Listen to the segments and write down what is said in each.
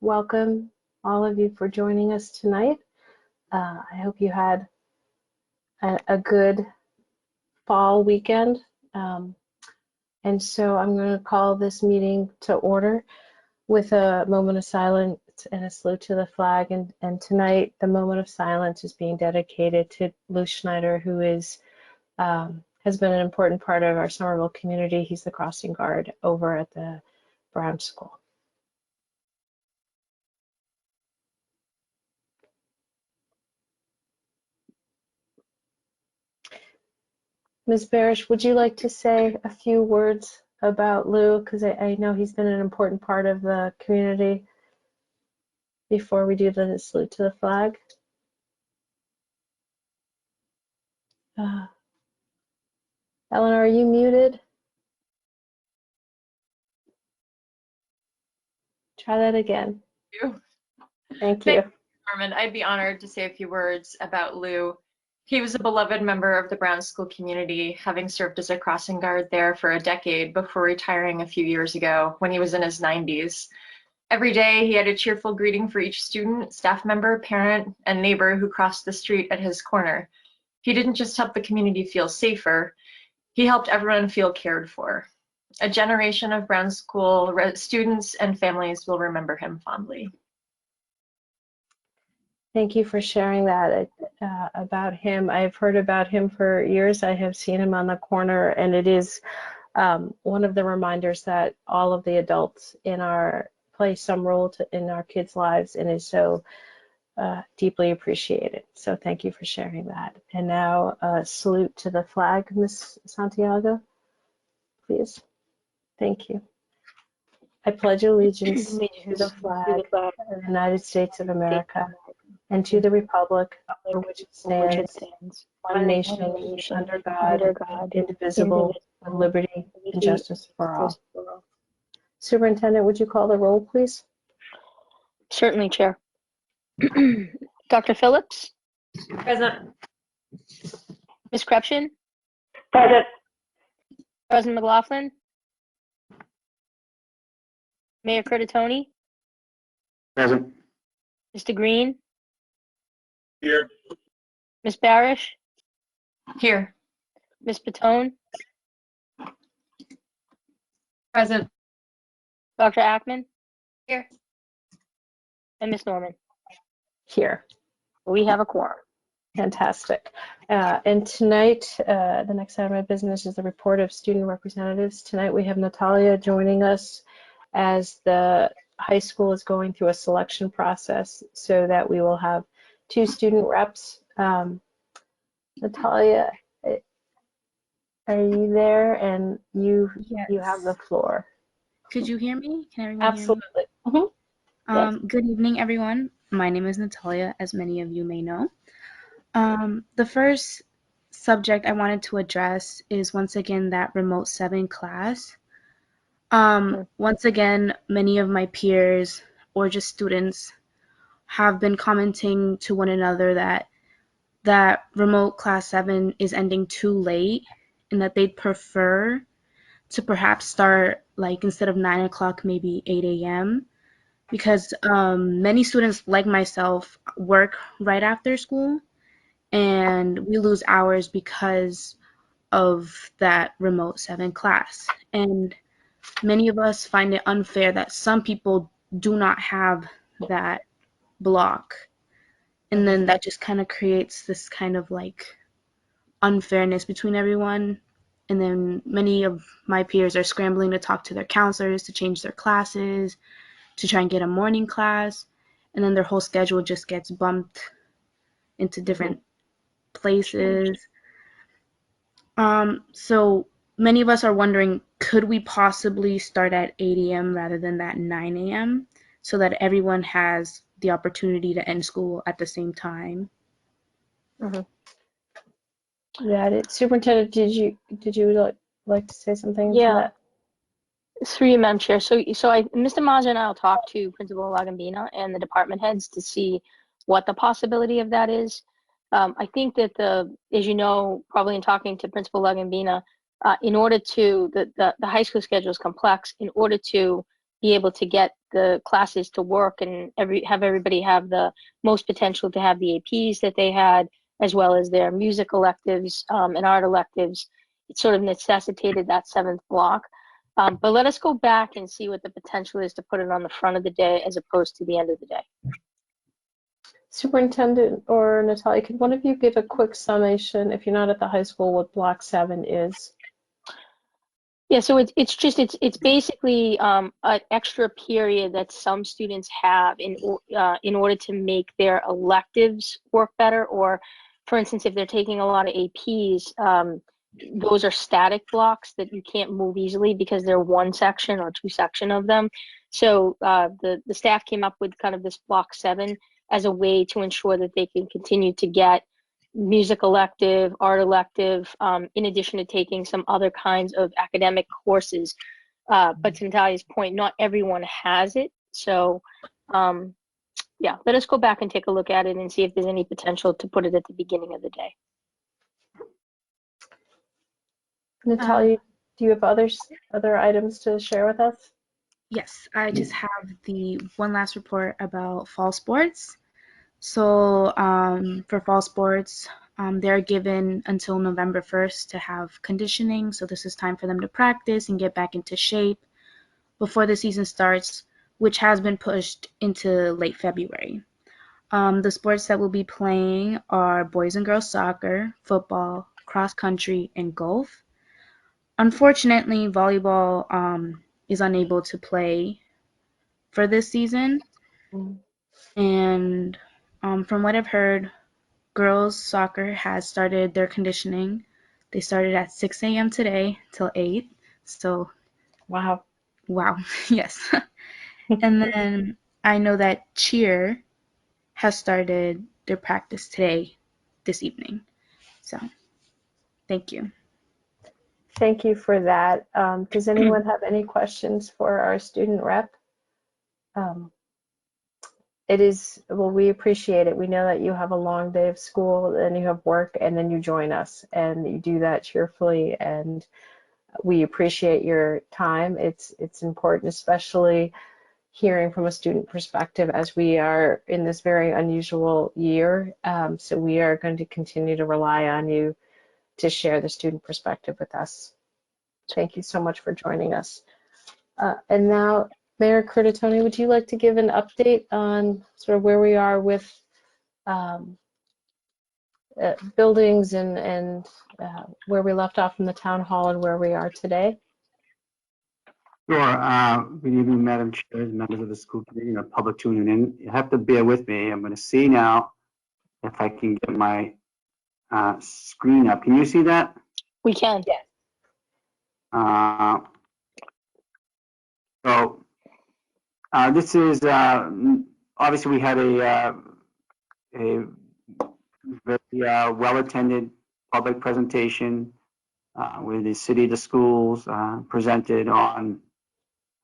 Welcome all of you for joining us tonight. I hope you had a good fall weekend. And so I'm going to call this meeting to order with a moment of silence and a salute to the flag. And tonight, the moment of silence is being dedicated to Lou Schneider, who is has been an important part of our Somerville community. He's the crossing guard over at the Brown School. Ms. Barish, would you like to say a few words about Lou? Because I know he's been an important part of the community before we do the salute to the flag. Eleanor, are you muted? Try that again. Thank you. Carmen, I'd be honored to say a few words about Lou. He was a beloved member of the Brown School community, having served as a crossing guard there for a decade before retiring a few years ago when he was in his 90s. Every day, he had a cheerful greeting for each student, staff member, parent, and neighbor who crossed the street at his corner. He didn't just help the community feel safer, he helped everyone feel cared for. A generation of Brown School students and families will remember him fondly. Thank you for sharing that about him. I've heard about him for years. I have seen him on the corner, and it is one of the reminders that all of the adults in our play some role in our kids' lives, and is so deeply appreciated. So thank you for sharing that. And now a salute to the flag, Ms. Santiago, please. Thank you. I pledge allegiance to the flag of the United States of America and to the republic for which it stands, one nation, under God, indivisible, with liberty and justice for all. Superintendent, would you call the roll, please? Certainly, Chair. Dr. Phillips? Present. Ms. Krepshin? Present. President McLaughlin? Mayor Curtatone? Present. Mr. Green? Here. Ms. Barish? Here. Ms. Patone? Present. Dr. Ackman? Here. And Ms. Norman? Here. We have a quorum. Fantastic. And tonight, the next item of business is the report of student representatives. Tonight we have Natalia joining us as the high school is going through a selection process so that we will have 2 student reps. Natalia, are you there? And you have the floor. Could you hear me? Can everyone Absolutely. hear me? Yes. Good evening, everyone. My name is Natalia, as many of you may know. The first subject I wanted to address is once again that Remote 7 class. Once again, many of my peers or just students have been commenting to one another that Remote Class 7 is ending too late and that they'd prefer to perhaps start like instead of 9 o'clock, maybe 8 a.m. because many students like myself work right after school and we lose hours because of that Remote 7 class. And many of us find it unfair that some people do not have that block. And then that just kind of creates this kind of like unfairness between everyone. And then many of my peers are scrambling to talk to their counselors to change their classes, to try and get a morning class. And then their whole schedule just gets bumped into different places. So many of us are wondering, could we possibly start at 8 a.m. rather than that 9 a.m. so that everyone has the opportunity to end school at the same time? Superintendent, did you like to say something to that? Through you, Madam Chair. So Mr. Mazza and I will talk to Principal Lagambina and the department heads to see what the possibility of that is. I think that as you know, probably in talking to Principal Lagambina, in order to, the high school schedule is complex. In order to be able to get the classes to work and have everybody have the most potential to have the APs that they had, as well as their music electives and art electives. It sort of necessitated that 7th block. But let us go back and see what the potential is to put it on the front of the day as opposed to the end of the day. Superintendent or Natalia, could one of you give a quick summation, if you're not at the high school, what Block 7 is? Yeah, so it's basically an extra period that some students have in order to make their electives work better. Or, for instance, if they're taking a lot of APs, those are static blocks that you can't move easily because they're one section or two section of them. So the staff came up with kind of this Block 7 as a way to ensure that they can continue to get music elective, art elective, in addition to taking some other kinds of academic courses. But to Natalia's point, not everyone has it. So yeah, let us go back and take a look at it and see if there's any potential to put it at the beginning of the day. Natalia, do you have other items to share with us? Yes, I just have the one last report about fall sports. So for fall sports, they're given until November 1st to have conditioning. So this is time for them to practice and get back into shape before the season starts, which has been pushed into late February. The sports that will be playing are boys and girls soccer, football, cross country, and golf. Unfortunately, volleyball is unable to play for this season. And from what I've heard, girls soccer has started their conditioning. They started at 6 a.m. today till 8. So, Wow. Yes. And then I know that cheer has started their practice today, this evening. So, thank you. Thank you for that. Does anyone have any questions for our student rep? We appreciate it. We know that you have a long day of school and you have work and then you join us and you do that cheerfully, and we appreciate your time. It's important, especially hearing from a student perspective as we are in this very unusual year. So we are going to continue to rely on you to share the student perspective with us. Thank you so much for joining us. And now, Mayor Curtatone, would you like to give an update on sort of where we are with buildings and where we left off in the town hall and where we are today? Sure. Good evening, Madam Chair, members of the school committee, and the public tuning in. You have to bear with me. I'm going to see now if I can get my screen up. Can you see that? We can. Yes. So this is obviously we had a very well-attended public presentation where the city, the schools presented on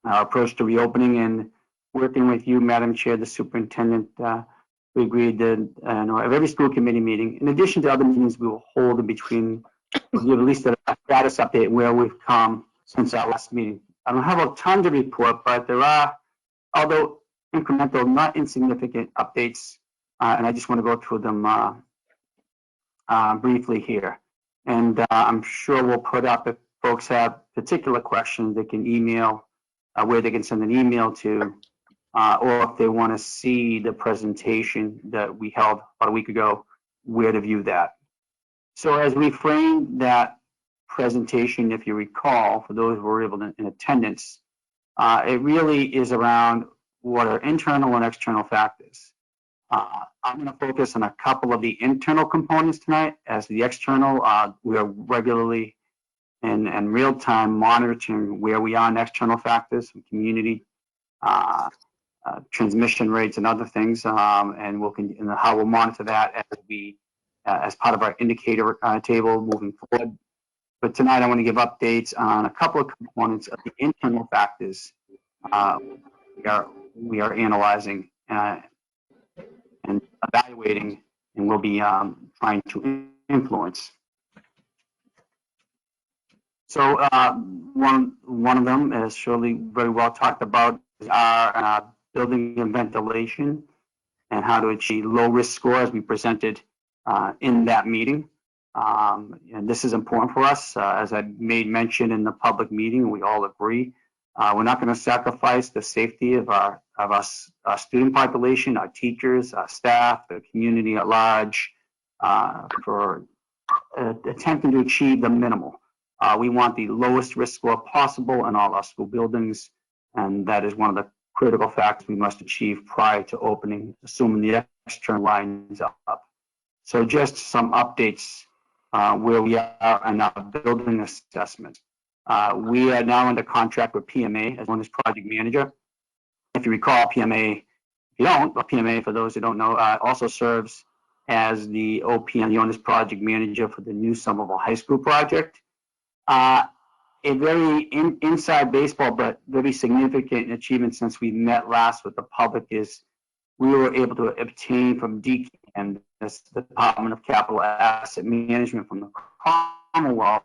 our approach to reopening, and working with you, Madam Chair, the superintendent. We agreed that at every school committee meeting, in addition to other meetings we will hold in between, we'll give at least a status update where we've come since our last meeting. I don't have a ton to report, but there are, although incremental, not insignificant updates, and I just want to go through them briefly here. And I'm sure we'll put up, if folks have particular questions, they can email, where they can send an email to, or if they want to see the presentation that we held about a week ago, where to view that. So as we frame that presentation, if you recall, for those who were able to in attendance, it really is around what are internal and external factors. I'm going to focus on a couple of the internal components tonight. As the external, we are regularly and real-time monitoring where we are in external factors, community transmission rates and other things, and how we'll monitor that as part of our indicator table moving forward. But tonight I want to give updates on a couple of components of the internal factors we are analyzing and evaluating, and we'll be trying to influence. So one of them, as Shirley very well talked about, are building and ventilation and how to achieve low-risk scores we presented in that meeting. And this is important for us. As I made mention in the public meeting, we all agree. We're not going to sacrifice the safety of our student population, our teachers, our staff, the community at large for attempting to achieve the minimal. We want the lowest risk score possible in all our school buildings, and that is one of the critical factors we must achieve prior to opening, assuming the external lines up. So just some updates where we are in our building assessment. We are now under contract with PMA as one as project manager. If you recall, PMA, if you don't, but PMA, for those who don't know, also serves as the OPM, the owner's project manager for the new Somerville High School project. A very inside baseball, but very significant achievement since we met last with the public is we were able to obtain from DCAM, the Department of Capital Asset Management from the Commonwealth,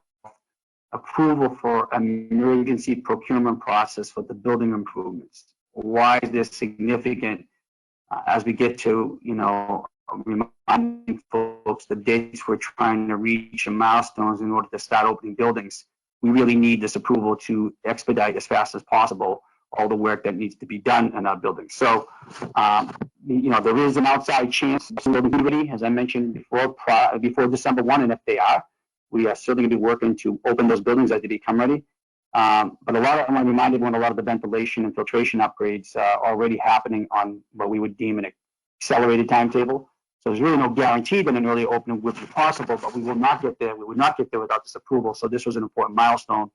approval for an emergency procurement process for the building improvements. Why is this significant? As we get to, reminding folks the dates we're trying to reach and milestones in order to start opening buildings, we really need this approval to expedite as fast as possible all the work that needs to be done in our buildings. So, there is an outside chance of building activity, as I mentioned before December 1, and if they are, we are certainly going to be working to open those buildings as they become ready. But I want to remind everyone, a lot of the ventilation and filtration upgrades are already happening on what we would deem an accelerated timetable. So there's really no guarantee that an early opening would be possible, but we will not get there. We would not get there without this approval. So this was an important milestone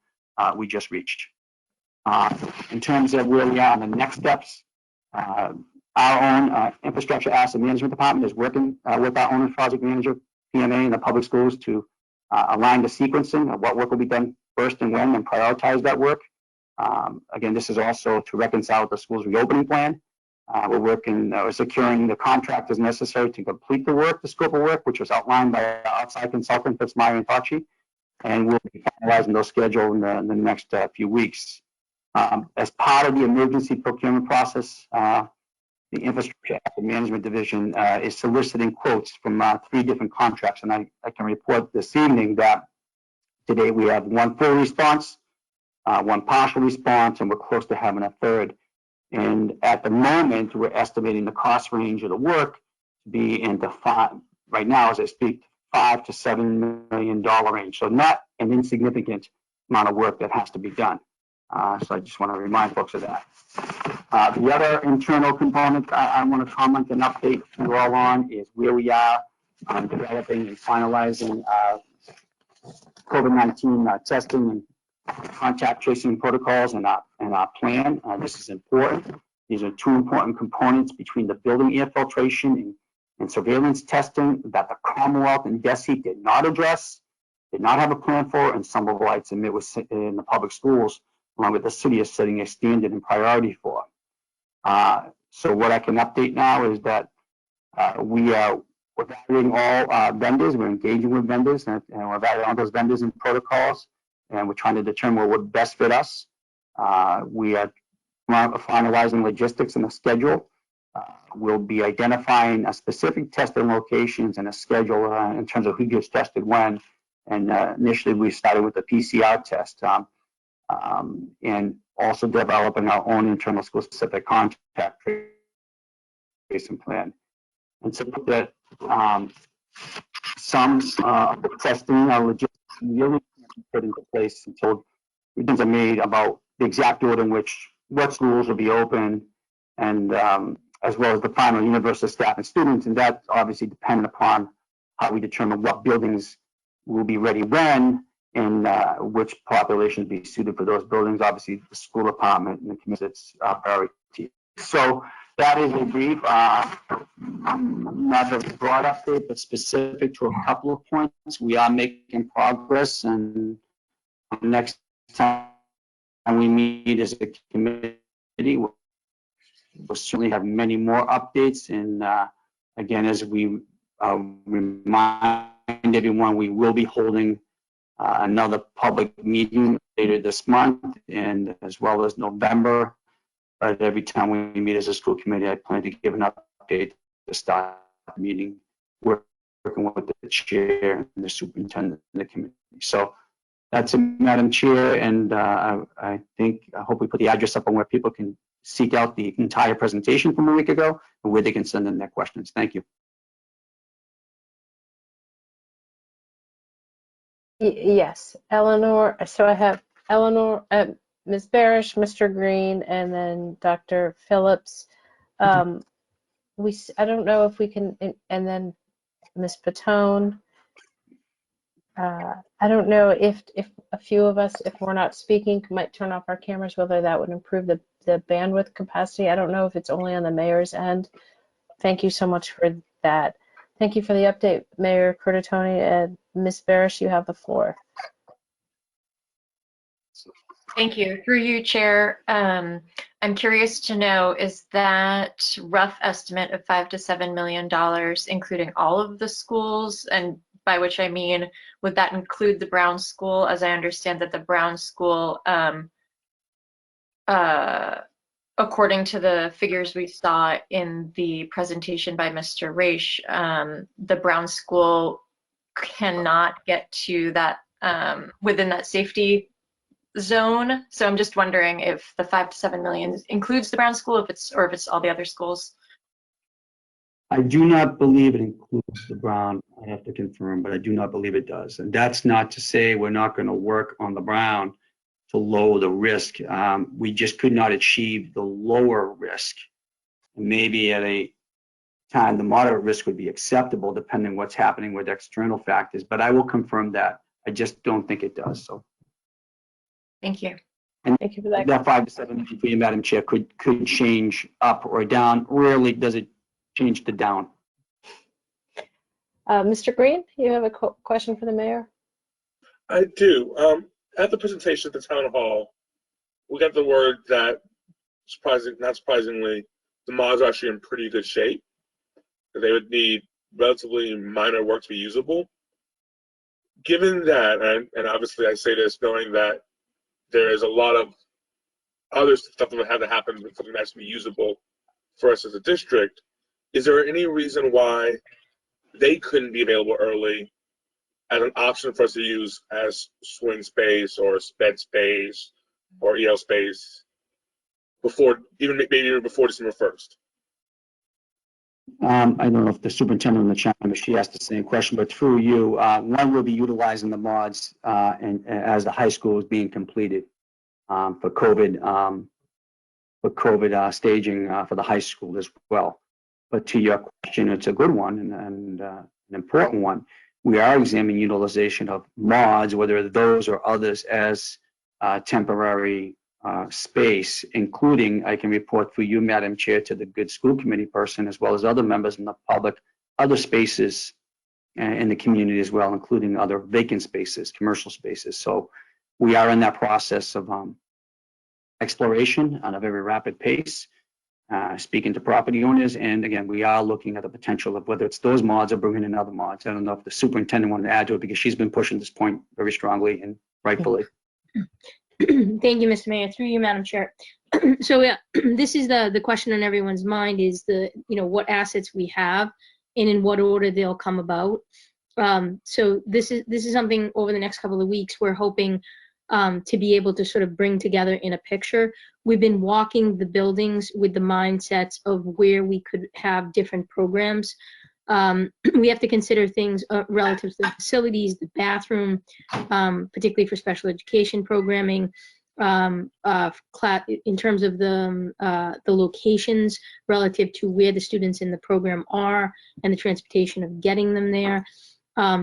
we just reached. In terms of where we are on the next steps, our own infrastructure asset management department is working with our owner project manager, PMA, and the public schools to align the sequencing of what work will be done first and when, and prioritize that work. Again, this is also to reconcile with the school's reopening plan. We're working, securing the contractors necessary to complete the work, the scope of work, which was outlined by our outside consultant, Fitzmyer and Tachi, and we'll be finalizing those schedule in the next few weeks. As part of the emergency procurement process, the infrastructure asset management division is soliciting quotes from 3 different contracts, and I can report this evening that today we have 1 full response, 1 partial response, and we're close to having a 3rd. And at the moment, we're estimating the cost range of the work to be in the right now, as I speak, $5 to $7 million range. So not an insignificant amount of work that has to be done. So I just want to remind folks of that. The other internal component I want to comment and update you all on is where we are on developing and finalizing COVID-19 testing and contact tracing protocols and our plan. This is important. These are 2 important components between the building air filtration and surveillance testing that the Commonwealth and DESE did not address, did not have a plan for, and Somerville I submit was in the public schools, along with the city, is setting a standard and priority for. So what I can update now is that we are evaluating all vendors. We're engaging with vendors, and we're evaluating all those vendors and protocols, and we're trying to determine what would best fit us. We are finalizing logistics and a schedule. We'll be identifying a specific testing locations and a schedule in terms of who gets tested when. And initially, we started with the PCR test, and also developing our own internal school-specific contact tracing plan. And so that some testing logistics really can't be put into place until decisions are made about the exact order in which what schools will be open, and as well as the final universe of staff and students, and that's obviously dependent upon how we determine what buildings will be ready when, and which populations be suited for those buildings. Obviously, the school department and the committee's priority. So that is a brief, not a broad update, but specific to a couple of points. We are making progress, and next time we meet as a committee, we'll certainly have many more updates. And again, as we remind everyone, we will be holding another public meeting later this month, and as well as November, But every time we meet as a school committee, I plan to give an update to start the meeting, working with the chair and the superintendent and the committee. So that's it, Madam Chair, and I hope we put the address up on where people can seek out the entire presentation from a week ago and where they can send in their questions. Thank you. Yes, Eleanor. So I have Eleanor, Ms. Barish, Mr. Green, and then Dr. Phillips. I don't know if we can, and then Ms. Patone. I don't know if a few of us, if we're not speaking, might turn off our cameras, whether that would improve the bandwidth capacity. I don't know if it's only on the mayor's end. Thank you so much for that. Thank you for the update, Mayor Curtatone. And Ms. Barish, you have the floor. Thank you. Through you, Chair, I'm curious to know, is that rough estimate of $5 to $7 million including all of the schools? And by which I mean, would that include the Brown School? As I understand that the Brown School, according to the figures we saw in the presentation by Mr. Raish, the Brown School cannot get to that within that safety zone. So I'm just wondering if the $5 to $7 million includes the Brown School, if it's all the other schools. I do not believe it includes the Brown. I have to confirm, but I do not believe it does. And that's not to say we're not going to work on the Brown to lower the risk. We just could not achieve the lower risk. Maybe at a time, the moderate risk would be acceptable depending what's happening with external factors, but I will confirm that. I just don't think it does. So. Thank you. And Thank you for that. that 5 to 7 million for you, Madam Chair, could change up or down. Rarely does it change to down. Mr. Green, you have a question for the mayor? I do. At the presentation at the town hall, we got the word that, not surprisingly, the mods are actually in pretty good shape. That they would need relatively minor work to be usable. Given that, and obviously I say this knowing that there is a lot of other stuff that would have to happen for something that's to be usable for us as a district, is there any reason why they couldn't be available early as an option for us to use as swing space or sped space or EL space before, maybe before December 1st? I don't know if the superintendent in the chat, if she asked the same question, but through you, one will be utilizing the mods and as the high school is being completed for COVID staging for the high school as well. But to your question, it's a good one and an important one. We are examining utilization of mods, whether those or others, as temporary space, including, I can report for you, Madam Chair, to the good school committee person, as well as other members in the public, other spaces in the community as well, including other vacant spaces, commercial spaces. So we are in that process of exploration on a very rapid pace, speaking to property owners. And again, we are looking at the potential of whether it's those mods or bringing in other mods. I don't know if the superintendent wanted to add to it because she's been pushing this point very strongly and rightfully. Thank you, Mr. Mayor. Through you, Madam Chair. So yeah, this is the question on everyone's mind is what assets we have and in what order they'll come about. So this is something over the next couple of weeks we're hoping to be able to sort of bring together in a picture. We've been walking the buildings with the mindsets of where we could have different programs. We have to consider things relative to the facilities, the bathroom, particularly for special education programming, in terms of the locations relative to where the students in the program are and the transportation of getting them there.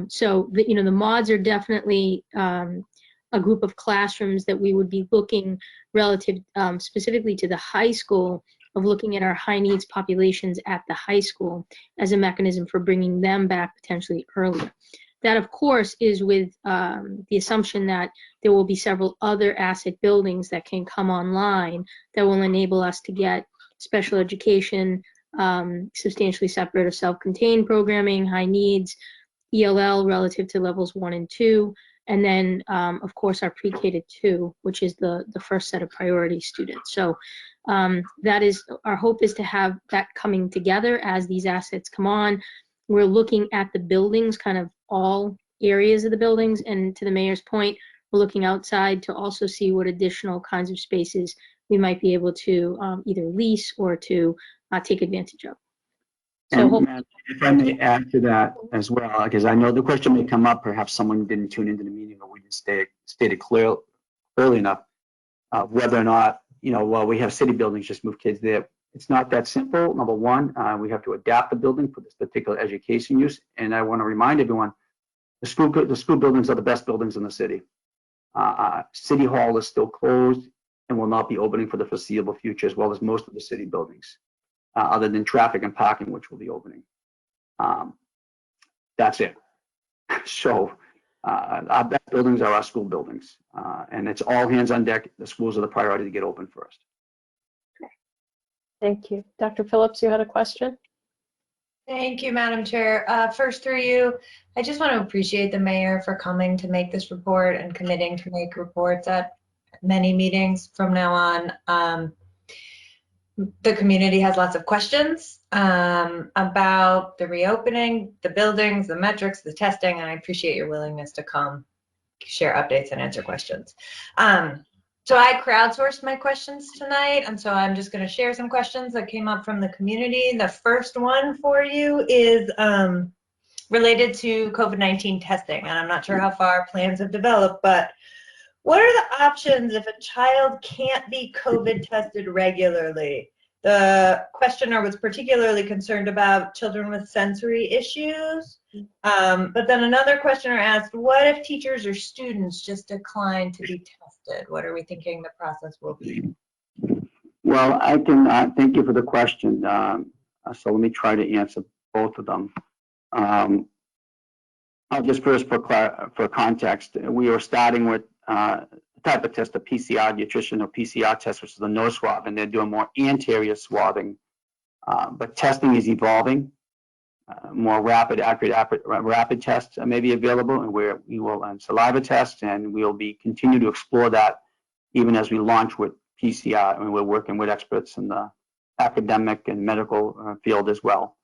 So the mods are definitely a group of classrooms that we would be looking relative specifically to the high school, of looking at our high needs populations at the high school as a mechanism for bringing them back potentially earlier. That, of course, is with the assumption that there will be several other asset buildings that can come online that will enable us to get special education, substantially separate or self-contained programming, high needs, ELL relative to levels 1 and 2, And then, of course, our pre-K to 2, which is the first set of priority students. So that is, our hope is to have that coming together as these assets come on. We're looking at the buildings, kind of all areas of the buildings. And to the mayor's point, we're looking outside to also see what additional kinds of spaces we might be able to either lease or to take advantage of. So And hopefully, Matt, if I may add to that as well, because I know the question may come up, perhaps someone didn't tune into the meeting or we didn't state it clearly enough, whether or not, while we have city buildings, just move kids there. It's not that simple. Number one, we have to adapt the building for this particular education use. And I want to remind everyone, the school buildings are the best buildings in the city. City Hall is still closed and will not be opening for the foreseeable future, as well as most of the city buildings. Other than traffic and parking, which will be opening. That's it. So our best buildings are our school buildings. And it's all hands on deck. The schools are the priority to get open first. Thank you. Dr. Phillips, you had a question? Thank you, Madam Chair. First through you, I just want to appreciate the mayor for coming to make this report and committing to make reports at many meetings from now on. The community has lots of questions about the reopening, the buildings, the metrics, the testing, and I appreciate your willingness to come share updates and answer questions. So I crowdsourced my questions tonight, and so I'm just going to share some questions that came up from the community. The first one for you is related to COVID-19 testing, and I'm not sure how far plans have developed, but what are the options if a child can't be COVID tested regularly? The questioner was particularly concerned about children with sensory issues. But then another questioner asked, what if teachers or students just decline to be tested? What are we thinking the process will be? Well, I can thank you for the question. So let me try to answer both of them. I'll just first for context, we are starting with type of test, a PCR, nutrition or PCR test, which is the nose swab, and they're doing more anterior swabbing. But testing is evolving. More rapid, accurate, rapid tests may be available, and we will saliva tests, and we'll be continue to explore that even as we launch with PCR. And we're working with experts in the academic and medical field as well.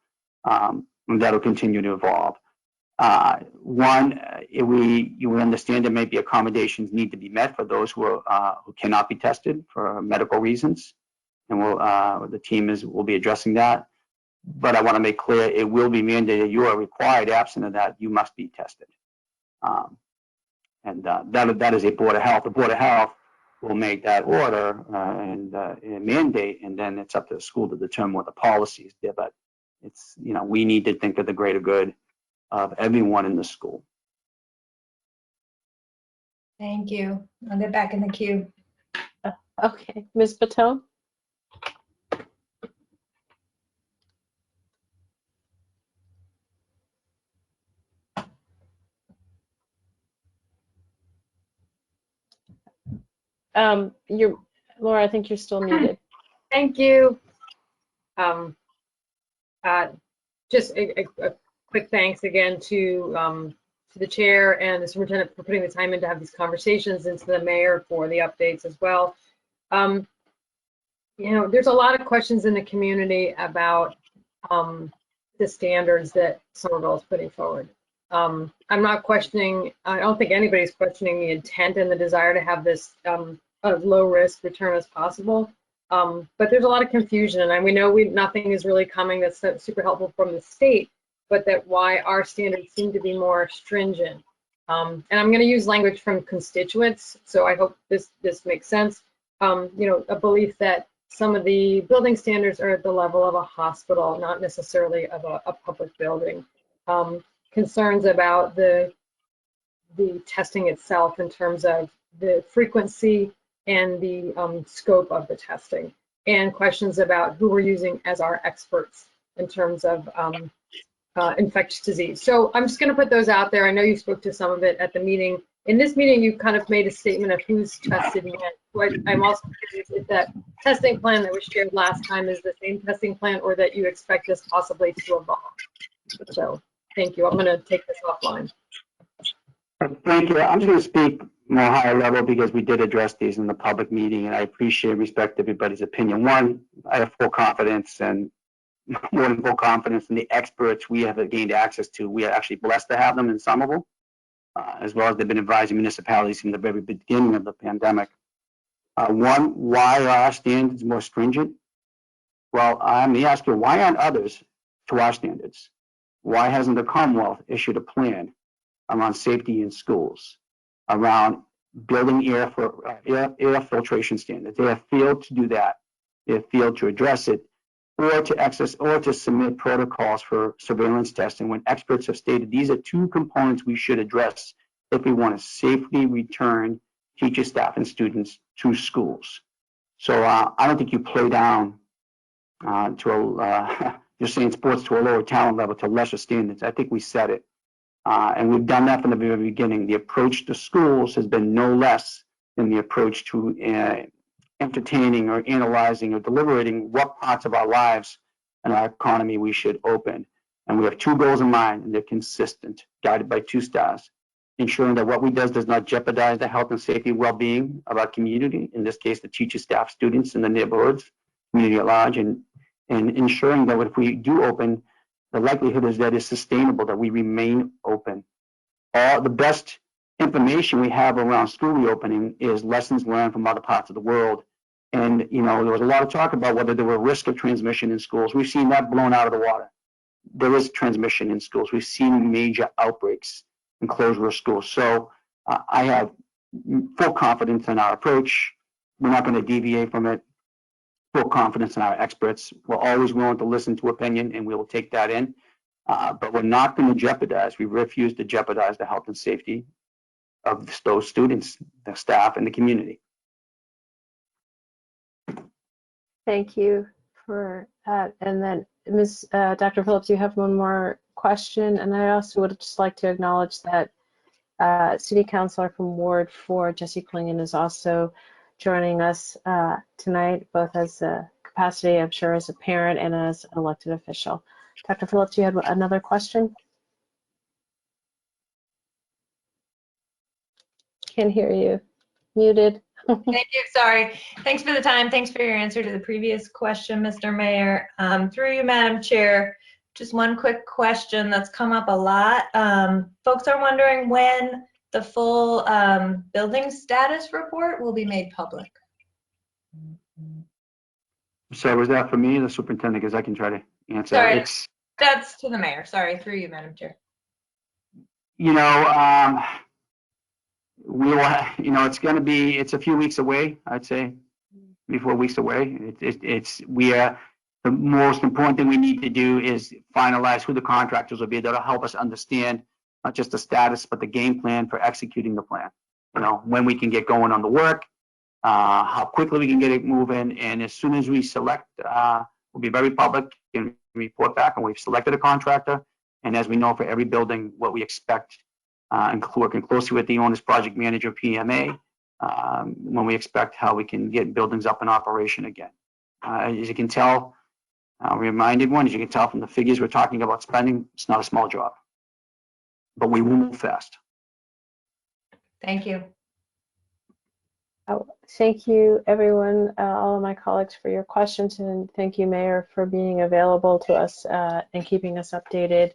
And that'll continue to evolve. You understand there may be accommodations need to be met for those who cannot be tested for medical reasons, and the team will be addressing that. But I want to make clear it will be mandated. You are required, absent of that, you must be tested, and that is a Board of Health. The Board of Health will make that order and mandate, and then it's up to the school to determine what the policy is there. But it's we need to think of the greater good of everyone in the school. Thank you. I'll get back in the queue. Okay, Ms. Batone? Laura, I think you're still muted. Thank you. Just a quick thanks again to the chair and the superintendent for putting the time in to have these conversations, and to the mayor for the updates as well. There's a lot of questions in the community about the standards that Somerville is putting forward. I'm not questioning, I don't think anybody's questioning the intent and the desire to have this as low risk return as possible. But there's a lot of confusion, and we know nothing is really coming that's super helpful from the state, but that why our standards seem to be more stringent. And I'm going to use language from constituents, so I hope this makes sense. A belief that some of the building standards are at the level of a hospital, not necessarily of a public building. Concerns about the testing itself in terms of the frequency and the scope of the testing, and questions about who we're using as our experts in terms of infectious disease. So I'm just going to put those out there. I know you spoke to some of it at the meeting. In this meeting, you kind of made a statement of who's tested when. I'm also curious if that testing plan that was shared last time is the same testing plan, or that you expect this possibly to evolve. So thank you. I'm going to take this offline. Thank you. I'm just going to speak more higher level because we did address these in the public meeting, and I appreciate and respect everybody's opinion. One, I have full confidence and more than full confidence in the experts we have gained access to. We are actually blessed to have them in Somerville, as well as they've been advising municipalities from the very beginning of the pandemic. One, why are our standards more stringent? Well, let me ask you, why aren't others to our standards? Why hasn't the Commonwealth issued a plan around safety in schools, around building air filtration standards? They have failed to do that. They have failed to address it, or to submit protocols for surveillance testing when experts have stated these are two components we should address if we want to safely return teachers, staff, and students to schools. So I don't think you play down you're saying sports to a lower talent level, to lesser standards. I think we set it. And we've done that from the very beginning. The approach to schools has been no less than the approach to entertaining or analyzing or deliberating what parts of our lives and our economy we should open. And we have two goals in mind, and they're consistent, guided by 2 stars: ensuring that what we do does not jeopardize the health and safety and well-being of our community, in this case, the teachers, staff, students in the neighborhoods, community at large, and ensuring that if we do open, the likelihood is that it's sustainable, that we remain open. All the best information we have around school reopening is lessons learned from other parts of the world. And, you know, there was a lot of talk about whether there were risk of transmission in schools. We've seen that blown out of the water. There is transmission in schools. We've seen major outbreaks and closure of schools. So I have full confidence in our approach. We're not going to deviate from it. Full confidence in our experts. We're always willing to listen to opinion, and we will take that in. But we're not going to jeopardize. We refuse to jeopardize the health and safety of those students, the staff, and the community. Thank you for that. And then, Dr. Phillips, you have one more question, and I also would just like to acknowledge that City Councilor from Ward 4, Jesse Klingon, is also joining us tonight, both as a capacity, I'm sure, as a parent and as an elected official. Dr. Phillips, you had another question? Can't hear you. Muted. Thank you, sorry. Thanks for the time. Thanks for your answer to the previous question, Mr. Mayor. Through you, Madam Chair, just one quick question that's come up a lot. Folks are wondering when the full building status report will be made public. So was that for me, the superintendent? Because I can try to answer. Sorry, that's to the mayor. Sorry, through you, Madam Chair. You know, we will. It's going to be. It's a few weeks away. I'd say 3-4 weeks away. The most important thing we need to do is finalize who the contractors will be. That'll help us understand not just the status, but the game plan for executing the plan. You know, when we can get going on the work, how quickly we can get it moving, and as soon as we select, we'll be very public and report back, and we've selected a contractor. And as we know, for every building, what we expect, and working closely with the owner's project manager, PMA, when we expect how we can get buildings up in operation again. As you can tell, I'll remind everyone, as you can tell from the figures we're talking about spending, it's not a small job, but we will move fast. Thank you. Oh, thank you, everyone, all of my colleagues, for your questions, and thank you, Mayor, for being available to us and keeping us updated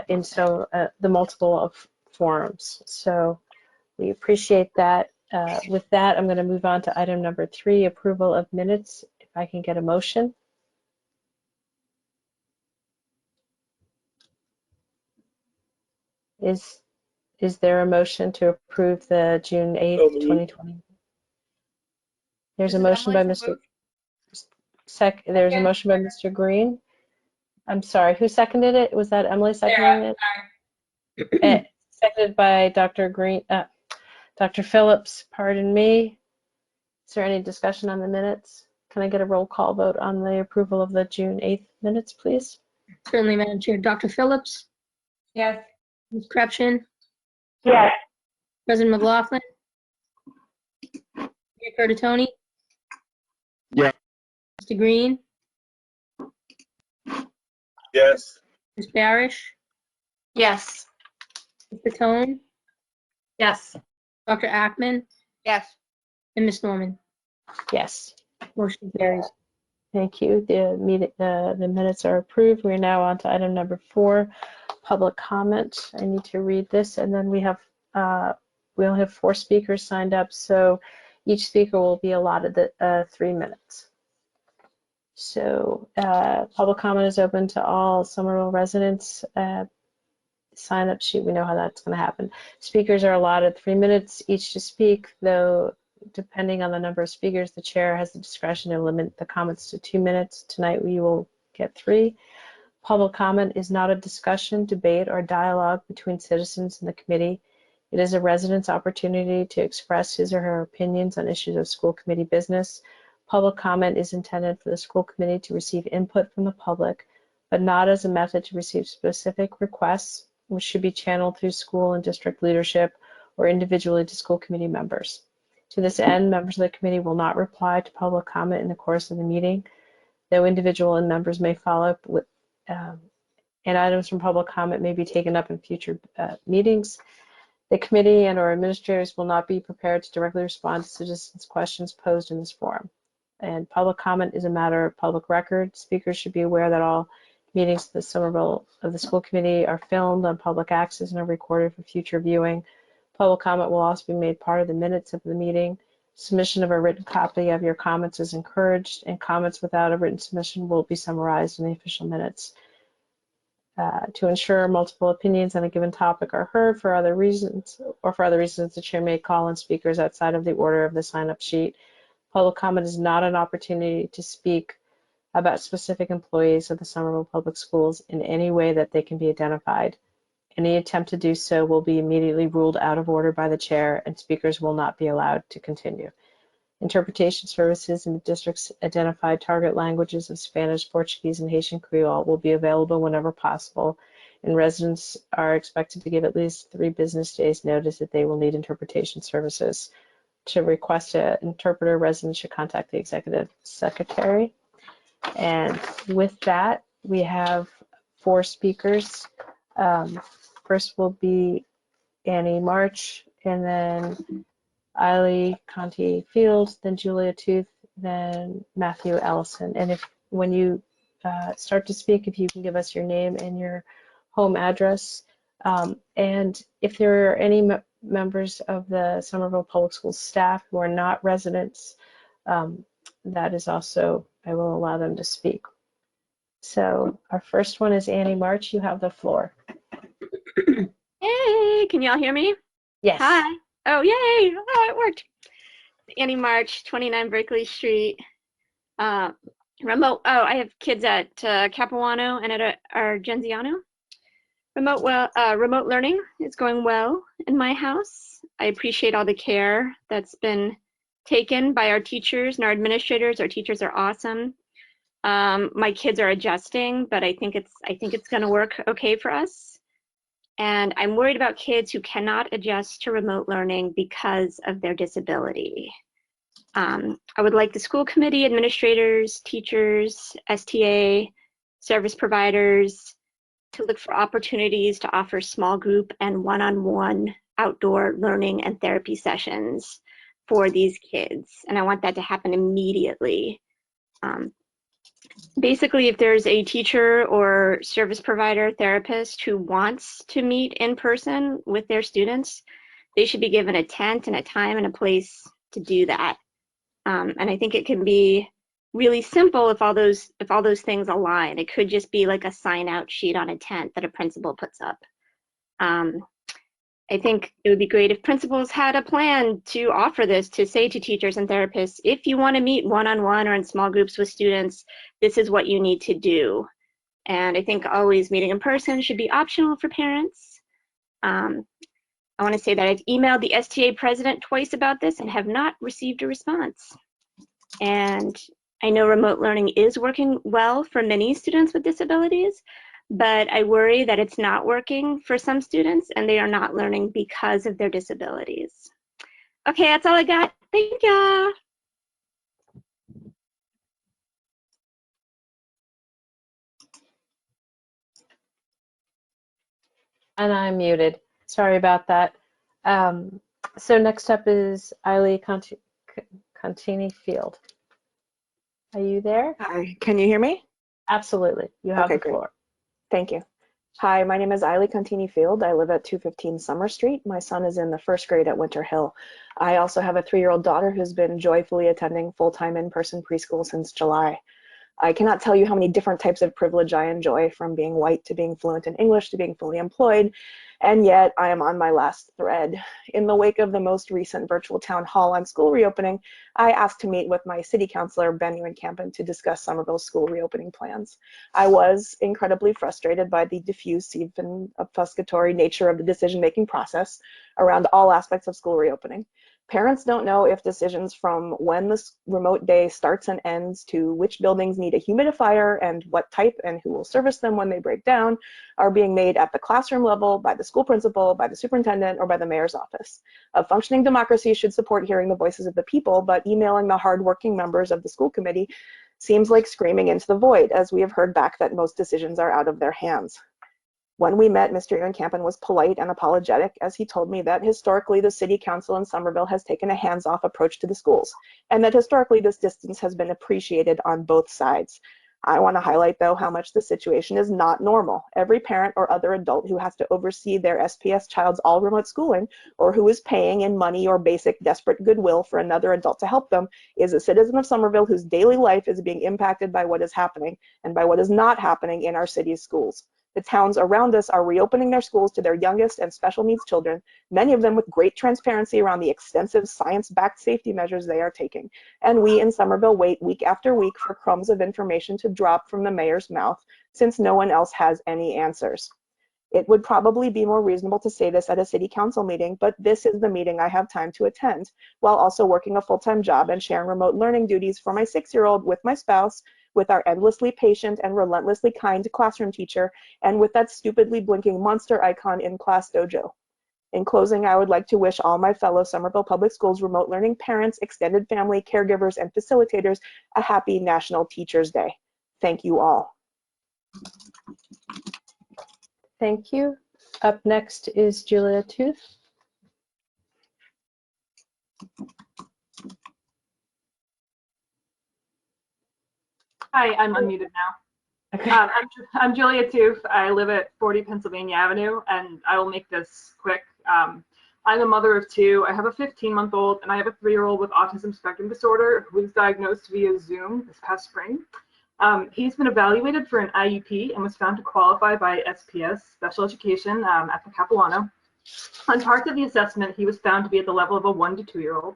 in the multiple of forums. So we appreciate that. With that, I'm going to move on to item number 3, approval of minutes. If I can get a motion. Is there a motion to approve the June 8th, 2020? There's a motion by Mr. There's a motion by Mr. Green. I'm sorry, who seconded it? Was that Emily seconding it? Seconded by Dr. Green, Dr. Phillips, pardon me. Is there any discussion on the minutes? Can I get a roll call vote on the approval of the June 8th minutes, please? Certainly, Madam Chair. Dr. Phillips? Yes. Ms. Krepshin? Yes. President McLaughlin? Mayor Curtatone? Yeah. Mr. Green? Yes. Ms. Barish? Yes. Mr. Tone? Yes. Dr. Ackman, Yes. and Ms. Norman. Yes. Motion carries. Thank you. The minutes are approved. We're now on to item number 4, public comment. I need to read this, and then we only have 4 speakers signed up, so each speaker will be allotted 3 minutes. So public comment is open to all Somerville residents. Sign up sheet, we know how that's going to happen. Speakers are allotted 3 minutes each to speak, though depending on the number of speakers, the chair has the discretion to limit the comments to 2 minutes. Tonight we will get 3. Public comment is not a discussion, debate, or dialogue between citizens and the committee. It is a resident's opportunity to express his or her opinions on issues of school committee business. Public comment is intended for the school committee to receive input from the public, but not as a method to receive specific requests, which should be channeled through school and district leadership or individually to school committee members. To this end, members of the committee will not reply to public comment in the course of the meeting, though individual and members may follow up with, and items from public comment may be taken up in future meetings. The committee and/or administrators will not be prepared to directly respond to citizens' questions posed in this forum. And public comment is a matter of public record. Speakers should be aware that all meetings of the Somerville of the school committee are filmed on public access and are recorded for future viewing. Public comment will also be made part of the minutes of the meeting. Submission of a written copy of your comments is encouraged, and comments without a written submission will be summarized in the official minutes. To ensure multiple opinions on a given topic are heard for other reasons, the chair may call on speakers outside of the order of the sign-up sheet. Public comment is not an opportunity to speak about specific employees of the Somerville Public Schools in any way that they can be identified. Any attempt to do so will be immediately ruled out of order by the chair, and speakers will not be allowed to continue. Interpretation services in the district's identified target languages of Spanish, Portuguese, and Haitian Creole will be available whenever possible, and residents are expected to give at least 3 business days notice that they will need interpretation services. To request an interpreter, residents should contact the executive secretary. And with that, we have 4 speakers. First will be Annie March, and then Eiley Conti Field, then Julia Tooth, then Matthew Ellison. And when you start to speak, if you can give us your name and your home address. And if there are any members of the Somerville Public Schools staff who are not residents, that is also, I will allow them to speak. So our first one is Annie March. You have the floor. Hey, can y'all hear me? Yes. Hi. Oh, yay. Oh, it worked. Annie March, 29 Berkeley Street. Remote. Oh, I have kids at Capuano and at Argenziano. Remote learning is going well in my house. I appreciate all the care that's been taken by our teachers and our administrators. Our teachers are awesome. My kids are adjusting, but I think it's going to work okay for us. And I'm worried about kids who cannot adjust to remote learning because of their disability. I would like the school committee, administrators, teachers, STA, service providers to look for opportunities to offer small group and one-on-one outdoor learning and therapy sessions for these kids. And I want that to happen immediately. Basically, if there's a teacher or service provider therapist who wants to meet in person with their students, they should be given a tent and a time and a place to do that. And I think it can be really simple if all those things align. It could just be like a sign out sheet on a tent that a principal puts up. I think it would be great if principals had a plan to offer this, to say to teachers and therapists, if you want to meet one-on-one or in small groups with students, this is what you need to do. And I think always meeting in person should be optional for parents. I want to say that I've emailed the STA president twice about this and have not received a response. And I know remote learning is working well for many students with disabilities, but I worry that it's not working for some students and they are not learning because of their disabilities. Okay, that's all I got. Thank ya. And I'm muted. Sorry about that. So next up is Eileen Contini Field. Are you there? Hi, can you hear me? Absolutely. You have Okay, the great. floor. Thank you. Hi, my name is Eileen Contini Field. I live at 215 Summer Street. My son is in the first grade at Winter Hill. I also have a 3-year-old daughter who's been joyfully attending full-time in-person preschool since July. I cannot tell you how many different types of privilege I enjoy, from being white to being fluent in English to being fully employed, and yet I am on my last thread. In the wake of the most recent virtual town hall on school reopening, I asked to meet with my city councilor, Ben Ewan-Campen, to discuss Somerville's school reopening plans. I was incredibly frustrated by the diffusive and obfuscatory nature of the decision-making process around all aspects of school reopening. Parents don't know if decisions from when the remote day starts and ends to which buildings need a humidifier and what type and who will service them when they break down are being made at the classroom level, by the school principal, by the superintendent, or by the mayor's office. A functioning democracy should support hearing the voices of the people, but emailing the hardworking members of the school committee seems like screaming into the void, as we have heard back that most decisions are out of their hands. When we met, Mr. Ewan-Campen was polite and apologetic, as he told me that historically the city council in Somerville has taken a hands-off approach to the schools, and that historically this distance has been appreciated on both sides. I want to highlight, though, how much the situation is not normal. Every parent or other adult who has to oversee their SPS child's all-remote schooling, or who is paying in money or basic desperate goodwill for another adult to help them, is a citizen of Somerville whose daily life is being impacted by what is happening and by what is not happening in our city's schools. The towns around us are reopening their schools to their youngest and special needs children, many of them with great transparency around the extensive science-backed safety measures they are taking. And we in Somerville wait week after week for crumbs of information to drop from the mayor's mouth, since no one else has any answers. It would probably be more reasonable to say this at a city council meeting, but this is the meeting I have time to attend, while also working a full-time job and sharing remote learning duties for my 6-year-old with my spouse, with our endlessly patient and relentlessly kind classroom teacher, and with that stupidly blinking monster icon in Class Dojo. In closing, I would like to wish all my fellow Somerville Public Schools remote learning parents, extended family, caregivers, and facilitators a happy National Teachers Day. Thank you all. Thank you. Up next is Julia Tooth. Hi, I'm unmuted now. Okay. I'm Julia Tooth. I live at 40 Pennsylvania Avenue, and I will make this quick. I'm a mother of 2. I have a 15-month-old, and I have a 3-year-old with autism spectrum disorder who was diagnosed via Zoom this past spring. He's been evaluated for an IEP and was found to qualify by SPS, Special Education, at the Capilano. On parts of the assessment, he was found to be at the level of a 1 to 2-year-old.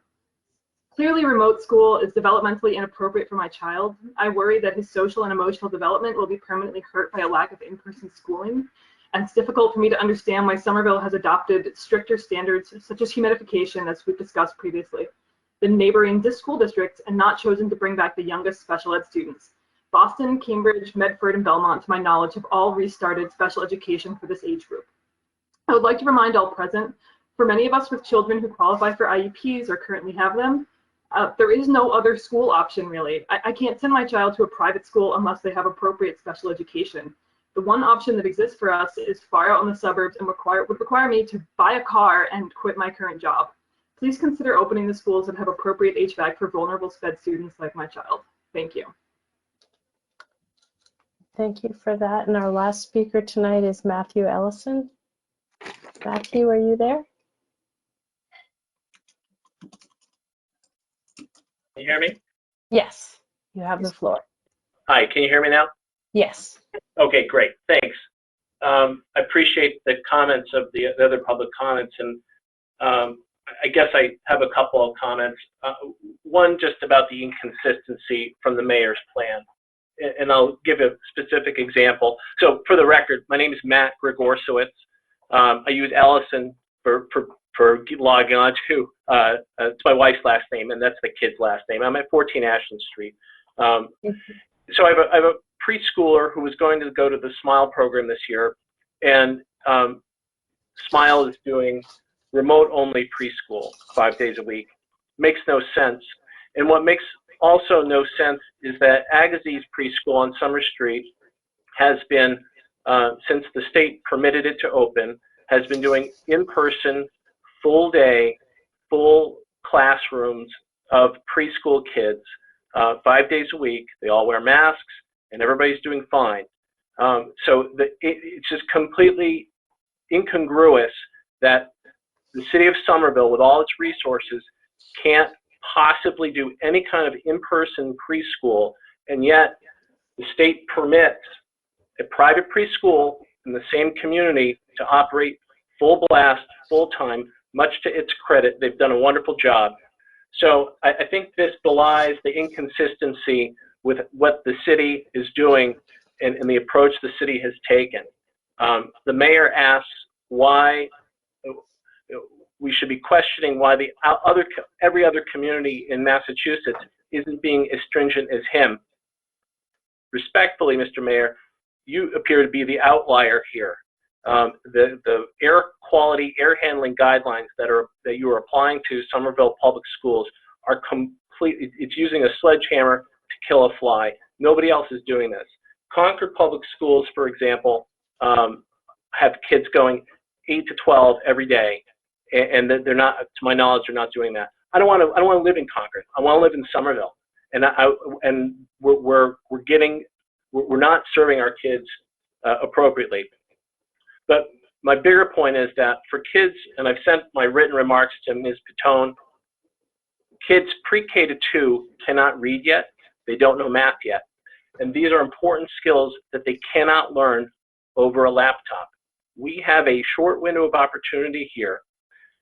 Clearly, remote school is developmentally inappropriate for my child. I worry that his social and emotional development will be permanently hurt by a lack of in-person schooling, and it's difficult for me to understand why Somerville has adopted stricter standards such as humidification, as we've discussed previously, than neighboring school districts, and not chosen to bring back the youngest special ed students. Boston, Cambridge, Medford, and Belmont, to my knowledge, have all restarted special education for this age group. I would like to remind all present, for many of us with children who qualify for IEPs or currently have them, there is no other school option, really. I can't send my child to a private school unless they have appropriate special education. The one option that exists for us is far out in the suburbs and would require me to buy a car and quit my current job. Please consider opening the schools that have appropriate HVAC for vulnerable SPED students like my child. Thank you. Thank you for that. And our last speaker tonight is Matthew Ellison. Matthew, are you there? Can you hear me? Yes, you have the floor. Hi, can you hear me now? Yes. Okay, great, thanks. I appreciate the comments of the other public comments, and I guess I have a couple of comments. One just about the inconsistency from the mayor's plan, and I'll give a specific example. So for the record, my name is Matt Grigorsiewicz. I use Ellison for logging on to. It's my wife's last name, and that's the kid's last name. I'm at 14 Ashland Street. So I have a preschooler who was going to go to the SMILE program this year, and SMILE is doing remote-only preschool 5 days a week. Makes no sense. And what makes also no sense is that Agassiz Preschool on Summer Street has been, since the state permitted it to open, has been doing in-person full day, full classrooms of preschool kids, 5 days a week. They all wear masks, and everybody's doing fine. So it's just completely incongruous that the city of Somerville, with all its resources, can't possibly do any kind of in-person preschool, and yet the state permits a private preschool in the same community to operate full blast, full time, much to its credit. They've done a wonderful job. So I think this belies the inconsistency with what the city is doing and the approach the city has taken. The mayor asks why we should be questioning why every other community in Massachusetts isn't being as stringent as him. Respectfully, Mr. Mayor, you appear to be the outlier here. The air quality, air handling guidelines that you are applying to Somerville Public Schools are completely, it's using a sledgehammer to kill a fly. Nobody else is doing this. Concord Public Schools, for example, have kids going 8 to 12 every day, and they're not, to my knowledge, they're not doing that. I don't want to live in Concord. I want to live in Somerville, and we're not serving our kids appropriately. But my bigger point is that for kids, and I've sent my written remarks to Ms. Pitone, kids pre-K to 2 cannot read yet. They don't know math yet. And these are important skills that they cannot learn over a laptop. We have a short window of opportunity here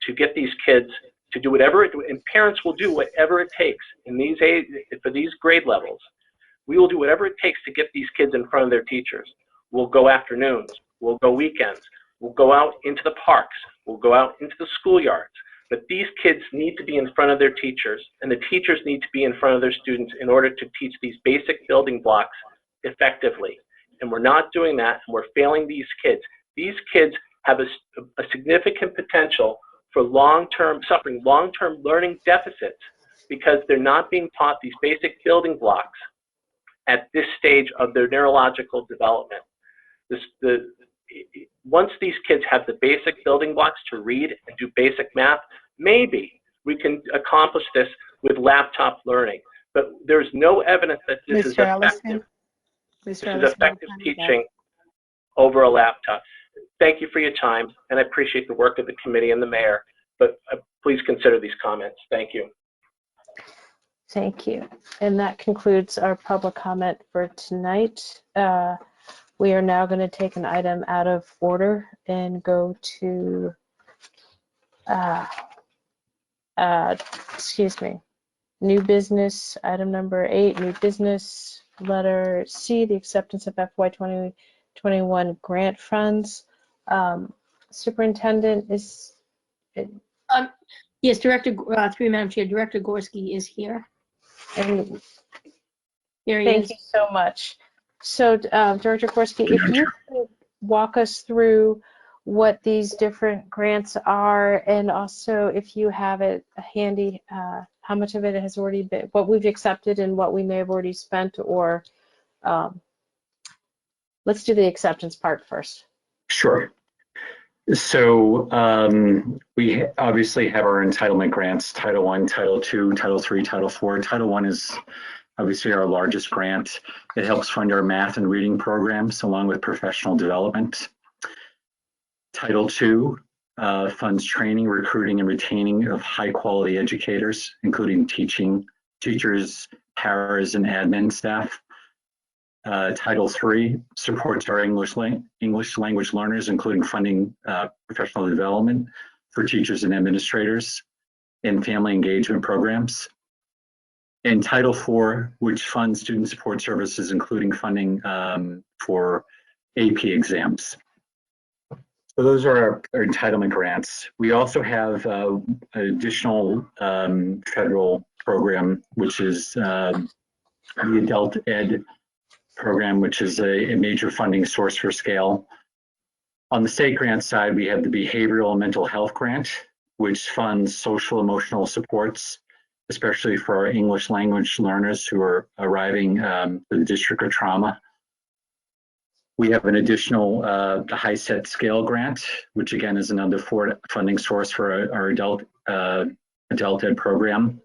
to get these kids to do whatever and parents will do whatever it takes in these for these grade levels. We will do whatever it takes to get these kids in front of their teachers. We'll go afternoons, we'll go weekends, we'll go out into the parks, we'll go out into the schoolyards. But these kids need to be in front of their teachers, and the teachers need to be in front of their students in order to teach these basic building blocks effectively. And we're not doing that, and we're failing these kids. These kids have a significant potential for suffering long-term learning deficits because they're not being taught these basic building blocks at this stage of their neurological development. Once these kids have the basic building blocks to read and do basic math, maybe we can accomplish this with laptop learning. But there's no evidence that this is effective. This is effective teaching over a laptop. Thank you for your time, and I appreciate the work of the committee and the mayor, but please consider these comments. Thank you. Thank you. And that concludes our public comment for tonight. We are now going to take an item out of order and go to, new business, item number 8, new business, letter C, the acceptance of FY 2021 grant funds. Superintendent is... Yes, Director, through Madam Chair, Director Gorski is here. And here he thank is. you so much. So, Director Gorski, if you could walk us through what these different grants are, and also if you have it handy, how much of it has already been, what we've accepted and what we may have already spent, or let's do the acceptance part first. Sure. So we obviously have our entitlement grants, Title I, Title II, Title III, Title IV. Title I is obviously our largest grant. It helps fund our math and reading programs along with professional development. Title II funds training, recruiting, and retaining of high quality educators, including teachers, paras, and admin staff. Title III supports our English language learners, including funding professional development for teachers and administrators and family engagement programs. And Title IV, which funds student support services, including funding for AP exams. So those are our entitlement grants. We also have an additional federal program, which is the Adult Ed program, which is a major funding source for Scale. On the state grant side, we have the Behavioral and Mental Health Grant, which funds social emotional supports, especially for our English language learners who are arriving to the District of Trauma. We have an additional the HiSET Scale grant, which again is another funding source for our adult ed program.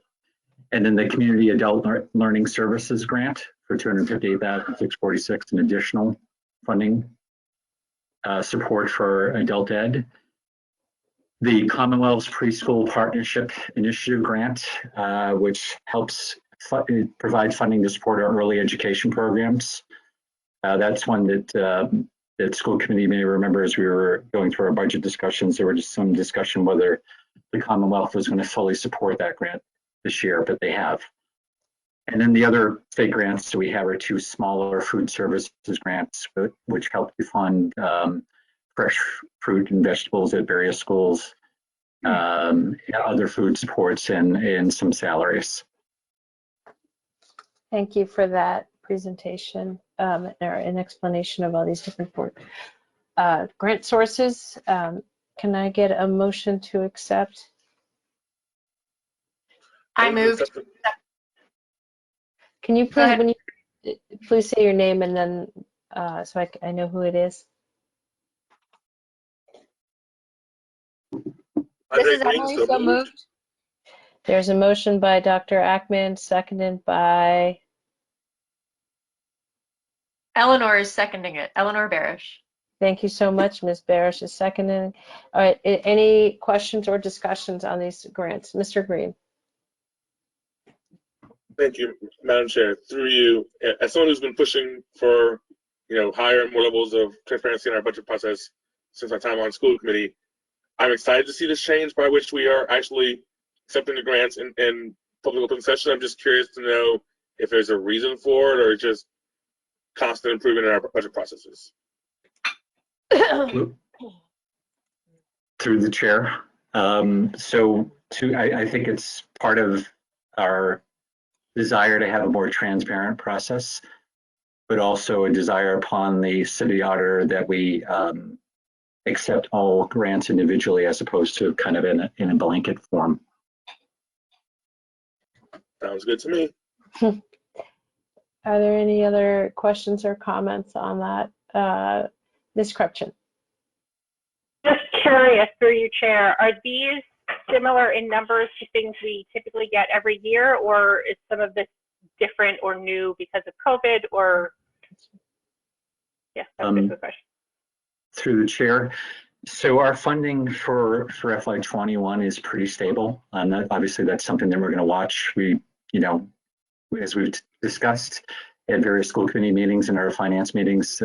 And then the Community Adult Learning Services grant for $258,646 in additional funding support for adult ed. The Commonwealth's Preschool Partnership Initiative grant, which helps provide funding to support our early education programs. That's one that that school committee may remember as we were going through our budget discussions. There were just some discussion whether the Commonwealth was going to fully support that grant this year, but they have. And then the other state grants that we have are 2 smaller food services grants, which help to fund fresh fruit and vegetables at various schools, other food supports, and some salaries. Thank you for that presentation or an explanation of all these different grant sources. Can I get a motion to accept? I moved. Can you please, please say your name and then so I know who it is? This is Emily, so moved. There's a motion by Dr. Ackman, seconded by? Eleanor is seconding it. Eleanor Barish. Thank you so much. Ms. Barish is seconding. All right, any questions or discussions on these grants? Mr. Green. Thank you, Madam Chair. Through you, as someone who's been pushing for, higher and more levels of transparency in our budget process since our time on school committee, I'm excited to see this change by which we are actually accepting the grants in public open session. I'm just curious to know if there's a reason for it or just constant improvement in our budget processes. Through the chair. I think it's part of our desire to have a more transparent process, but also a desire upon the city auditor that we accept all grants individually as opposed to kind of in a blanket form. Sounds good to me. Are there any other questions or comments on that? Ms. Krupchen. Just curious, through you, Chair, are these similar in numbers to things we typically get every year, or is some of this different or new because of COVID, or? Yeah, that's a good question. Through the chair. So our funding for FY21 is pretty stable. Obviously, that's something that we're going to watch. We, as we've discussed at various school committee meetings and our finance meetings,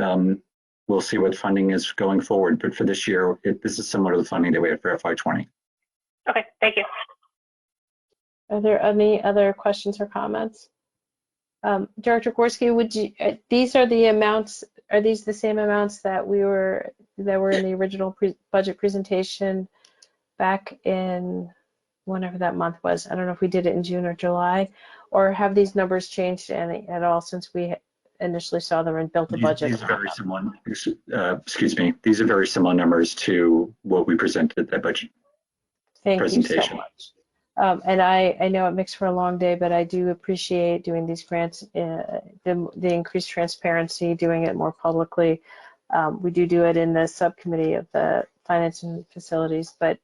we'll see what funding is going forward. But for this year, this is similar to the funding that we had for FY20. Okay, thank you. Are there any other questions or comments? Director Gorski, these are the amounts, are these the same amounts that were in the original budget presentation back in whenever that month was? I don't know if we did it in June or July, or have these numbers changed at all since we initially saw them and built the budget? These are very similar. Excuse me. These are very similar numbers to what we presented at that budget presentation. Thank you so much. And I know it makes for a long day, but I do appreciate doing these grants, the increased transparency, doing it more publicly. We do it in the subcommittee of the Finance and Facilities, but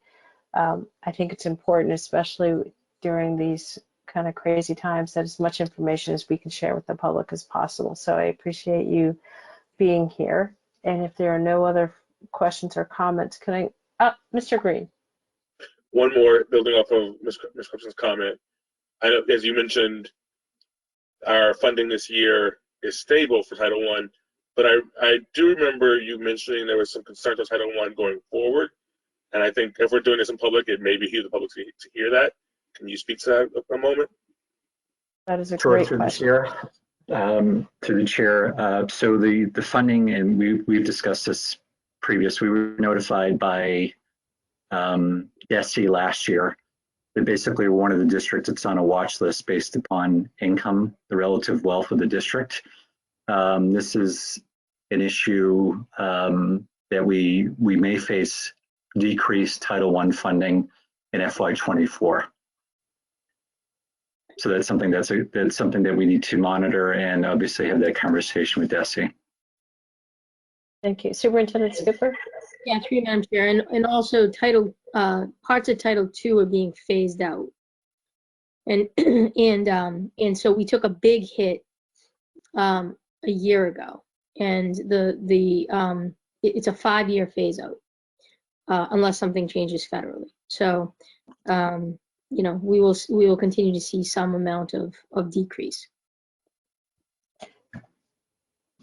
I think it's important, especially during these kind of crazy times, that as much information as we can share with the public as possible. So I appreciate you being here. And if there are no other questions or comments, can I, Mr. Green. One more, building off of Ms. Krupchen's comment. I know, as you mentioned, our funding this year is stable for Title I, but I do remember you mentioning there was some concerns with Title I going forward. And I think if we're doing this in public, it may behoove the public to hear that. Can you speak to that for a moment? That is a great question. Through the chair. So the funding, and we've discussed this previously, we were notified by DESE last year that basically we're one of the districts that's on a watch list based upon income, the relative wealth of the district. This is an issue that we may face decreased Title I funding in FY24. So that's something that we need to monitor and obviously have that conversation with DESE. Thank you. Superintendent Skipper? Yeah, through you, Madam Chair, and also parts of Title II are being phased out. And and so we took a big hit a year ago, and it's a 5-year phase out unless something changes federally. So you know, we will continue to see some amount of decrease.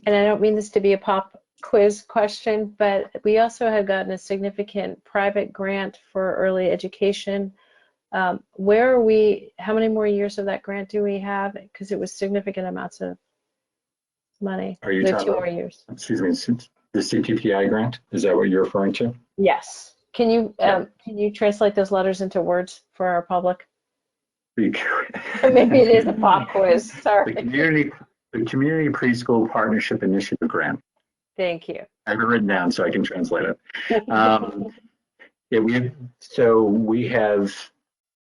And I don't mean this to be a pop quiz question, but we also have gotten a significant private grant for early education. Where are we? How many more years of that grant do we have? Because it was significant amounts of money. Are you There are talking 2 about, more years. excuse me, the CPPI grant? Is that what you're referring to? Yes. Can you Yeah. can you translate those letters into words for our public? Maybe Maybe it is a pop quiz. Sorry. The Community Preschool Partnership Initiative Grant. Thank you. I have it written down so I can translate it. Yeah, we have,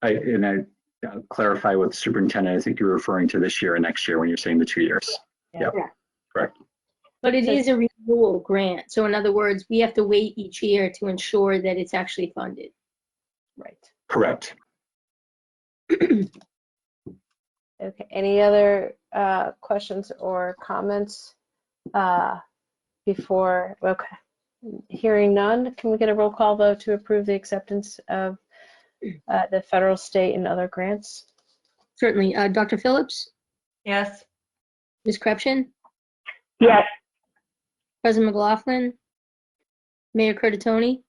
I'll clarify with the superintendent, I think you're referring to this year and next year when you're saying the 2 years. Yeah, correct. But it is a renewal grant. So in other words, we have to wait each year to ensure that it's actually funded. Right. Correct. Okay. Any other questions or comments before? Okay. Hearing none, can we get a roll call vote to approve the acceptance of the federal, state, and other grants? Certainly. Dr. Phillips? Yes. Ms. Krepshin? Yes. President McLaughlin? Mayor Curtatone?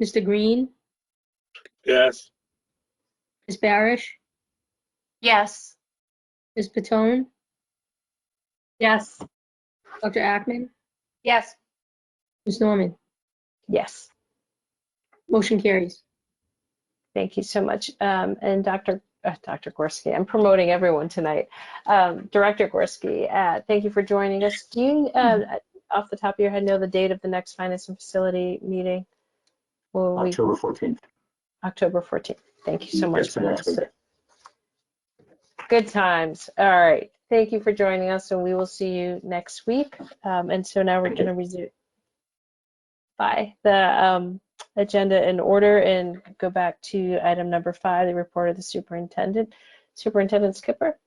Mr. Green? Yes. Ms. Barish? Yes. Ms. Patone? Yes. Dr. Ackman? Yes. Ms. Norman? Yes. Motion carries. Thank you so much. And Dr. Gorski, I'm promoting everyone tonight. Director Gorski, thank you for joining us. Do you, off the top of your head, know the date of the next Finance and Facility meeting? October 14th. October 14th. Thank you so much Yes, for next this. week. Good times. All right. Thank you for joining us, and we will see you next week. And so now we're going to resume the agenda in order and go back to item number 5, the report of the superintendent. Superintendent Skipper.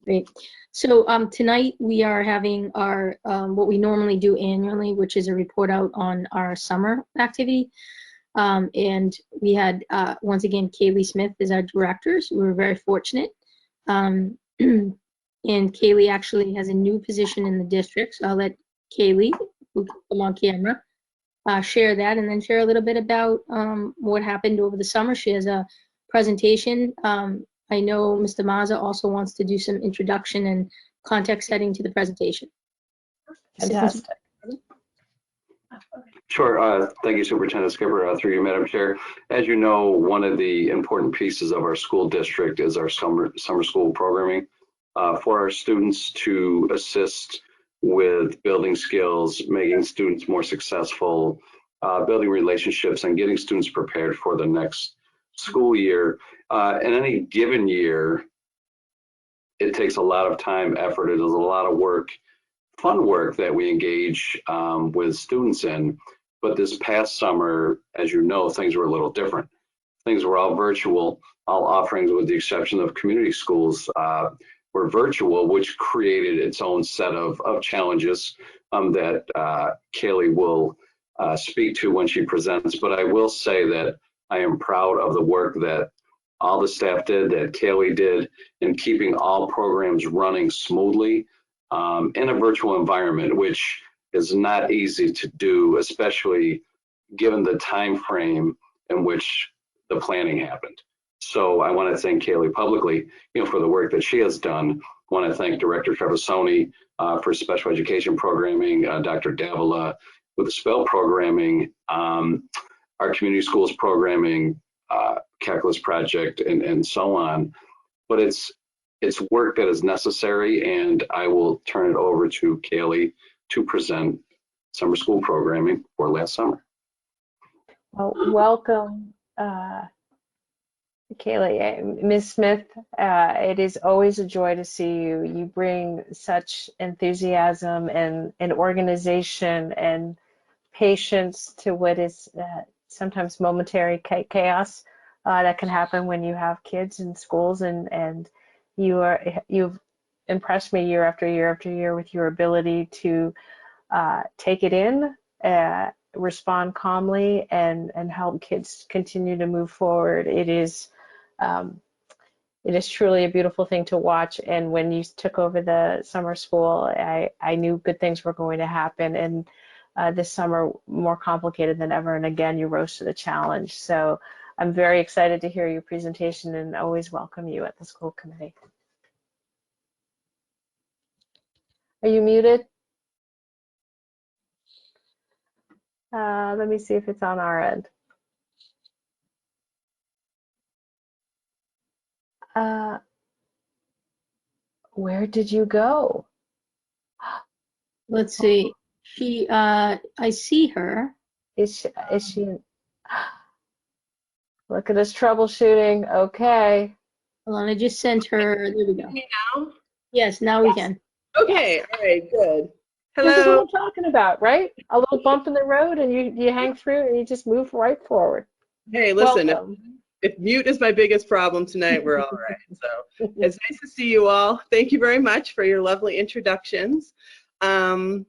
Great. So tonight we are having our what we normally do annually, which is a report out on our summer activity. And we had, once again, Kaylee Smith is our director, so we were very fortunate. And Kaylee actually has a new position in the district, so I'll let Kaylee, who can come on camera, share that and then share a little bit about what happened over the summer. She has a presentation. I know Mr. Mazza also wants to do some introduction and context setting to the presentation. Fantastic. Sure. Thank you, Superintendent Skipper, through you, Madam Chair. As you know, one of the important pieces of our school district is our summer school programming for our students to assist with building skills, making students more successful, building relationships, and getting students prepared for the next school year. In any given year, it takes a lot of time, effort. It is a lot of work, fun work that we engage with students in. But this past summer, as you know, things were a little different. Things were all virtual. All offerings, with the exception of community schools, were virtual, which created its own set of challenges that Kaylee will speak to when she presents. But I will say that I am proud of the work that all the staff did, that Kaylee did, in keeping all programs running smoothly in a virtual environment, which is not easy to do, especially given the time frame in which the planning happened. So I want to thank Kaylee publicly, for the work that she has done. I want to thank Director Trevisoni for special education programming, Dr. Davila with the spell programming, our community schools programming, calculus project, and so on. But it's work that is necessary, and I will turn it over to Kaylee to present summer school programming for last summer. Well, welcome, Kaylee, Ms. Smith, it is always a joy to see you. You bring such enthusiasm and organization and patience to what is sometimes momentary chaos that can happen when you have kids in schools, and you've impressed me year after year after year with your ability to take it in, respond calmly, and help kids continue to move forward. It is truly a beautiful thing to watch. And when you took over the summer school, I knew good things were going to happen. And this summer, more complicated than ever. And again, you rose to the challenge. So I'm very excited to hear your presentation and always welcome you at the school committee. Are you muted? Let me see if it's on our end. Where did you go? Let's see. She, I see her. Is she? Look at us troubleshooting. Okay. Hold on, I just sent her. There we go. Now? Yes, now we can. Okay, all right, good. This is what Hello. I'm talking about, right? A little bump in the road and you hang through and you just move right forward. Hey, listen, Welcome. if mute is my biggest problem tonight, we're all right. So it's nice to see you all. Thank you very much for your lovely introductions. So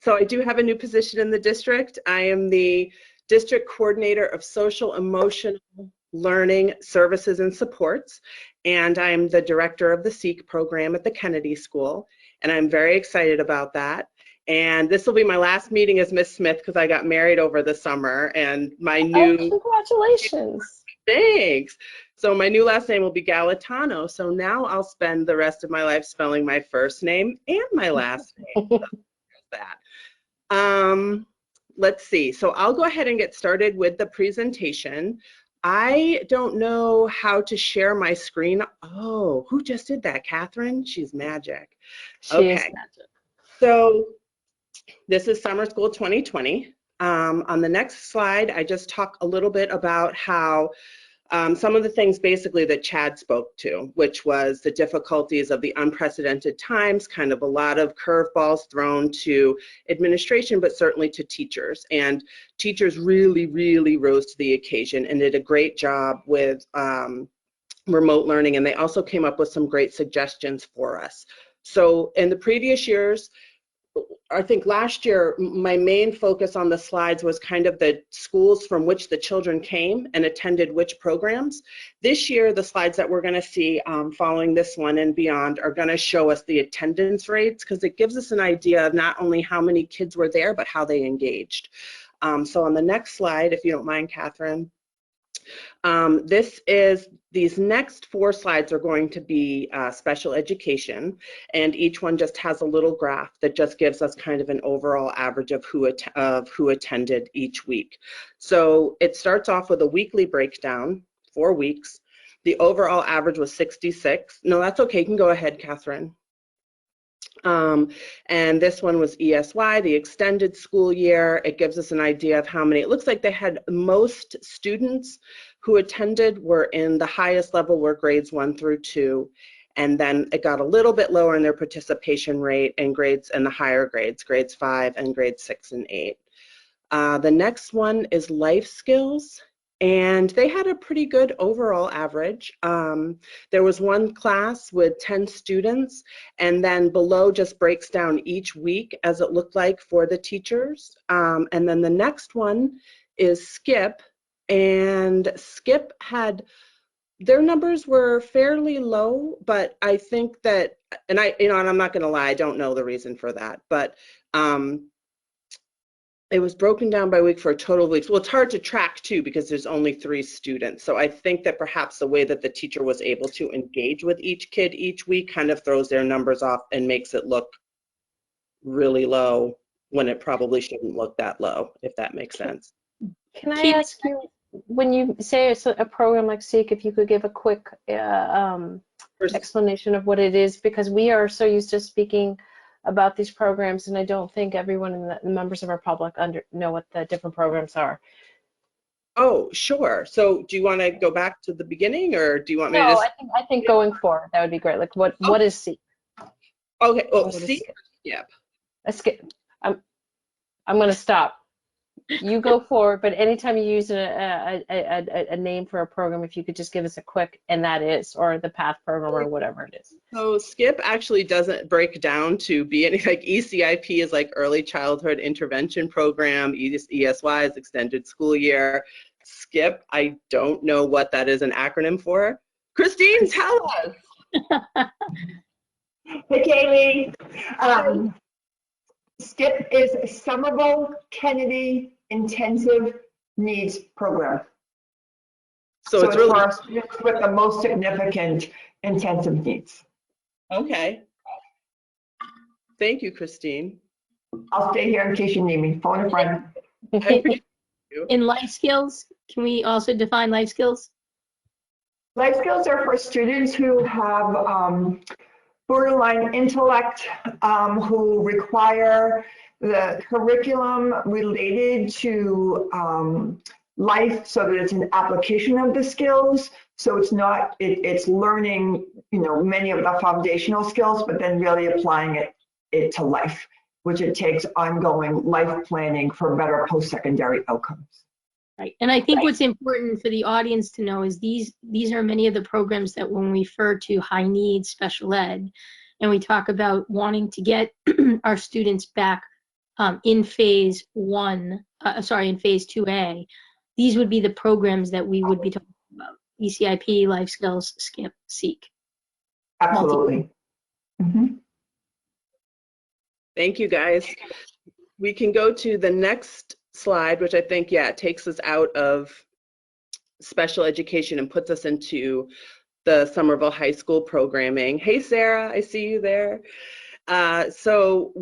I do have a new position in the district. I am the district coordinator of social emotional learning services and supports, and I'm the director of the SEEK program at the Kennedy School, and I'm very excited about that. And this will be my last meeting as Miss Smith because I got married over the summer, and my new— Oh, congratulations. Thanks. So my new last name will be Galatano, so now I'll spend the rest of my life spelling my first name and my last name. So there's that. Let's see. So I'll go ahead and get started with the presentation. I don't know how to share my screen. Oh, who just did that? Catherine? She's magic. She is Okay. magic. So this is Summer School 2020. On the next slide, I just talk a little bit about how some of the things basically that Chad spoke to, which was the difficulties of the unprecedented times, kind of a lot of curveballs thrown to administration, but certainly to teachers. And teachers really, really rose to the occasion and did a great job with remote learning. And they also came up with some great suggestions for us. So in the previous years, I think last year, my main focus on the slides was kind of the schools from which the children came and attended which programs. This year, the slides that we're going to see following this one and beyond are going to show us the attendance rates, because it gives us an idea of not only how many kids were there, but how they engaged. So on the next slide, if you don't mind, Catherine. These next 4 slides are going to be special education, and each one just has a little graph that just gives us kind of an overall average of who attended each week. So it starts off with a weekly breakdown, 4 weeks. The overall average was 66. No, that's okay. You can go ahead, Catherine. And this one was ESY, the extended school year. It gives us an idea of how many. It looks like they had most students who attended were in the highest level were grades 1 through 2. And then it got a little bit lower in their participation rate in grades and the higher grades, grades 5 and grades 6 and 8. The next one is life skills. And they had a pretty good overall average. There was one class with 10 students, and then below just breaks down each week as it looked like for the teachers. And then the next one is SKIP, and SKIP had, their numbers were fairly low, but I think that, and I'm not gonna lie, I don't know the reason for that, but it was broken down by week for a total of weeks. Well, it's hard to track too because there's only 3 students. So I think that perhaps the way that the teacher was able to engage with each kid each week kind of throws their numbers off and makes it look really low when it probably shouldn't look that low, if that makes sense. Can I ask you, when you say it's a program like SEEK, if you could give a quick explanation of what it is, because we are so used to speaking about these programs, and I don't think everyone in the members of our public know what the different programs are. Oh, sure. So do you want to go back to the beginning, or do you want me to No, just? I think going forward, that would be great. Like what is SEEP? Okay. Oh, What is see, SEEP? yep. Let's get, I'm going to stop. You go forward, but anytime you use a name for a program, if you could just give us a quick, and that is, or the PATH program or whatever it is. So SKIP actually doesn't break down to be any, like ECIP is like Early Childhood Intervention Program, ESY is Extended School Year. SKIP, I don't know what that is an acronym for. Christine, tell us. Hey, Kaylee. SKIP is Somerville Kennedy Intensive Needs Program. So it's really for our students with the most significant intensive needs. Okay. Thank you, Christine. I'll stay here in case you need me. Phone a friend. In life skills, can we also define life skills? Life skills are for students who have borderline intellect, who require the curriculum related to life so that it's an application of the skills. So it's not, it's learning, you know, many of the foundational skills, but then really applying it to life, which it takes ongoing life planning for better post-secondary outcomes. Right. And I think what's important for the audience to know is these are many of the programs that when we refer to high needs special ed, and we talk about wanting to get our students back in phase 2A, these would be the programs that we would be talking about. ECIP, life skills, SKIP, SEEK. Absolutely. Thank you, guys. We can go to the next slide, which I think, yeah, takes us out of special education and puts us into the Somerville High School programming. Hey, Sarah, I see you there. So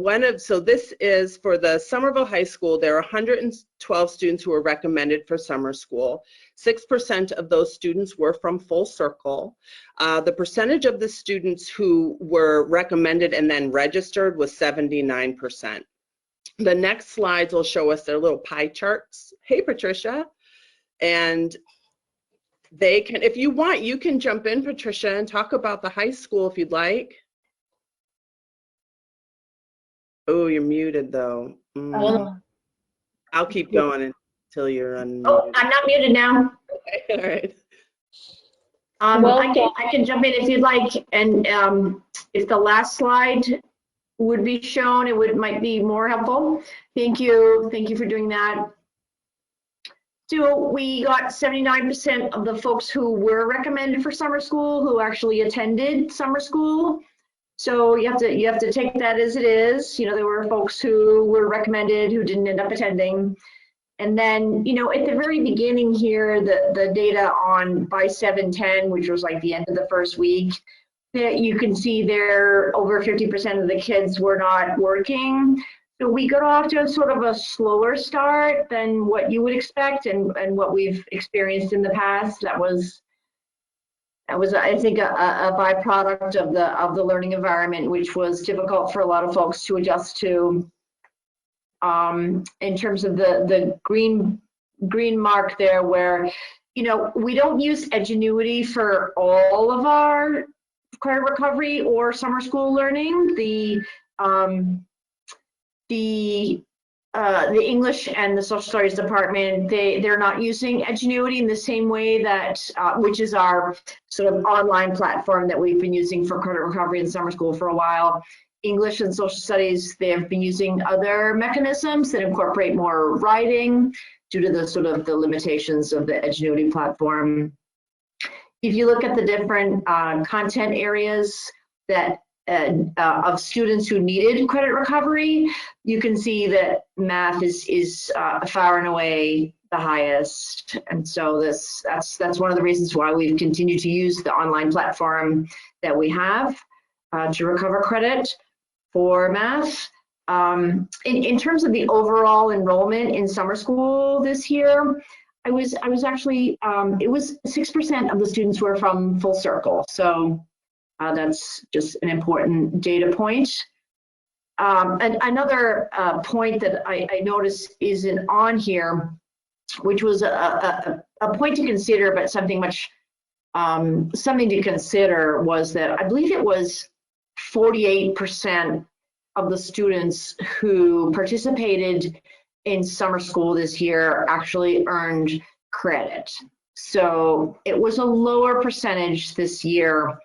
this is for the Somerville High School. There are 112 students who were recommended for summer school. 6% of those students were from Full Circle. The percentage of the students who were recommended and then registered was 79%. The next slides will show us their little pie charts. Hey, Patricia. And they can, if you want, you can jump in, Patricia, and talk about the high school if you'd like. Oh, you're muted though. I'll keep going until you're unmuted. Oh, I'm not muted now. Okay, all right. I can jump in if you'd like, and if the last slide would be shown, it might be more helpful. Thank you for doing that. So we got 79% of the folks who were recommended for summer school who actually attended summer school. So you have to take that as it is. You know, there were folks who were recommended who didn't end up attending. And then, you know, at the very beginning here, the data on by 7/10, which was like the end of the first week, that you can see there over 50% of the kids were not working. So we got off to sort of a slower start than what you would expect and what we've experienced in the past. That was I think a byproduct of the learning environment, which was difficult for a lot of folks to adjust to. In terms of the green mark there, where, you know, we don't use Edgenuity for all of our credit recovery or summer school learning. The English and the social studies department, they're not using Edgenuity in the same way that, which is our sort of online platform that we've been using for credit recovery in summer school for a while. English and social studies, they have been using other mechanisms that incorporate more writing due to the sort of the limitations of the Edgenuity platform. If you look at the different content areas that of students who needed credit recovery, you can see that math is far and away the highest. And so that's one of the reasons why we've continued to use the online platform that we have to recover credit for math. In terms of the overall enrollment in summer school this year, I was actually, it was 6% of the students were from Full Circle. So that's just an important data point. And another point that I noticed isn't on here which was a point to consider, but something much, something to consider was that I believe it was 48% of the students who participated in summer school this year actually earned credit. So it was a lower percentage this year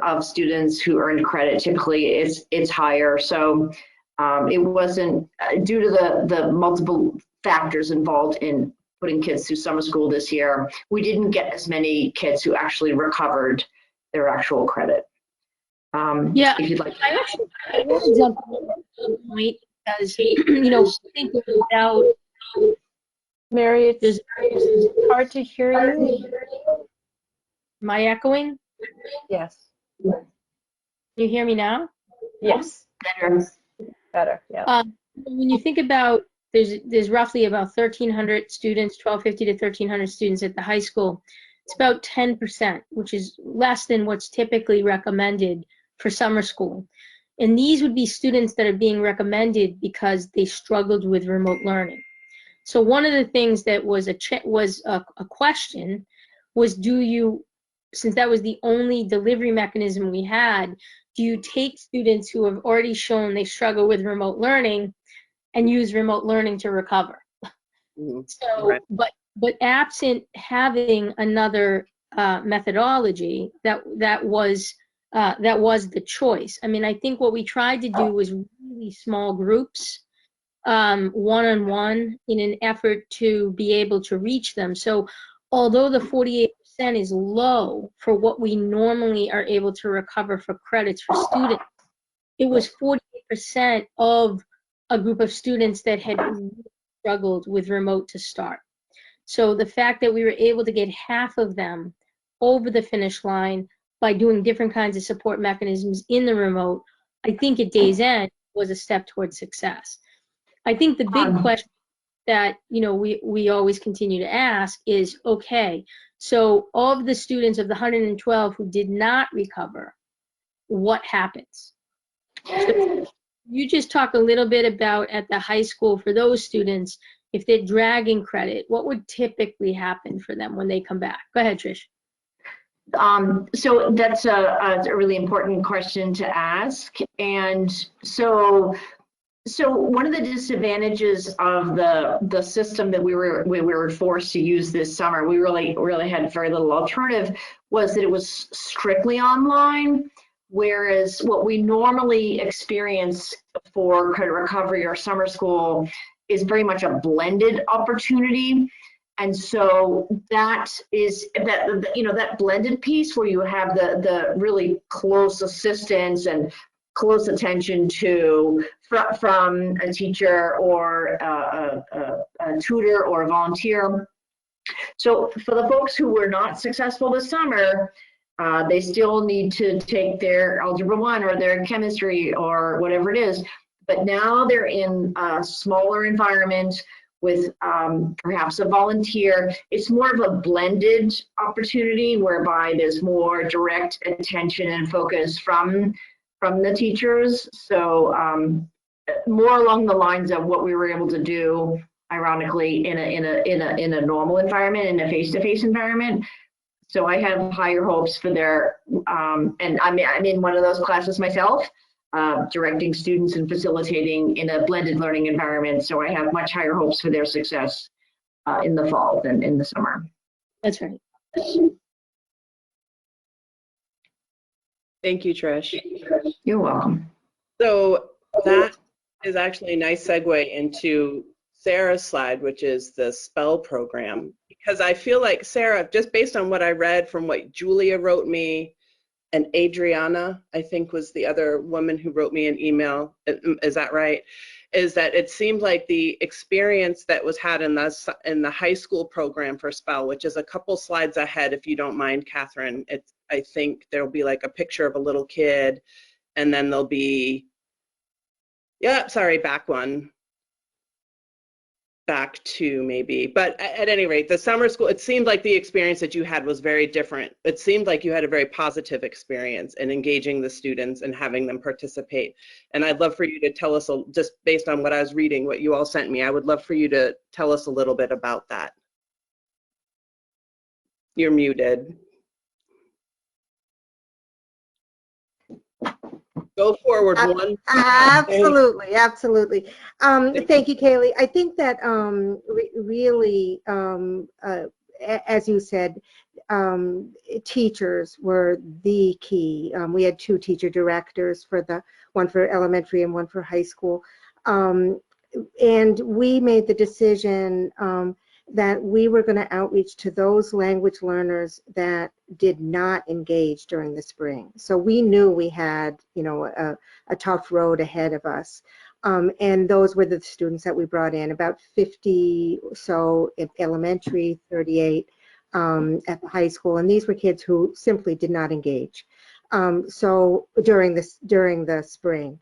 of students who earned credit. Typically it's higher. So it wasn't due to the multiple factors involved in putting kids through summer school this year. We didn't get as many kids who actually recovered their actual credit. Yeah, if you'd like. I actually want to jump on that point because, you know, think about Mary, it's hard to hear you. Am I echoing? Yes. Can you hear me now? Yes. Better. Better, yeah. When you think about, there's roughly about 1,300 students, 1,250 to 1,300 students at the high school. It's about 10%, which is less than what's typically recommended for summer school. And these would be students that are being recommended because they struggled with remote learning. So one of the things that was a question was, do you, since that was the only delivery mechanism we had, do you take students who have already shown they struggle with remote learning and use remote learning to recover? So, Right. but absent having another methodology, that was the choice. I mean, I think what we tried to do was really small groups, one-on-one, in an effort to be able to reach them. So although the 48% is low for what we normally are able to recover for credits for students, it was 48% of a group of students that had struggled with remote to start. So the fact that we were able to get half of them over the finish line by doing different kinds of support mechanisms in the remote, I think at day's end was a step towards success. I think the big question that, you know, we always continue to ask is, okay, so of the students, of the 112 who did not recover, what happens? So you just talk a little bit about at the high school for those students, if they're dragging credit, what would typically happen for them when they come back? Go ahead, Trish. So that's a really important question to ask. And so one of the disadvantages of the system that we were forced to use this summer, we really had very little alternative, was that it was strictly online. Whereas what we normally experience for credit recovery or summer school is very much a blended opportunity. And so that blended piece where you have the really close assistance and close attention to from a teacher or a tutor or a volunteer. So for the folks who were not successful this summer, they still need to take their Algebra 1 or their chemistry or whatever it is, but now they're in a smaller environment with perhaps a volunteer. It's more of a blended opportunity whereby there's more direct attention and focus from the teachers. So more along the lines of what we were able to do, ironically, in a normal environment, in a face-to-face environment. So I have higher hopes for their, and I'm in one of those classes myself, directing students and facilitating in a blended learning environment. So I have much higher hopes for their success in the fall than in the summer. That's right. Thank you, Trish. You're welcome. So that is actually a nice segue into Sarah's slide, which is the SPELL program. Because I feel like, Sarah, just based on what I read from what Julia wrote me, and Adriana, I think, was the other woman who wrote me an email, is that right? Is that it seemed like the experience that was had in the high school program for SPELL, which is a couple slides ahead, if you don't mind, Catherine. I think there'll be like a picture of a little kid, and then there'll be, yeah, sorry, back one. back to maybe, but at any rate, the summer school, it seemed like the experience that you had was very different. It seemed like you had a very positive experience in engaging the students and having them participate. And I'd love for you to tell us, just based on what I was reading, what you all sent me, I would love for you to tell us a little bit about that. You're muted. Go forward one. Absolutely, absolutely. Thank you, Kaylee. I think that really, as you said, teachers were the key. We had 2 teacher directors, one for elementary and one for high school. And we made the decision that we were going to outreach to those language learners that did not engage during the spring. So we knew we had, you know, a tough road ahead of us. And those were the students that we brought in, about 50 or so at elementary, 38 at the high school. And these were kids who simply did not engage. So during the spring.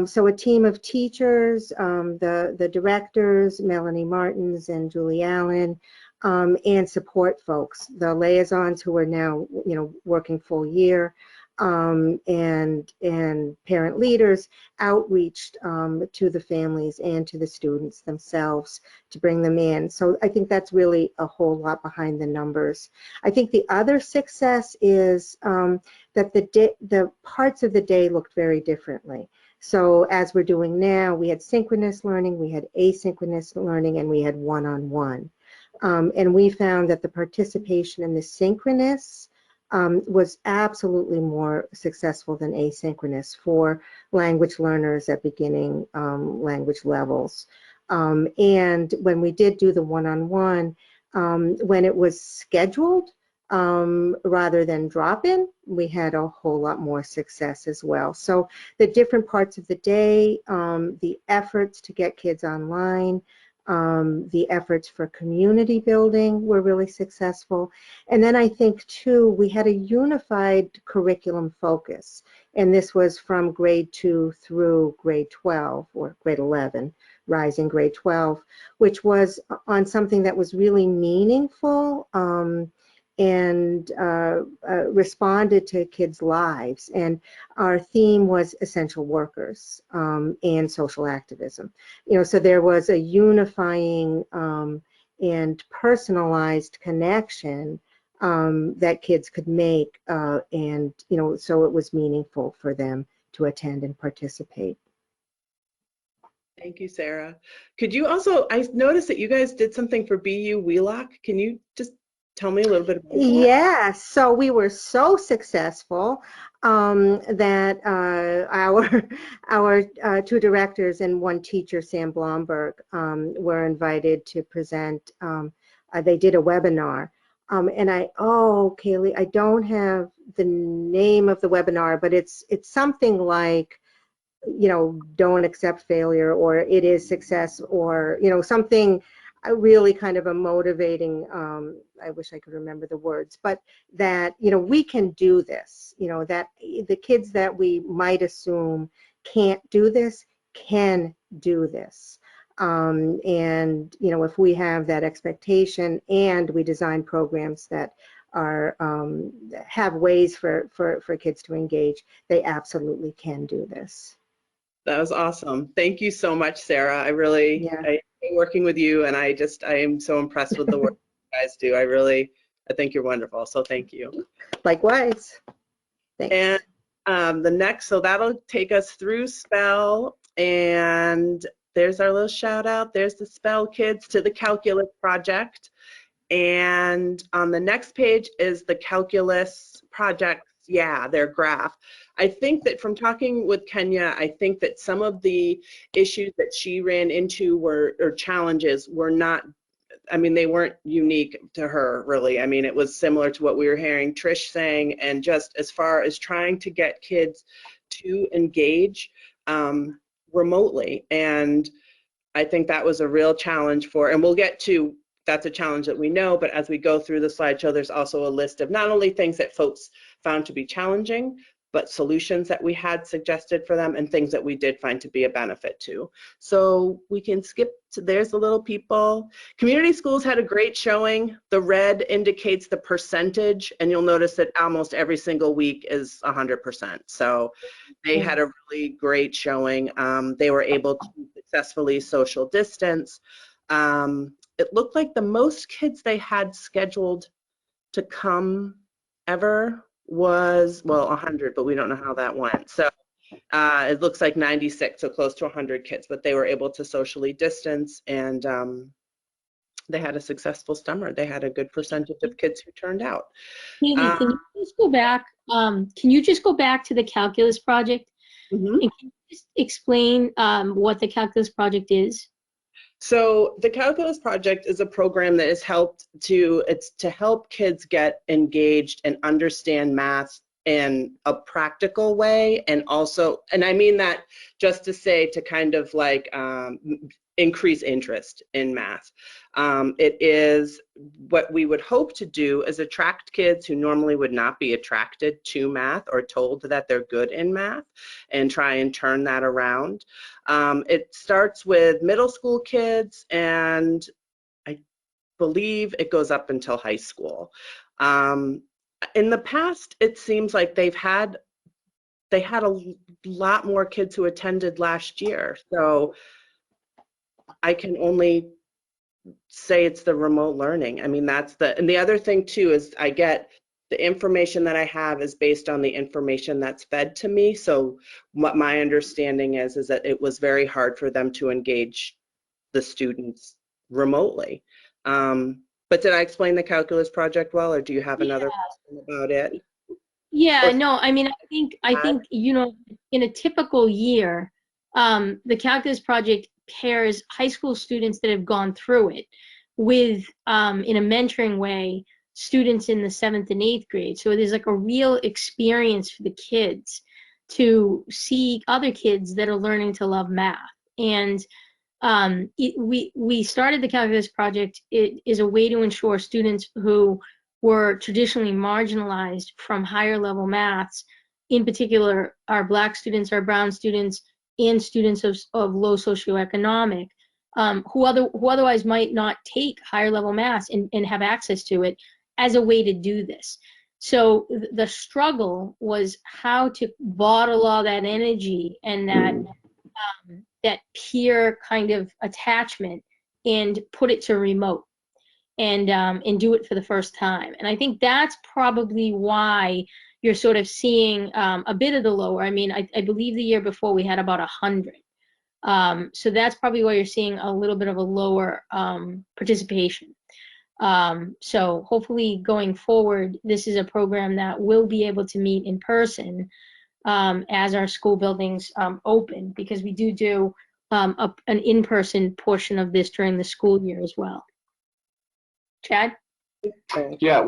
So a team of teachers, the directors, Melanie Martins and Julie Allen, and support folks, the liaisons who are now, you know, working full year, and parent leaders outreached to the families and to the students themselves to bring them in. So I think that's really a whole lot behind the numbers. I think the other success is that the parts of the day looked very differently. So as we're doing now, we had synchronous learning, we had asynchronous learning, and we had one-on-one. And we found that the participation in the synchronous was absolutely more successful than asynchronous for language learners at beginning language levels. And when we did do the one-on-one, when it was scheduled, rather than drop-in, we had a whole lot more success as well. So the different parts of the day, the efforts to get kids online, the efforts for community building were really successful. And then I think too, we had a unified curriculum focus. And this was from grade 2 through grade 12 or grade 11, rising grade 12, which was on something that was really meaningful, and responded to kids' lives. And our theme was essential workers and social activism. You know, so there was a unifying and personalized connection that kids could make, and, you know, so it was meaningful for them to attend and participate. Thank you, Sarah. Could you also, I noticed that you guys did something for BU Wheelock. Can you just tell me a little bit about that? Yes, so we were so successful that our 2 directors and 1 teacher, Sam Blomberg, were invited to present. They did a webinar. And Kaylee, I don't have the name of the webinar, but it's something like, you know, don't accept failure, or it is success, or, you know, something really kind of a motivating, I wish I could remember the words, but that, you know, we can do this, you know, that the kids that we might assume can't do this can do this. And, you know, if we have that expectation and we design programs that are have ways for kids to engage, they absolutely can do this. That was awesome. Thank you so much, Sarah. I really, I enjoy working with you, and I am so impressed with the work you guys do. I think you're wonderful, so thank you. Likewise. Thanks. And the next, so that'll take us through SPELL, and there's our little shout out. There's the SPELL kids to the calculus project. And on the next page is the calculus project, their graph. I think that from talking with Kenya, I think that some of the issues that she ran into or challenges were not, I mean, they weren't unique to her, really. I mean, it was similar to what we were hearing Trish saying, and just as far as trying to get kids to engage remotely. And I think that was a real challenge and we'll get to, that's a challenge that we know, but as we go through the slideshow, there's also a list of not only things that folks found to be challenging, but solutions that we had suggested for them and things that we did find to be a benefit to. So we can skip to, there's the little people. Community schools had a great showing. The red indicates the percentage, and you'll notice that almost every single week is 100%. So they had a really great showing. They were able to successfully social distance. It looked like the most kids they had scheduled to come ever was, well, 100, but we don't know how that went. So it looks like 96, so close to 100 kids, but they were able to socially distance, and they had a successful summer. They had a good percentage of kids who turned out. Haley, can you just go back? Can you just go back to the calculus project? And can you just explain what the calculus project is? So the Calculus Project is a program that is it's to help kids get engaged and understand math in a practical way, and also, and I mean that just to say to kind of like increase interest in math. It is what we would hope to do is attract kids who normally would not be attracted to math or told that they're good in math, and try and turn that around. It starts with middle school kids, and I believe it goes up until high school. In the past, it seems like they had a lot more kids who attended last year. So I can only say it's the remote learning. I mean, and the other thing too is I get the information that I have is based on the information that's fed to me. So what my understanding is that it was very hard for them to engage the students remotely. But did I explain the calculus project well, or do you have another question about it? Yeah, no, I mean, I think, you know, in a typical year, the calculus project pairs high school students that have gone through it with, in a mentoring way, students in the 7th and 8th grade. So there's like a real experience for the kids to see other kids that are learning to love math. And we started the calculus project. It is a way to ensure students who were traditionally marginalized from higher level maths, in particular our Black students, our brown students, and students of low socioeconomic, who otherwise might not take higher level maths and have access to it, as a way to do this. So the struggle was how to bottle all that energy and that peer kind of attachment and put it to remote and do it for the first time. And I think that's probably why you're sort of seeing a bit of the lower. I mean, I believe the year before we had about 100. So that's probably why you're seeing a little bit of a lower participation. So hopefully going forward, this is a program that will be able to meet in person as our school buildings open, because we do an in-person portion of this during the school year as well. Chad? Yeah,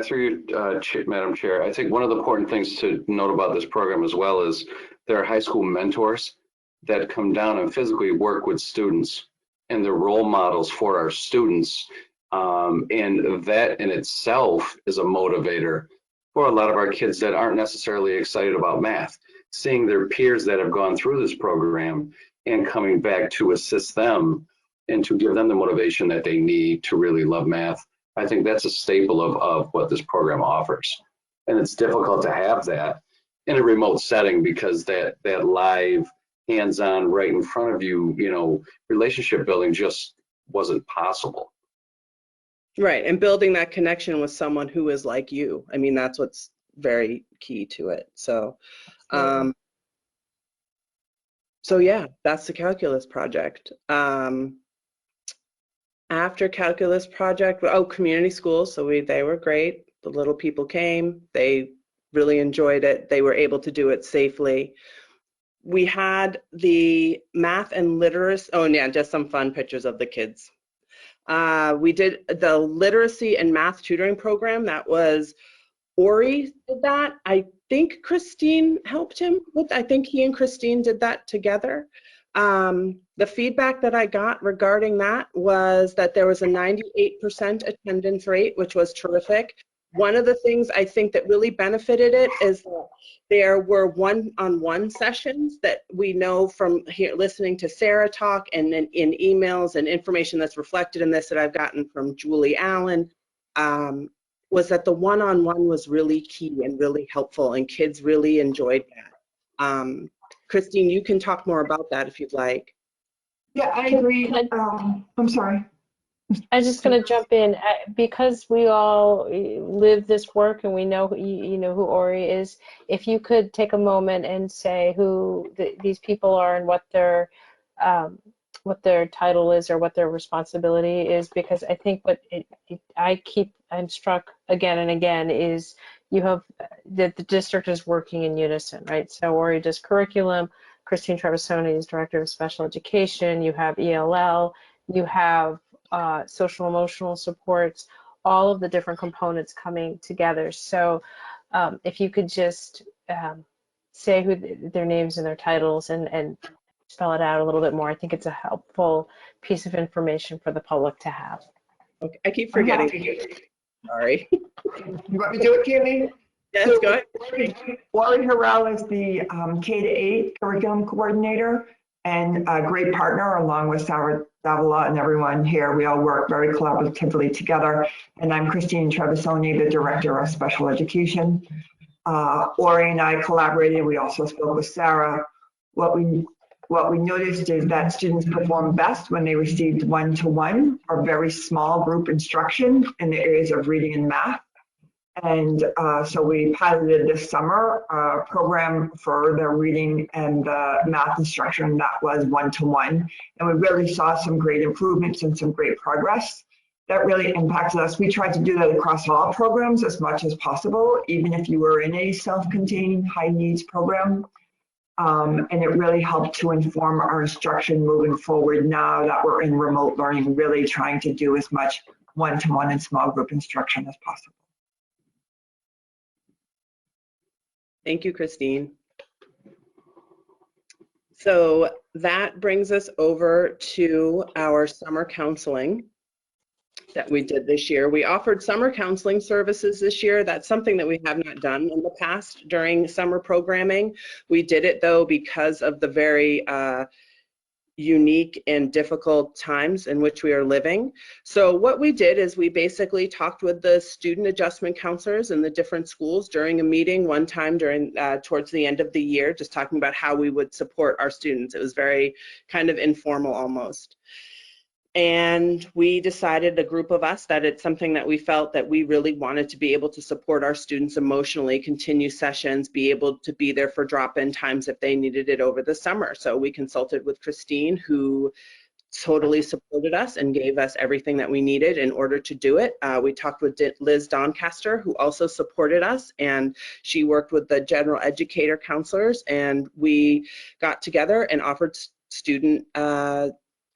through you, Madam Chair, I think one of the important things to note about this program as well is there are high school mentors that come down and physically work with students, and they're role models for our students. And that in itself is a motivator for a lot of our kids that aren't necessarily excited about math. Seeing their peers that have gone through this program and coming back to assist them and to give them the motivation that they need to really love math, I think that's a staple of what this program offers. And it's difficult to have that in a remote setting because that live, hands-on, right in front of you, you know, relationship building just wasn't possible. Right, and building that connection with someone who is like you. I mean, that's what's very key to it. So, so yeah, that's the calculus project. After calculus project, community schools. So they were great. The little people came. They really enjoyed it. They were able to do it safely. We had the math and literacy. Oh yeah, just some fun pictures of the kids. We did the literacy and math tutoring program. That was Ori did that. I think Christine helped him with. I think he and Christine did that together. The feedback that I got regarding that was that there was a 98% attendance rate, which was terrific. One of the things I think that really benefited it is that there were one-on-one sessions that we know from here, listening to Sarah talk and in emails and information that's reflected in this that I've gotten from Julie Allen, was that the one-on-one was really key and really helpful, and kids really enjoyed that. Christine, you can talk more about that if you'd like. Yeah, I agree. I'm sorry. I'm just going to jump in because we all live this work and we know you know who Ori is. If you could take a moment and say who these people are and what their title is or what their responsibility is, because I think what I'm struck again and again is you have that the district is working in unison, right? So Ori does curriculum, Christine Trebisoni is director of special education, you have ELL, you have social emotional supports, all of the different components coming together. So if you could just say who their names and their titles and spell it out a little bit more, I think it's a helpful piece of information for the public to have. Okay, I keep forgetting. Sorry. You want me to do it, Candy? Yes, So, go ahead. Wally Harrell is the K-8 curriculum coordinator and a great partner along with Sarah Davila and everyone here. We all work very collaboratively together. And I'm Christine Trebisoni, the director of special education. Ori and I collaborated. We also spoke with Sarah. What we noticed is that students perform best when they received one-to-one or very small group instruction in the areas of reading and math. And so we piloted this summer a program for the reading and the math instruction that was one-to-one. And we really saw some great improvements and some great progress that really impacted us. We tried to do that across all programs as much as possible, even if you were in a self-contained high needs program. And it really helped to inform our instruction moving forward now that we're in remote learning, really trying to do as much one-to-one and small group instruction as possible. Thank you, Christine. So that brings us over to our summer counseling that we did this year. We offered summer counseling services this year. That's something that we have not done in the past during summer programming. We did it though because of the very unique and difficult times in which we are living. So what we did is we basically talked with the student adjustment counselors in the different schools during a meeting one time during towards the end of the year, just talking about how we would support our students. It was very kind of informal almost. And we decided, a group of us, that it's something that we felt that we really wanted to be able to support our students emotionally, continue sessions, be able to be there for drop-in times if they needed it over the summer. So we consulted with Christine, who totally supported us and gave us everything that we needed in order to do it. We talked with Liz Doncaster, who also supported us, and she worked with the general educator counselors, and we got together and offered student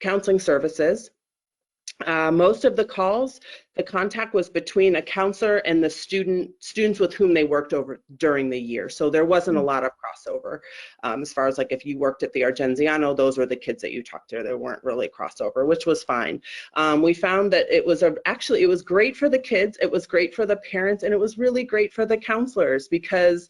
counseling services. Most of the calls, the contact was between a counselor and the students with whom they worked over during the year. So there wasn't a lot of crossover. As far as like if you worked at the Argenziano, those were the kids that you talked to. There weren't really crossover, which was fine. We found that it was actually, it was great for the kids, it was great for the parents, and it was really great for the counselors because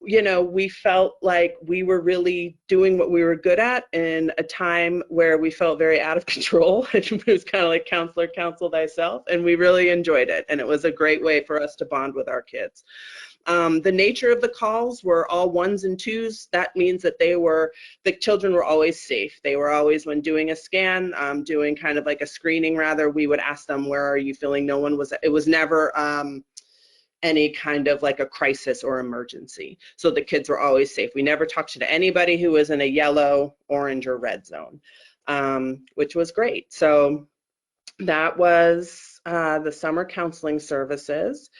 you know, we felt like we were really doing what we were good at in a time where we felt very out of control. It was kind of like counselor, counsel thyself, and we really enjoyed it. And it was a great way for us to bond with our kids. The nature of the calls were all ones and twos. That means that the children were always safe. They were always, when doing a scan, doing kind of like a screening rather, we would ask them, where are you feeling? It was never, any kind of like a crisis or emergency. So the kids were always safe. We never talked to anybody who was in a yellow, orange, or red zone, which was great. So that was the summer counseling services.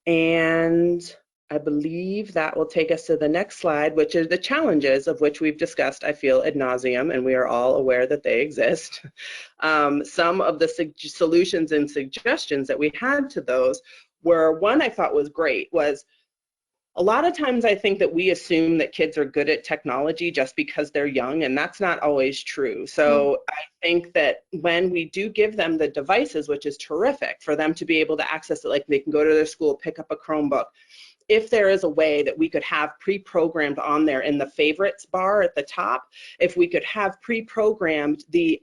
And I believe that will take us to the next slide, which are the challenges of which we've discussed, I feel, ad nauseum, and we are all aware that they exist. Some of the solutions and suggestions that we had to those were, one I thought was great was A lot of times I think that we assume that kids are good at technology just because they're young, and that's not always true. So I think that when we do give them the devices, which is terrific for them to be able to access it, like they can go to their school, pick up a Chromebook. If there is a way that we could have pre-programmed on there in the favorites bar at the top, if we could have pre-programmed the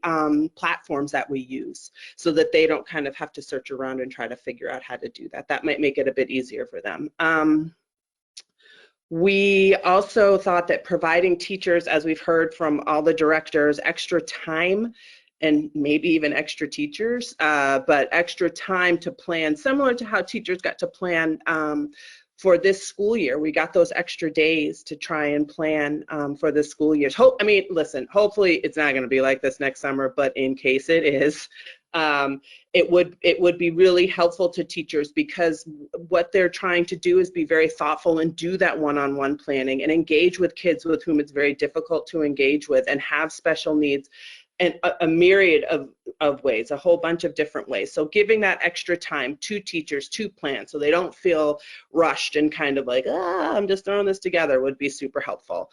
platforms that we use so that they don't kind of have to search around and try to figure out how to do that. That might make it a bit easier for them. We also thought that providing teachers, as we've heard from all the directors, extra time and maybe even extra teachers, but extra time to plan, similar to how teachers got to plan for this school year. We got those extra days to try and plan for this school year. I mean, listen, hopefully it's not going to be like this next summer, but in case it is, it would be really helpful to teachers, because what they're trying to do is be very thoughtful and do that one-on-one planning and engage with kids with whom it's very difficult to engage with and have special needs, and a myriad of ways, a whole bunch of different ways. So giving that extra time to teachers to plan so they don't feel rushed and kind of like, I'm just throwing this together, would be super helpful.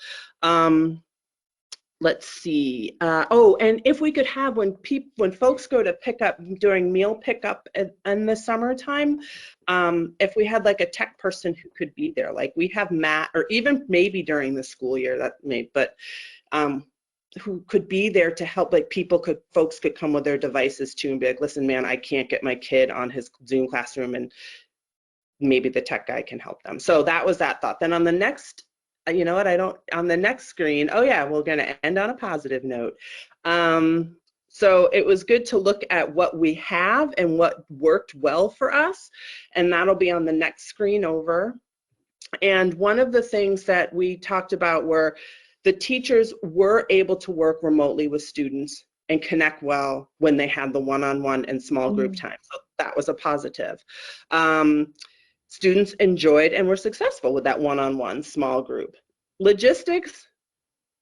Let's see. Oh, and if we could have, when folks go to pick up during meal pickup in the summertime, if we had like a tech person who could be there, like we have Matt, or even maybe during the school year, who could be there to help, like folks could come with their devices too and be like, listen, man, I can't get my kid on his Zoom classroom, and maybe the tech guy can help them. So that was that thought. Then on the next, you know what, on the next screen, oh yeah, we're gonna end on a positive note. So it was good to look at what we have and what worked well for us, and that'll be on the next screen over. And one of the things that we talked about were the teachers were able to work remotely with students and connect well when they had the one-on-one and small group time. So that was a positive. Students enjoyed and were successful with that one-on-one small group. Logistics,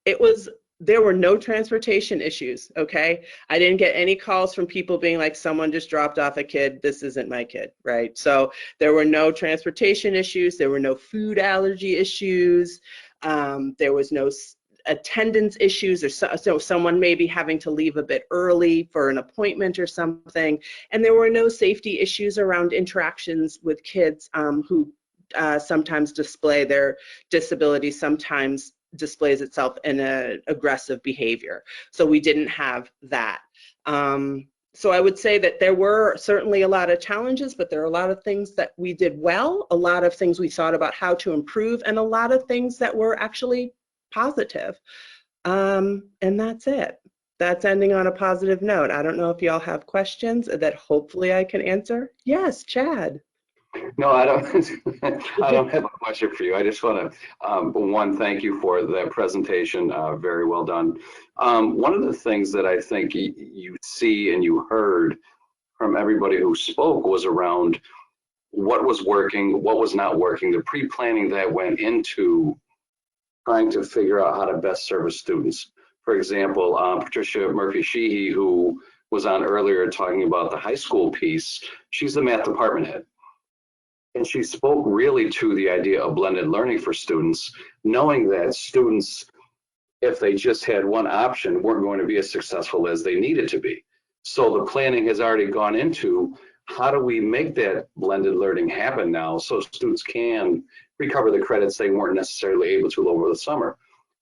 there were no transportation issues, okay? I didn't get any calls from people being like, someone just dropped off a kid, this isn't my kid, right? So there were no transportation issues, there were no food allergy issues, there was no attendance issues, or so someone maybe having to leave a bit early for an appointment or something, and there were no safety issues around interactions with kids who sometimes display their disability, sometimes displays itself in an aggressive behavior. So we didn't have that. So I would say that there were certainly a lot of challenges, but there are a lot of things that we did well, a lot of things we thought about how to improve, and a lot of things that were actually positive. And that's it. That's ending on a positive note. I don't know if y'all have questions that hopefully I can answer. Yes, Chad. No, I don't have a question for you. I just want to, thank you for that presentation. Very well done. One of the things that I think you see and you heard from everybody who spoke was around what was working, what was not working, the pre-planning that went into trying to figure out how to best service students. For example, Patricia Murphy-Sheehy, who was on earlier talking about the high school piece, she's the math department head. And she spoke really to the idea of blended learning for students, knowing that students, if they just had one option, weren't going to be as successful as they needed to be. So the planning has already gone into how do we make that blended learning happen now so students can recover the credits they weren't necessarily able to over the summer.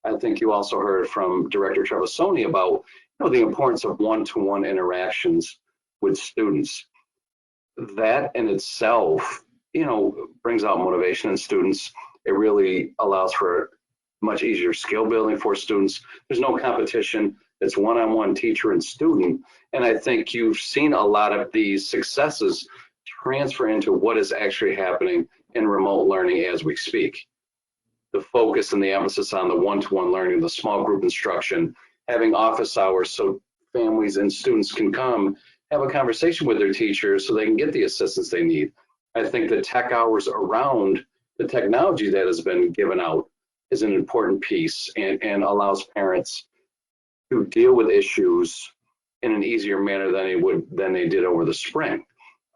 I think you also heard from Director Trevisoni about the importance of one-to-one interactions with students. That in itself brings out motivation in students. It really allows for much easier skill building for students. There's no competition. It's one-on-one teacher and student. And I think you've seen a lot of these successes transfer into what is actually happening in remote learning as we speak. The focus and the emphasis on the one-to-one learning, the small group instruction, having office hours so families and students can come have a conversation with their teachers so they can get the assistance they need. I think the tech hours around the technology that has been given out is an important piece and allows parents to deal with issues in an easier manner than they did over the spring.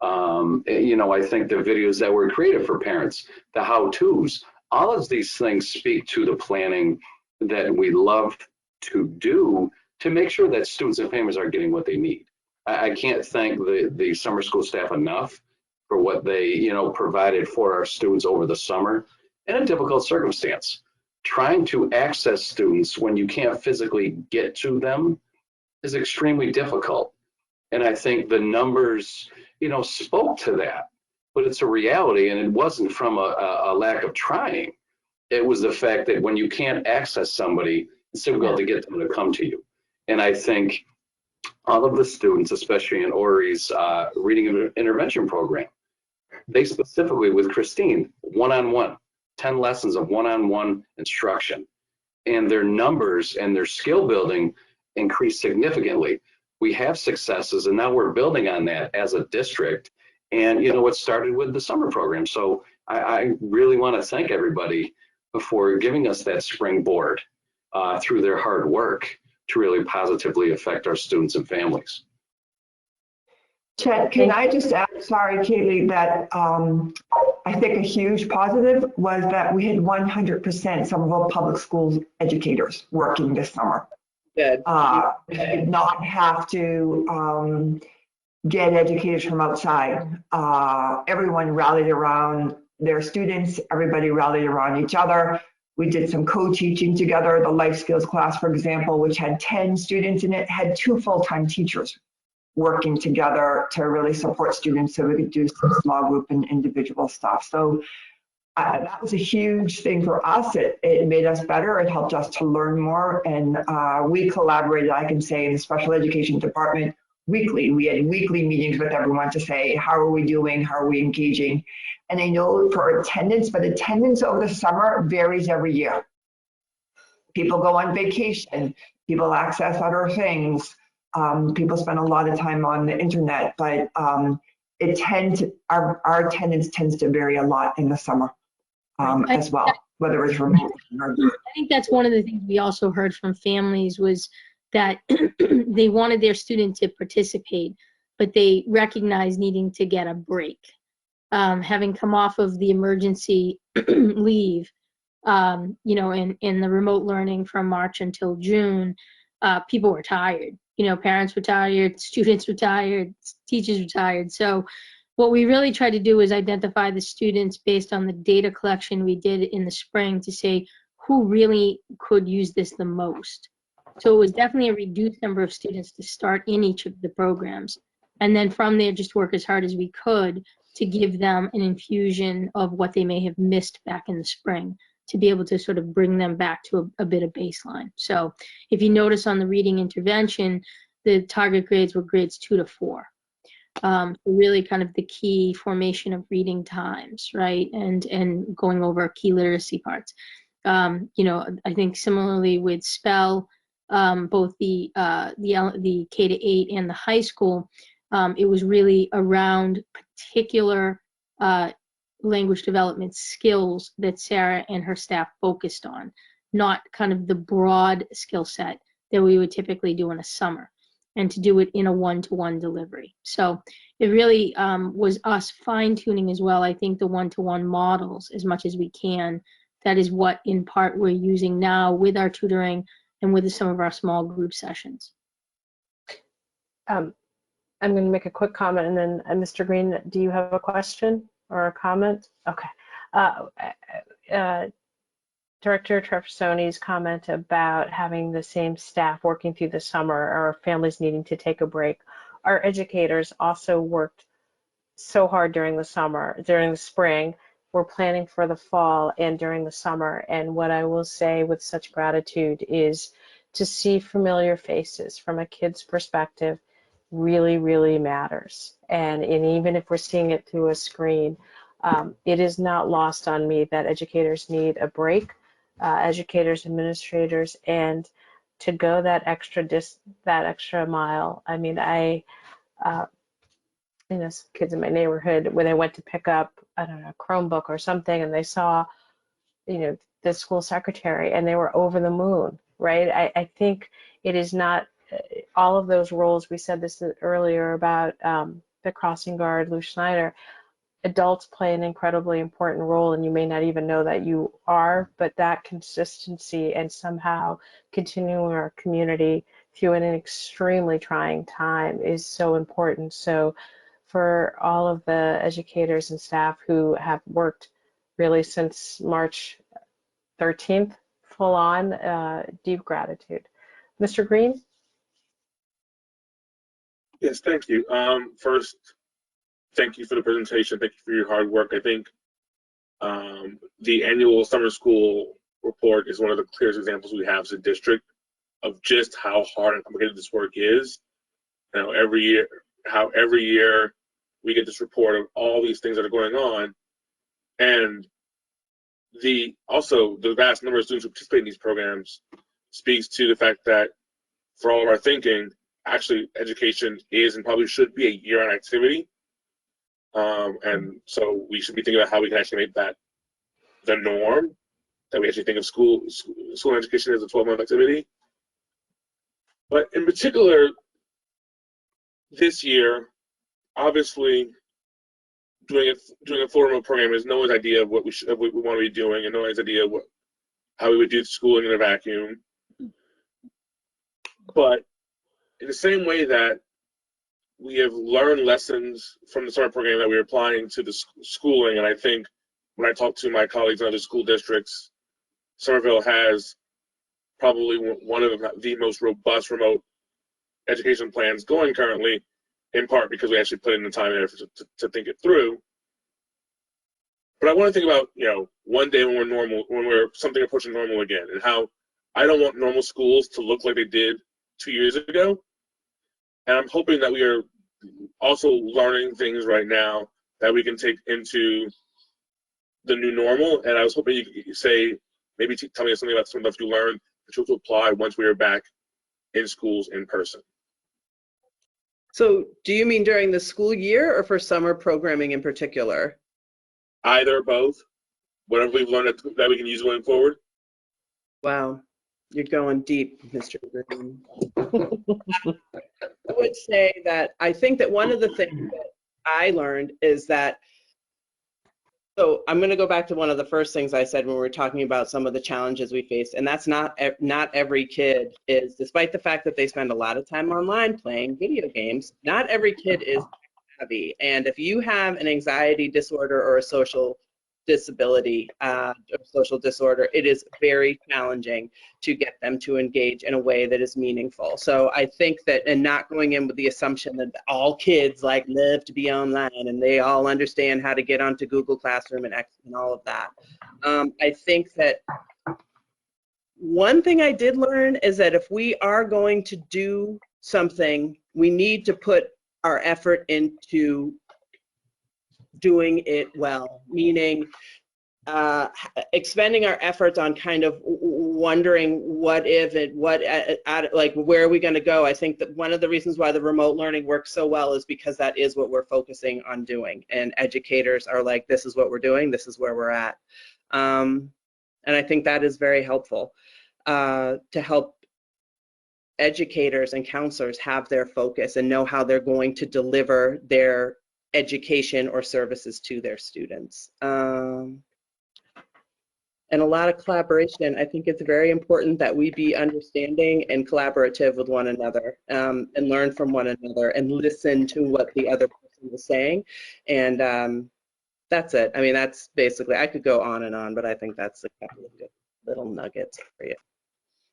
I think the videos that were created for parents, the how-tos, All of these things speak to the planning that we love to do to make sure that students and families are getting what they need. I can't thank the summer school staff enough for what they provided for our students over the summer in a difficult circumstance. Trying to access students when you can't physically get to them is extremely difficult. And I think the numbers, spoke to that, but it's a reality, and it wasn't from a lack of trying. It was the fact that when you can't access somebody, it's difficult to get them to come to you. And I think all of the students, especially in Ori's reading intervention program, they specifically with Christine, one-on-one, 10 lessons of one-on-one instruction. And their numbers and their skill building increased significantly. We have successes, and now we're building on that as a district. And it started with the summer program. So I really want to thank everybody for giving us that springboard through their hard work to really positively affect our students and families. Chet, can I just add, sorry, Kaylee, that I think a huge positive was that we had 100% Somerville Public Schools educators working this summer. Good. We did not have to get educators from outside. Everyone rallied around their students. Everybody rallied around each other. We did some co-teaching together. The life skills class, for example, which had 10 students in it, had 2 full-time teachers working together to really support students so we could do some small group and individual stuff. So that was a huge thing for us. It made us better. It helped us to learn more. And we collaborated, I can say, in the special education department weekly. We had weekly meetings with everyone to say, how are we doing? How are we engaging? And I know for attendance, but attendance over the summer varies every year. People go on vacation. People access other things. People spend a lot of time on the internet, but our attendance tends to vary a lot in the summer as well, whether it's remote or. I think that's one of the things we also heard from families was that they wanted their student to participate, but they recognized needing to get a break. Having come off of the emergency leave, in the remote learning from March until June, people were tired. Parents were tired, students were tired, teachers were tired. So what we really tried to do is identify the students based on the data collection we did in the spring to say who really could use this the most. So it was definitely a reduced number of students to start in each of the programs. And then from there, just work as hard as we could to give them an infusion of what they may have missed back in the spring, to be able to sort of bring them back to a bit of baseline. So if you notice on the reading intervention, the target grades were grades 2 to 4. Really kind of the key formation of reading times, right? And going over key literacy parts. I think similarly with spell, both the K to 8 and the high school, it was really around particular language development skills that Sarah and her staff focused on, not kind of the broad skill set that we would typically do in a summer, and to do it in a one-to-one delivery. So it really was us fine-tuning as well. I think the one-to-one models as much as we can. That is what in part we're using now with our tutoring and with some of our small group sessions. I'm going to make a quick comment, and then Mr. Green, do you have a question or a comment? Okay. Director Trefsoni's comment about having the same staff working through the summer or families needing to take a break. Our educators also worked so hard during the summer, during the spring. We're planning for the fall and during the summer. And what I will say with such gratitude is to see familiar faces from a kid's perspective really, really matters. And even if we're seeing it through a screen, it is not lost on me that educators need a break, educators, administrators, and to go that extra mile. I mean, some kids in my neighborhood, when they went to pick up, I don't know, a Chromebook or something, and they saw, the school secretary, and they were over the moon, right? I think it is not all of those roles. We said this earlier about the crossing guard, Lou Schneider. adults play an incredibly important role, and you may not even know that you are, but that consistency and somehow continuing our community through an extremely trying time is so important. So for all of the educators and staff who have worked really since March 13th, full on, deep gratitude. Mr. Green? Yes, thank you. First, thank you for the presentation. Thank you for your hard work. I think the annual summer school report is one of the clearest examples we have as a district of just how hard and complicated this work is. You know, every year we get this report of all these things that are going on, and also the vast number of students who participate in these programs speaks to the fact that for all of our thinking, actually education is and probably should be a year-round activity. And so we should be thinking about how we can actually make that the norm, that we actually think of school education as a 12-month activity. But in particular, this year, obviously, doing a full remote program is no one's idea of what we want to be doing, and no one's idea of how we would do schooling in a vacuum. But in the same way that we have learned lessons from the summer program that we're applying to the schooling, and I think when I talk to my colleagues in other school districts, Somerville has probably one of the most robust remote education plans going currently, in part because we actually put in the time and effort to think it through. But I want to think about, you know, one day when we're something approaching normal again, and how I don't want normal schools to look like they did 2 years ago. And I'm hoping that we are also learning things right now that we can take into the new normal. And I was hoping you could say, maybe tell me something about some of the stuff you learned that you will apply once we are back in schools in person. So do you mean during the school year or for summer programming in particular? Either, both. Whatever we've learned that we can use going forward. Wow, you're going deep, Mr. Green. I would say that I think that one of the things that I learned is that, so I'm going to go back to one of the first things I said when we were talking about some of the challenges we faced, and that's not every kid is, despite the fact that they spend a lot of time online playing video games, not every kid is savvy. And if you have an anxiety disorder or a social disability or social disorder, it is very challenging to get them to engage in a way that is meaningful. So I think that, and not going in with the assumption that all kids like live to be online and they all understand how to get onto Google Classroom and all of that. I think that one thing I did learn is that if we are going to do something, we need to put our effort into doing it well, meaning expending our efforts on kind of wondering what if and like where are we going to go. I think that one of the reasons why the remote learning works so well is because that is what we're focusing on doing, and educators are like, this is what we're doing, this is where we're at. And I think that is very helpful to help educators and counselors have their focus and know how they're going to deliver their education or services to their students. And a lot of collaboration. I think it's very important that we be understanding and collaborative with one another, and learn from one another and listen to what the other person is saying. And that's it. I mean, that's basically, I could go on and on, but I think that's a couple of good little nuggets for you.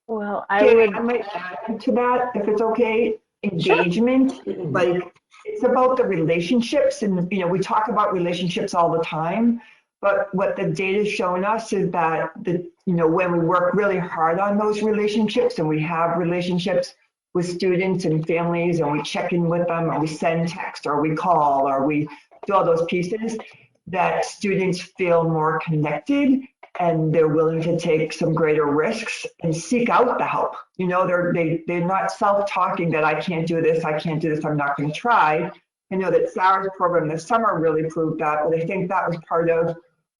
Well, I might add to that, if it's okay. Engagement, sure. Like it's about the relationships, and you know, we talk about relationships all the time, but what the data's shown us is that when we work really hard on those relationships, and we have relationships with students and families, and we check in with them, or we send text, or we call, or we do all those pieces, that students feel more connected and they're willing to take some greater risks and seek out the help. You know, they're not self-talking that I can't do this, I'm not going to try. I know that Sarah's program this summer really proved that, but I think that was part of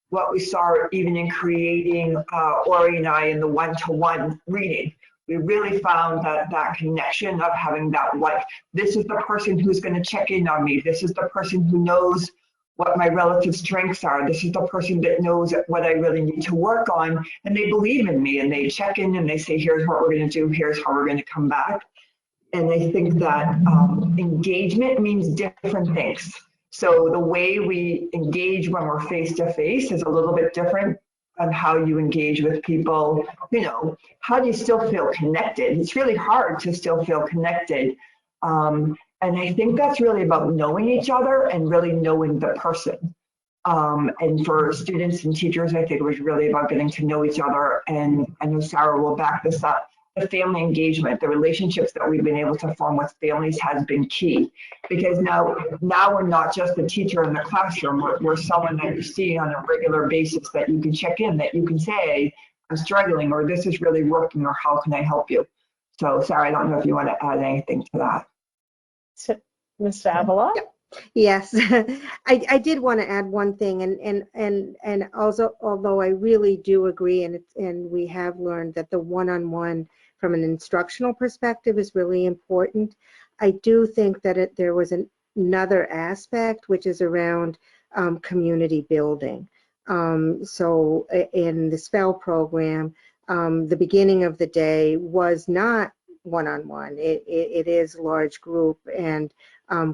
what we saw even in creating Ori and I in the one-to-one reading. We really found that connection of having that, like, this is the person who's going to check in on me. This is the person who knows what my relative strengths are. This is the person that knows what I really need to work on, and they believe in me, and they check in and they say, here's what we're going to do, here's how we're going to come back. And I think that engagement means different things. So the way we engage when we're face to face is a little bit different on how you engage with people. You know, how do you still feel connected? It's really hard to still feel connected. And I think that's really about knowing each other and really knowing the person. And for students and teachers, I think it was really about getting to know each other. And I know Sarah will back this up. The family engagement, the relationships that we've been able to form with families has been key, because now we're not just a teacher in the classroom, we're someone that you see on a regular basis, that you can check in, that you can say, I'm struggling, or this is really working, or how can I help you? So Sarah, I don't know if you want to add anything to that. So, Mr. Avila? Yes, I did want to add one thing, and also, although I really do agree, and we have learned that the one-on-one from an instructional perspective is really important, I do think that there was another aspect, which is around community building. So in the SPELL program, the beginning of the day was not one-on-one. It is large group, and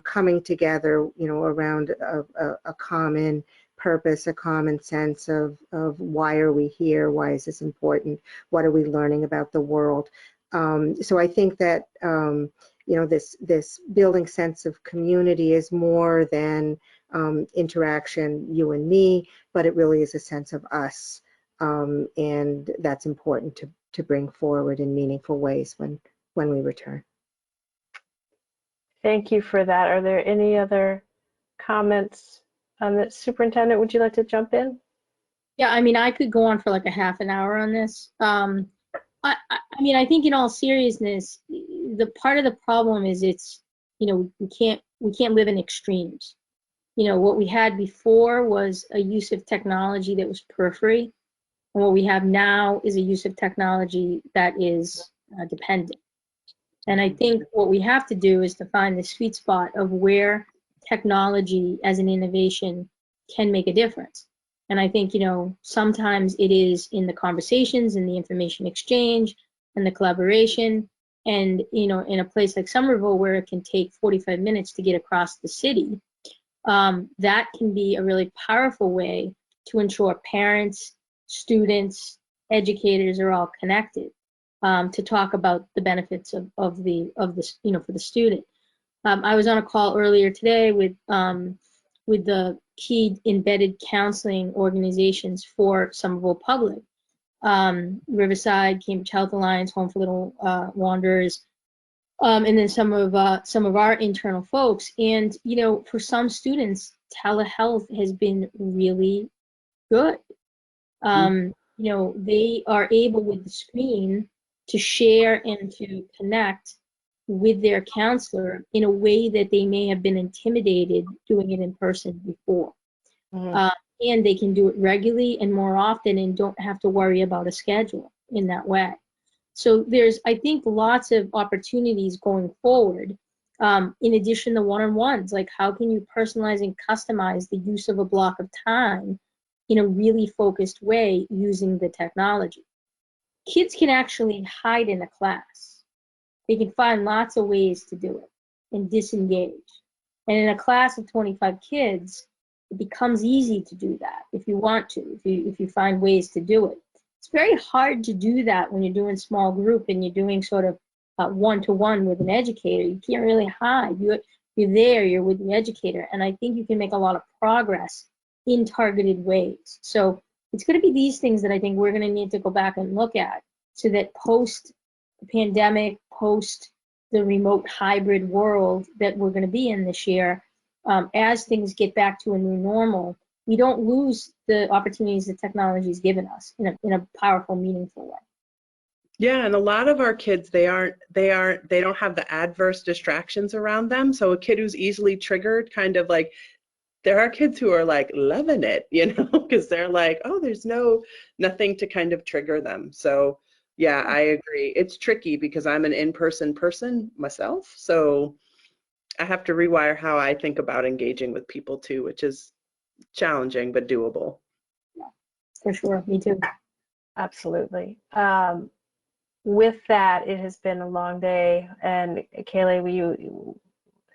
coming together, you know, around a common purpose, a common sense of why are we here, why is this important, what are we learning about the world. So I think that you know, this building sense of community is more than interaction, you and me, but it really is a sense of us, and that's important to bring forward in meaningful ways when we return. Thank you for that. Are there any other comments on that? Superintendent, would you like to jump in? Yeah, I mean, I could go on for like a half an hour on this. I mean, I think in all seriousness, the part of the problem is it's, you know, we can't live in extremes. You know, what we had before was a use of technology that was periphery, and what we have now is a use of technology that is dependent. And I think what we have to do is to find the sweet spot of where technology as an innovation can make a difference. And I think, you know, sometimes it is in the conversations and the information exchange and the collaboration. And, you know, in a place like Somerville, where it can take 45 minutes to get across the city, that can be a really powerful way to ensure parents, students, educators are all connected, to talk about the benefits of the you know, for the student. I was on a call earlier today with the key embedded counseling organizations for Somerville Public, Riverside, Cambridge Health Alliance, Home for Little Wanderers, and then some of our internal folks. And you know, for some students, telehealth has been really good. You know, they are able with the screen to share and to connect with their counselor in a way that they may have been intimidated doing it in person before. And they can do it regularly and more often and don't have to worry about a schedule in that way. So there's, I think, lots of opportunities going forward. In addition to one-on-ones, like how can you personalize and customize the use of a block of time in a really focused way using the technology. Kids can actually hide in a class. They can find lots of ways to do it and disengage. And in a class of 25 kids, it becomes easy to do that if you want to, if you find ways to do it. It's very hard to do that when you're doing small group and you're doing sort of one-to-one with an educator. You can't really hide. You're there, you're with the educator. And I think you can make a lot of progress in targeted ways. So it's going to be these things that I think we're going to need to go back and look at, so that post the pandemic, post the remote hybrid world that we're going to be in this year, as things get back to a new normal, we don't lose the opportunities that technology has given us in a powerful, meaningful way. Yeah, and a lot of our kids, they don't have the adverse distractions around them. So a kid who's easily triggered, kind of like, there are kids who are like loving it, you know, because they're like, oh, there's nothing to kind of trigger them. So yeah, I agree. It's tricky because I'm an in-person person myself. So I have to rewire how I think about engaging with people too, which is challenging, but doable. For sure, me too. Absolutely. With that, it has been a long day, and Kaylee,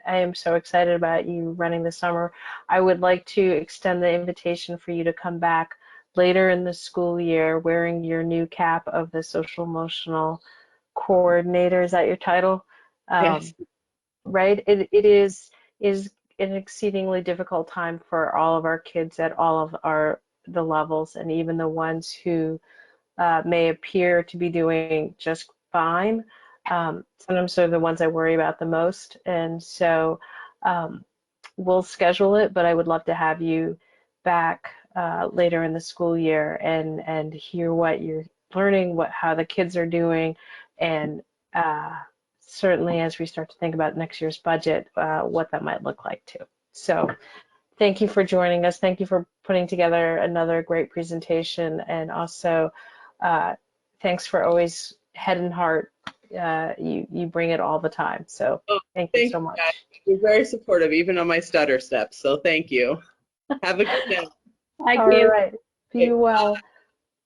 I am so excited about you running the summer. I would like to extend the invitation for you to come back later in the school year wearing your new cap of the social emotional coordinator. Is that your title? Yes. Right? It is an exceedingly difficult time for all of our kids at all of the levels, and even the ones who may appear to be doing just fine. Sometimes they're the ones I worry about the most, and so we'll schedule it, but I would love to have you back later in the school year and hear what you're learning, how the kids are doing, and certainly as we start to think about next year's budget, what that might look like too. So thank you for joining us. Thank you for putting together another great presentation, and also thanks for always head and heart. You bring it all the time. So thank you so much. Guys. You're very supportive, even on my stutter steps. So thank you. Have a good day. Thank All you. right. Be well.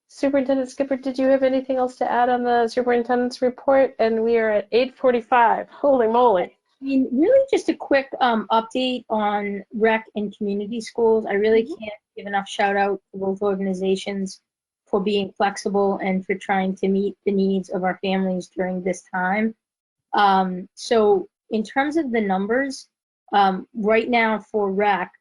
Superintendent Skipper, did you have anything else to add on the superintendent's report? And we are at 8:45. Holy moly. I mean, really just a quick update on rec and community schools. I really can't give enough shout out to both organizations for being flexible and for trying to meet the needs of our families during this time. So in terms of the numbers, right now for rec,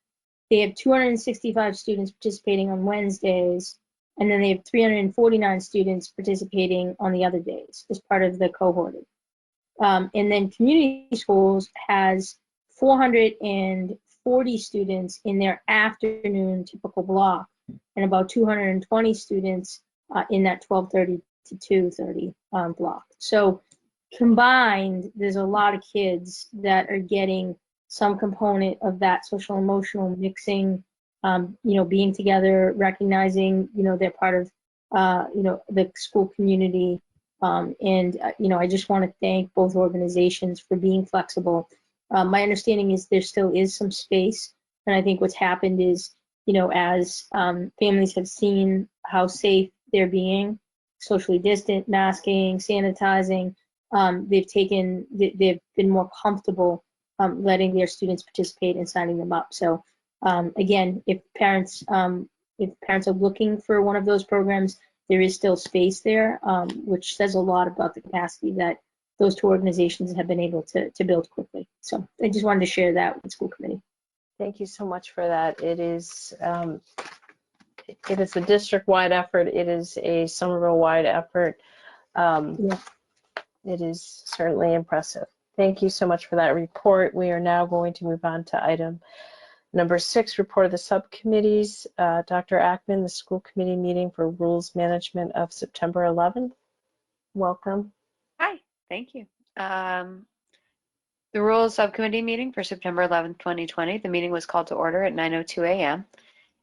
they have 265 students participating on Wednesdays, and then they have 349 students participating on the other days as part of the cohorting. And then community schools has 440 students in their afternoon typical block, and about 220 students in that 12:30 to 2:30 block. So combined, there's a lot of kids that are getting some component of that social emotional mixing, being together, recognizing, they're part of, the school community. I just want to thank both organizations for being flexible. My understanding is there still is some space, and I think what's happened is, as families have seen how safe they're being, socially distant, masking, sanitizing, they've been more comfortable letting their students participate and signing them up. So again, if parents are looking for one of those programs, there is still space there, which says a lot about the capacity that those two organizations have been able to build quickly. So I just wanted to share that with the school committee. Thank you so much for that. It is a district-wide effort. It is a Somerville-wide effort. It is certainly impressive. Thank you so much for that report. We are now going to move on to item number 6, report of the subcommittees. Dr. Ackman, the school committee meeting for rules management of September 11th. Welcome. Hi, thank you. The rules subcommittee meeting for September 11th, 2020. The meeting was called to order at 9:02 a.m.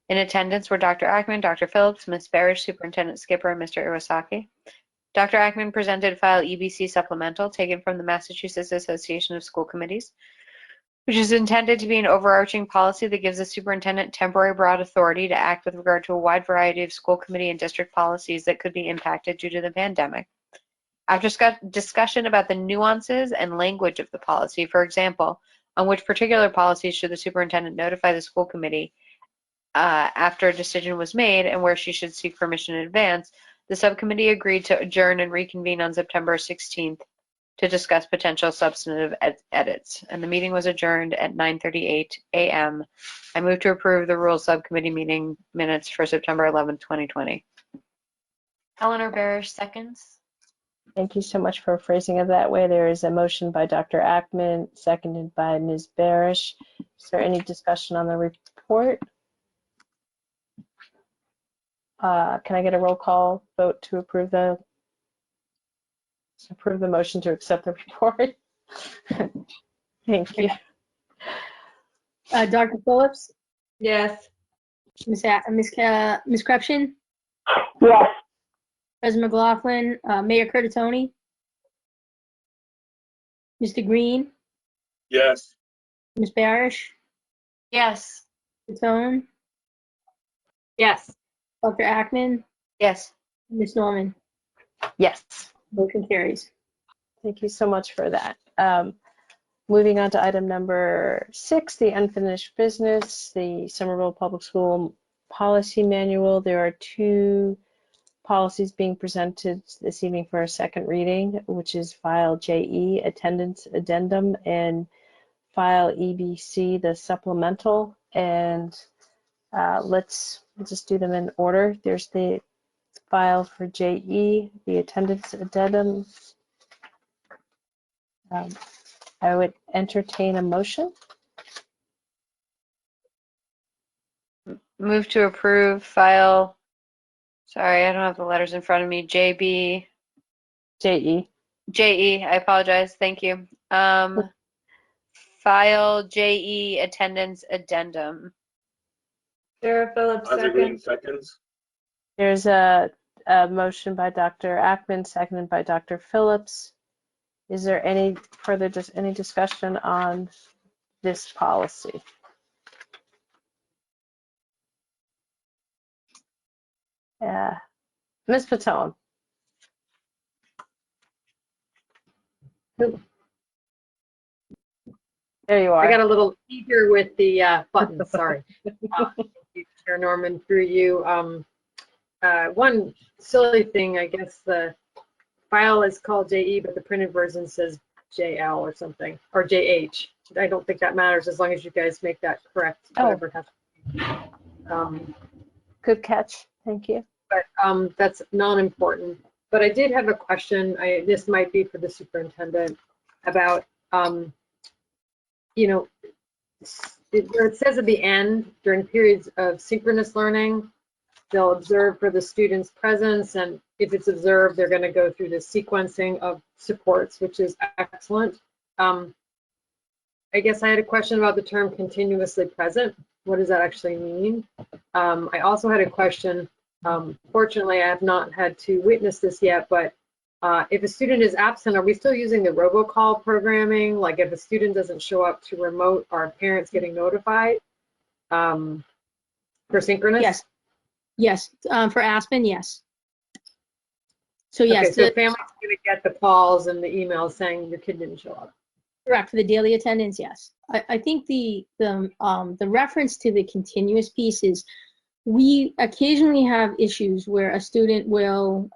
In attendance were Dr. Ackman, Dr. Phillips, Ms. Barish, Superintendent Skipper, and Mr. Iwasaki. Dr. Ackman presented file EBC supplemental taken from the Massachusetts Association of School Committees, which is intended to be an overarching policy that gives the superintendent temporary broad authority to act with regard to a wide variety of school committee and district policies that could be impacted due to the pandemic. After discussion about the nuances and language of the policy, for example, on which particular policies should the superintendent notify the school committee after a decision was made and where she should seek permission in advance, the subcommittee agreed to adjourn and reconvene on September 16th to discuss potential substantive edits, and the meeting was adjourned at 9:38 a.m. I move to approve the rules subcommittee meeting minutes for September 11th, 2020. Eleanor Barish seconds. Thank you so much for phrasing it that way. There is a motion by Dr. Ackman, seconded by Ms. Barish. Is there any discussion on the report? Can I get a roll call vote to approve the motion to accept the report? Thank you. Dr. Phillips? Yes. Ms. Krepshin? Yes. President McLaughlin, Mayor Curtatone? Mr. Green? Yes. Ms. Barish? Yes. Mr. Tone? Yes. Dr. Ackman, Yes. Ms. Norman. Yes. Motion carries. Thank you so much for that. Moving on to item number 6, the unfinished business, the Somerville Public School Policy Manual. There are 2 policies being presented this evening for a second reading, which is file JE, attendance addendum, and file EBC, the supplemental. And let's just do them in order. There's the file for JE, the attendance addendum. I would entertain a motion. Move to approve file. Sorry, I don't have the letters in front of me. JE. JE, I apologize. Thank you. File JE attendance addendum. Sarah Phillips, Isaac Green, second. seconds. There's a motion by Dr. Ackman, seconded by Dr. Phillips. Is there any further, any discussion on this policy? Yeah. Ms. Patone. There you are. I got a little eager with the button, sorry. Chair Norman, through you. One silly thing, I guess the file is called JE, but the printed version says JL or something, or JH. I don't think that matters as long as you guys make that correct. Whatever it has to be. Good catch. Thank you. But that's non-important. But I did have a question. This might be for the superintendent about, you know, where it says at the end, during periods of synchronous learning, they'll observe for the student's presence, and if it's observed, they're going to go through the sequencing of supports, which is excellent. I guess I had a question about the term continuously present. What does that actually mean? I also had a question. Fortunately, I have not had to witness this yet, but if a student is absent, are we still using the robocall programming? Like if a student doesn't show up to remote, are parents getting notified for synchronous? Yes. Yes. For Aspen, yes. So yes. Okay, so the family's going to get the calls and the emails saying your kid didn't show up. Correct. For the daily attendance, yes. I think the reference to the continuous piece is we occasionally have issues where a student will,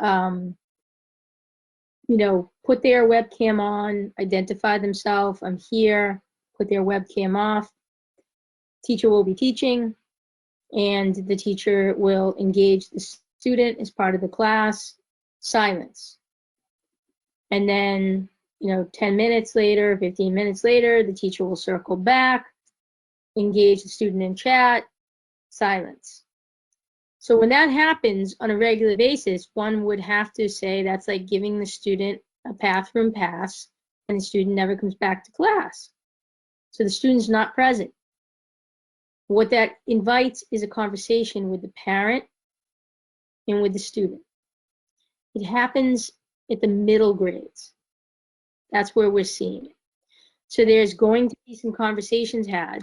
you know, put their webcam on, identify themselves, I'm here, put their webcam off. Teacher will be teaching, and the teacher will engage the student as part of the class, silence. And then, you know, 10 minutes later, 15 minutes later, the teacher will circle back, engage the student in chat, silence. So when that happens on a regular basis, one would have to say that's like giving the student a bathroom pass and the student never comes back to class. So the student's not present. What that invites is a conversation with the parent and with the student. It happens at the middle grades. That's where we're seeing it. So there's going to be some conversations had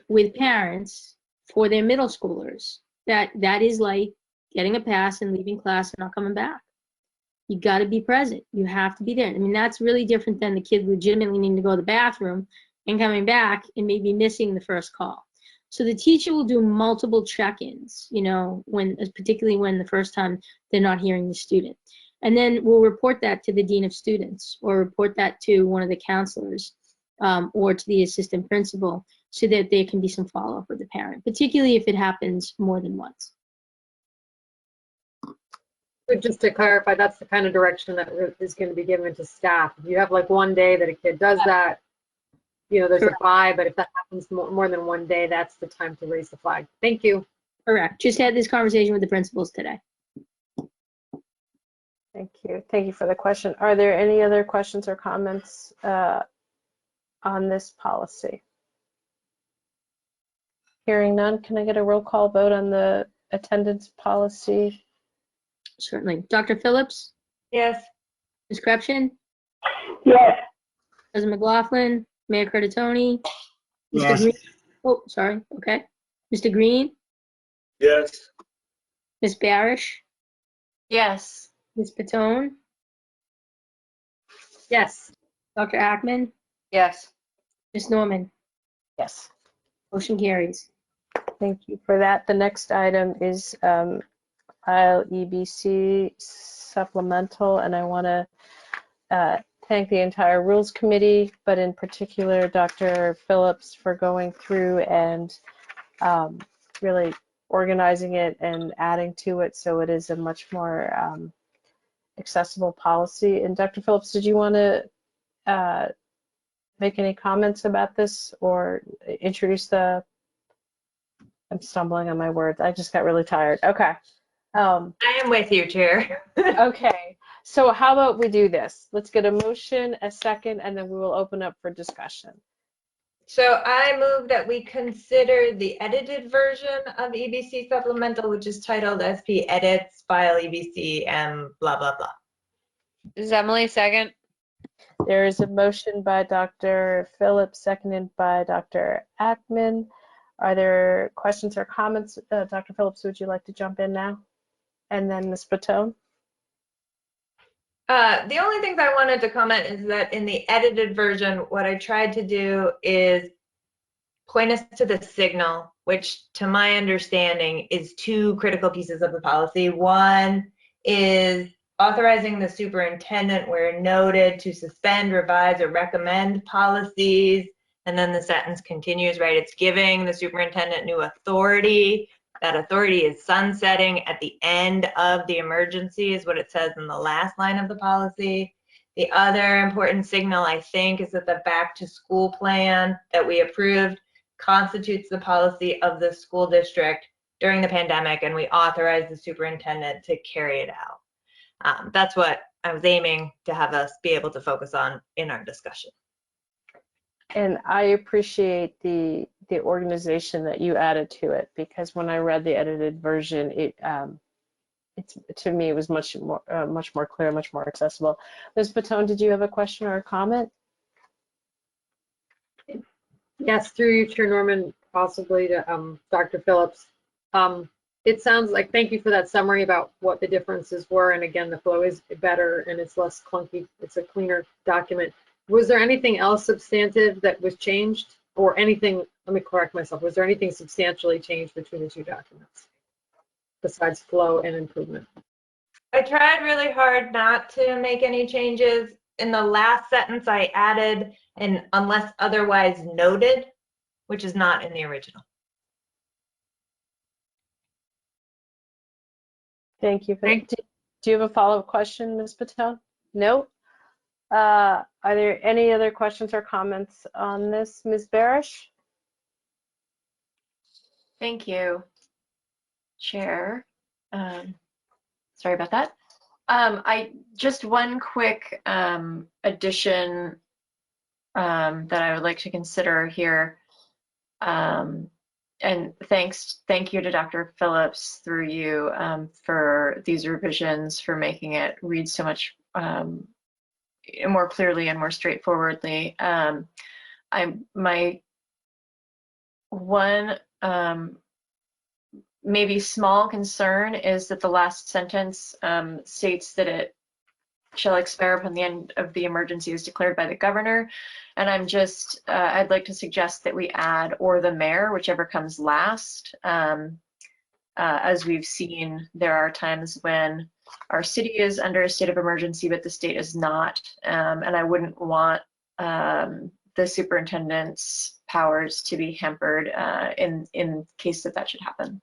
with parents for their middle schoolers that is like getting a pass and leaving class and not coming back. You got to be present. You have to be there. I mean, that's really different than the kid legitimately needing to go to the bathroom and coming back and maybe missing the first call. So the teacher will do multiple check-ins, you know, particularly when the first time they're not hearing the student. And then we'll report that to the dean of students or report that to one of the counselors or to the assistant principal so that there can be some follow-up with the parent, particularly if it happens more than once. But just to clarify, that's the kind of direction that is going to be given to staff. If you have like one day that a kid does that, you know, there's a bye, but if that happens more than one day, that's the time to raise the flag. Thank you. Correct. Just had this conversation with the principals today. Thank you. Thank you for the question. Are there any other questions or comments on this policy? Hearing none, can I get a roll call vote on the attendance policy? Certainly. Dr. Phillips? Yes. Ms. Krepshin? Yes. President McLaughlin? Mayor Curtatone? Yes. Mr. Green? Oh, sorry. Okay. Mr. Green? Yes. Ms. Barish, Yes. Ms. Patone, Yes. Dr. Ackman, Yes. Ms. Norman. Yes. Motion carries. Thank you for that. The next item is file EBC supplemental, and I want to thank the entire Rules Committee, but in particular Dr. Phillips for going through and really organizing it and adding to it so it is a much more accessible policy. And Dr. Phillips, did you want to make any comments about this or introduce the, I'm stumbling on my words. I just got really tired. Okay. I am with you, Chair. Okay. So how about we do this? Let's get a motion, a second, and then we will open up for discussion. So I move that we consider the edited version of EBC supplemental, which is titled SP Edits File EBC and blah, blah, blah. Is Emily second? There is a motion by Dr. Phillips, seconded by Dr. Ackman. Are there questions or comments? Dr. Phillips, would you like to jump in now? And then Ms. Patone? The only things I wanted to comment is that in the edited version, what I tried to do is point us to the signal, which to my understanding is two critical pieces of the policy. One is authorizing the superintendent where noted to suspend, revise, or recommend policies. And then the sentence continues, right? It's giving the superintendent new authority. That authority is sunsetting at the end of the emergency is what it says in the last line of the policy. The other important signal, I think, is that the back to school plan that we approved constitutes the policy of the school district during the pandemic, and we authorize the superintendent to carry it out. That's what I was aiming to have us be able to focus on in our discussion. And I appreciate the organization that you added to it, because when I read the edited version, it's to me it was much more clear, much more accessible. Ms. Patone, did you have a question or a comment? Yes, through you, Chair Norman, possibly to Dr. Phillips. It sounds like, thank you for that summary about what the differences were. And again, the flow is better and it's less clunky. It's a cleaner document. Was there anything else substantive that was changed, or anything, let me correct myself, was there anything substantially changed between the two documents besides flow and improvement? I tried really hard not to make any changes. In the last sentence, I added an unless otherwise noted, which is not in the original. Thank you. Do you have a follow-up question, Ms. Patone? No? Are there any other questions or comments on this? Ms. Barish? Thank you, Chair. Sorry about that. I just one quick addition that I would like to consider here. And thank you to Dr. Phillips through you for these revisions, for making it read so much more clearly and more straightforwardly. My one maybe small concern is that the last sentence states that it shall expire upon the end of the emergency as declared by the governor. And I'm just, I'd like to suggest that we add or the mayor, whichever comes last. As we've seen, there are times when our city is under a state of emergency, but the state is not. And I wouldn't want the superintendent's powers to be hampered in case that should happen.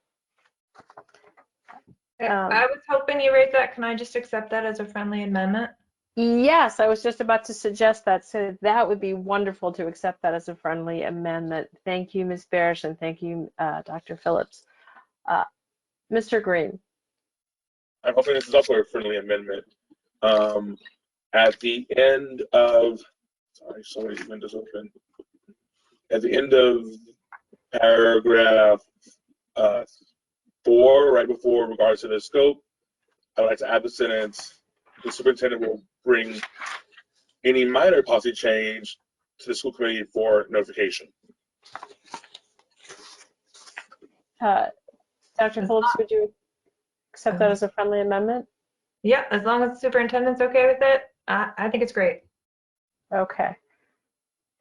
I was hoping you raised that. Can I just accept that as a friendly amendment? Yes, I was just about to suggest that. So that would be wonderful to accept that as a friendly amendment. Thank you, Ms. Barish, and thank you, Dr. Phillips. Mr. Green. I'm hoping this is also a friendly amendment. At the end of, sorry, so many windows open. At the end of paragraph 4, right before regards to the scope, I'd like to add the sentence, the superintendent will bring any minor policy change to the school committee for notification. Dr. Phillips, would you accept that as a friendly amendment? Yeah, as long as the superintendent's okay with it, I think it's great. Okay.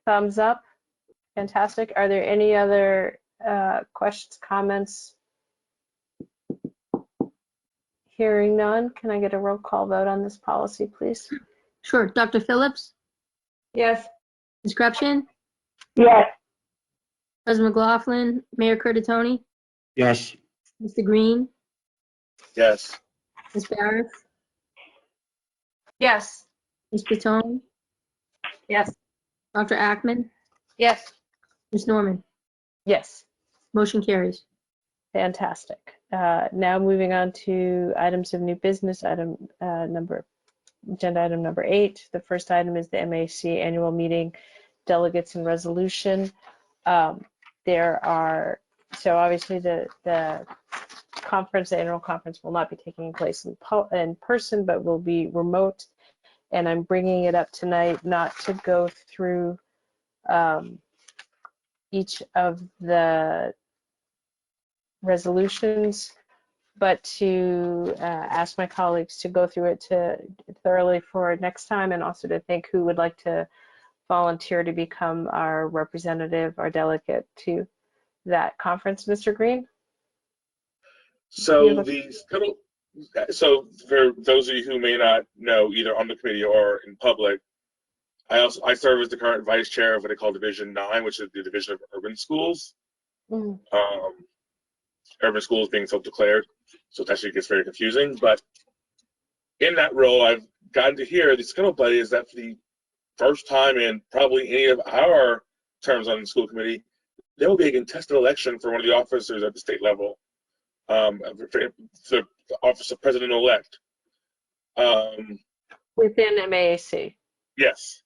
Thumbs up. Fantastic. Are there any other questions, comments? Hearing none, can I get a roll call vote on this policy, please? Sure. Dr. Phillips? Yes. Ms. Grepshin? Yes. President McLaughlin? Mayor Curtatone? Yes. Mr. Green? Yes. Ms. Barris? Yes. Ms. Platone? Yes. Dr. Ackman? Yes. Ms. Norman? Yes. Motion carries. Fantastic. Now moving on to items of new business, agenda item number 8. The first item is the MAC annual meeting delegates and resolution. So obviously the conference, the annual conference will not be taking place in person, but will be remote. And I'm bringing it up tonight not to go through each of the resolutions, but to ask my colleagues to go through it thoroughly for next time, and also to think who would like to volunteer to become our representative, our delegate to that conference. Mr. Green? So so for those of you who may not know, either on the committee or in public, I serve as the current vice chair of what they call Division 9, which is the Division of Urban Schools. Urban schools being self-declared, so it actually gets very confusing. But in that role, I've gotten to hear the scuttlebutt is that for the first time in probably any of our terms on the school committee, there will be a contested election for one of the officers at the state level, for the office of president-elect. Within MAAC. Yes.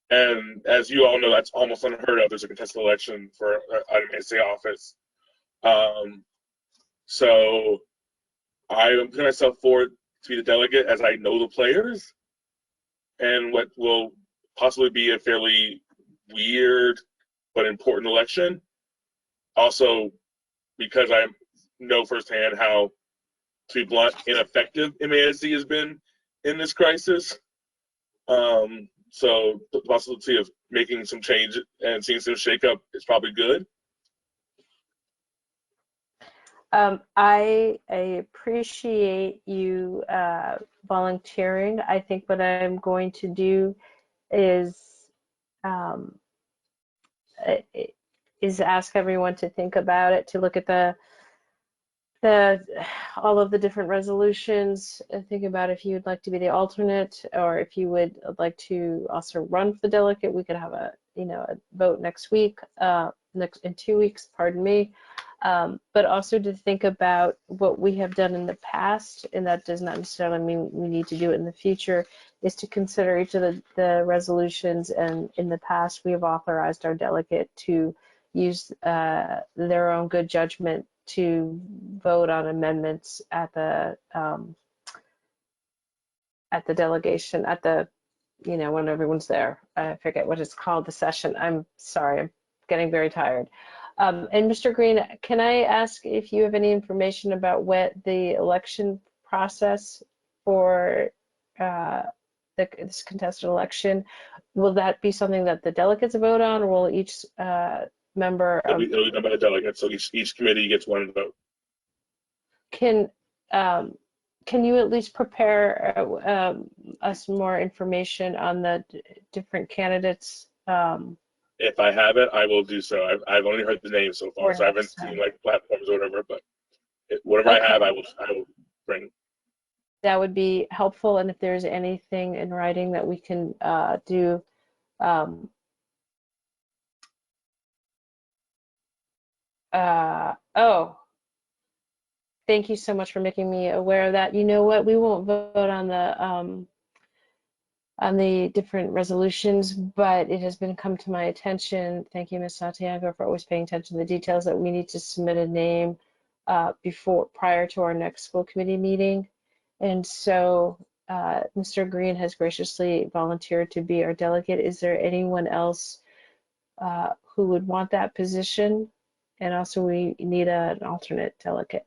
And as you all know, that's almost unheard of. There's a contested election for an MAAC office. So I am putting myself forward to be the delegate as I know the players, and what will possibly be a fairly weird but important election. Also, because I know firsthand how, to be blunt, ineffective MASC has been in this crisis. So the possibility of making some change and seeing some shakeup is probably good. I appreciate you volunteering. I think what I'm going to do is ask everyone to think about it, to look at all of the different resolutions, think about if you would like to be the alternate, or if you would like to also run for the delegate. We could have a vote next week, in 2 weeks, pardon me. But also to think about what we have done in the past, and that does not necessarily mean we need to do it in the future, is to consider each of the resolutions. And in the past, we have authorized our delegate to use their own good judgment to vote on amendments at the delegation, when everyone's there. I forget what it's called, the session. I'm sorry, I'm getting very tired. And Mr. Green, can I ask if you have any information about what the election process for this contested election, will that be something that the delegates vote on, or will each member It'll be done by the delegate, so each committee gets one vote. Can you at least prepare us more information on the different candidates? If I have it, I will do so. I've only heard the names so far, so I haven't seen like platforms or whatever. But whatever I have, I will bring. That would be helpful, and if there's anything in writing that we can do. Thank you so much for making me aware of that. You know what? We won't vote on the different resolutions, but it has come to my attention. Thank you, Ms. Santiago, for always paying attention to the details, that we need to submit a name prior to our next school committee meeting. And so Mr. Green has graciously volunteered to be our delegate. Is there anyone else who would want that position? And also we need an alternate delegate.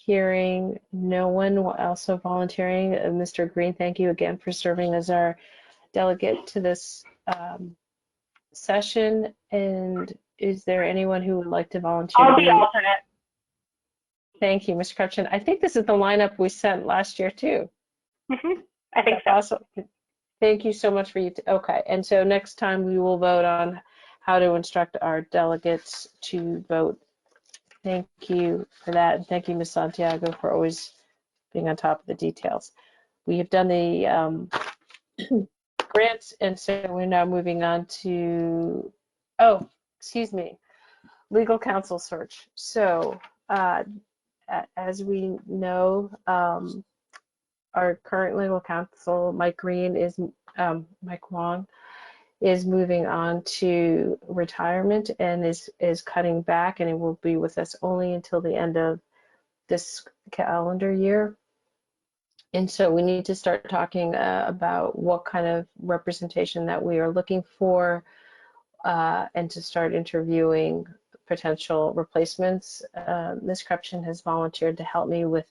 Hearing no one also volunteering. Mr. Green, thank you again for serving as our delegate to this session. And is there anyone who would like to volunteer? I'll be alternate. Thank you, Ms. Crutchin. I think this is the lineup we sent last year too. I think so. Awesome. Thank you so much for you. Okay, and so next time we will vote on how to instruct our delegates to vote. Thank you for that. And thank you, Ms. Santiago, for always being on top of the details. We have done the grants, and so we're now moving on to, oh, excuse me, legal counsel search. So as we know, our current legal counsel, Mike Wong, is moving on to retirement and is cutting back, and it will be with us only until the end of this calendar year. And so we need to start talking about what kind of representation that we are looking for, and to start interviewing potential replacements. Ms. Crutchin has volunteered to help me with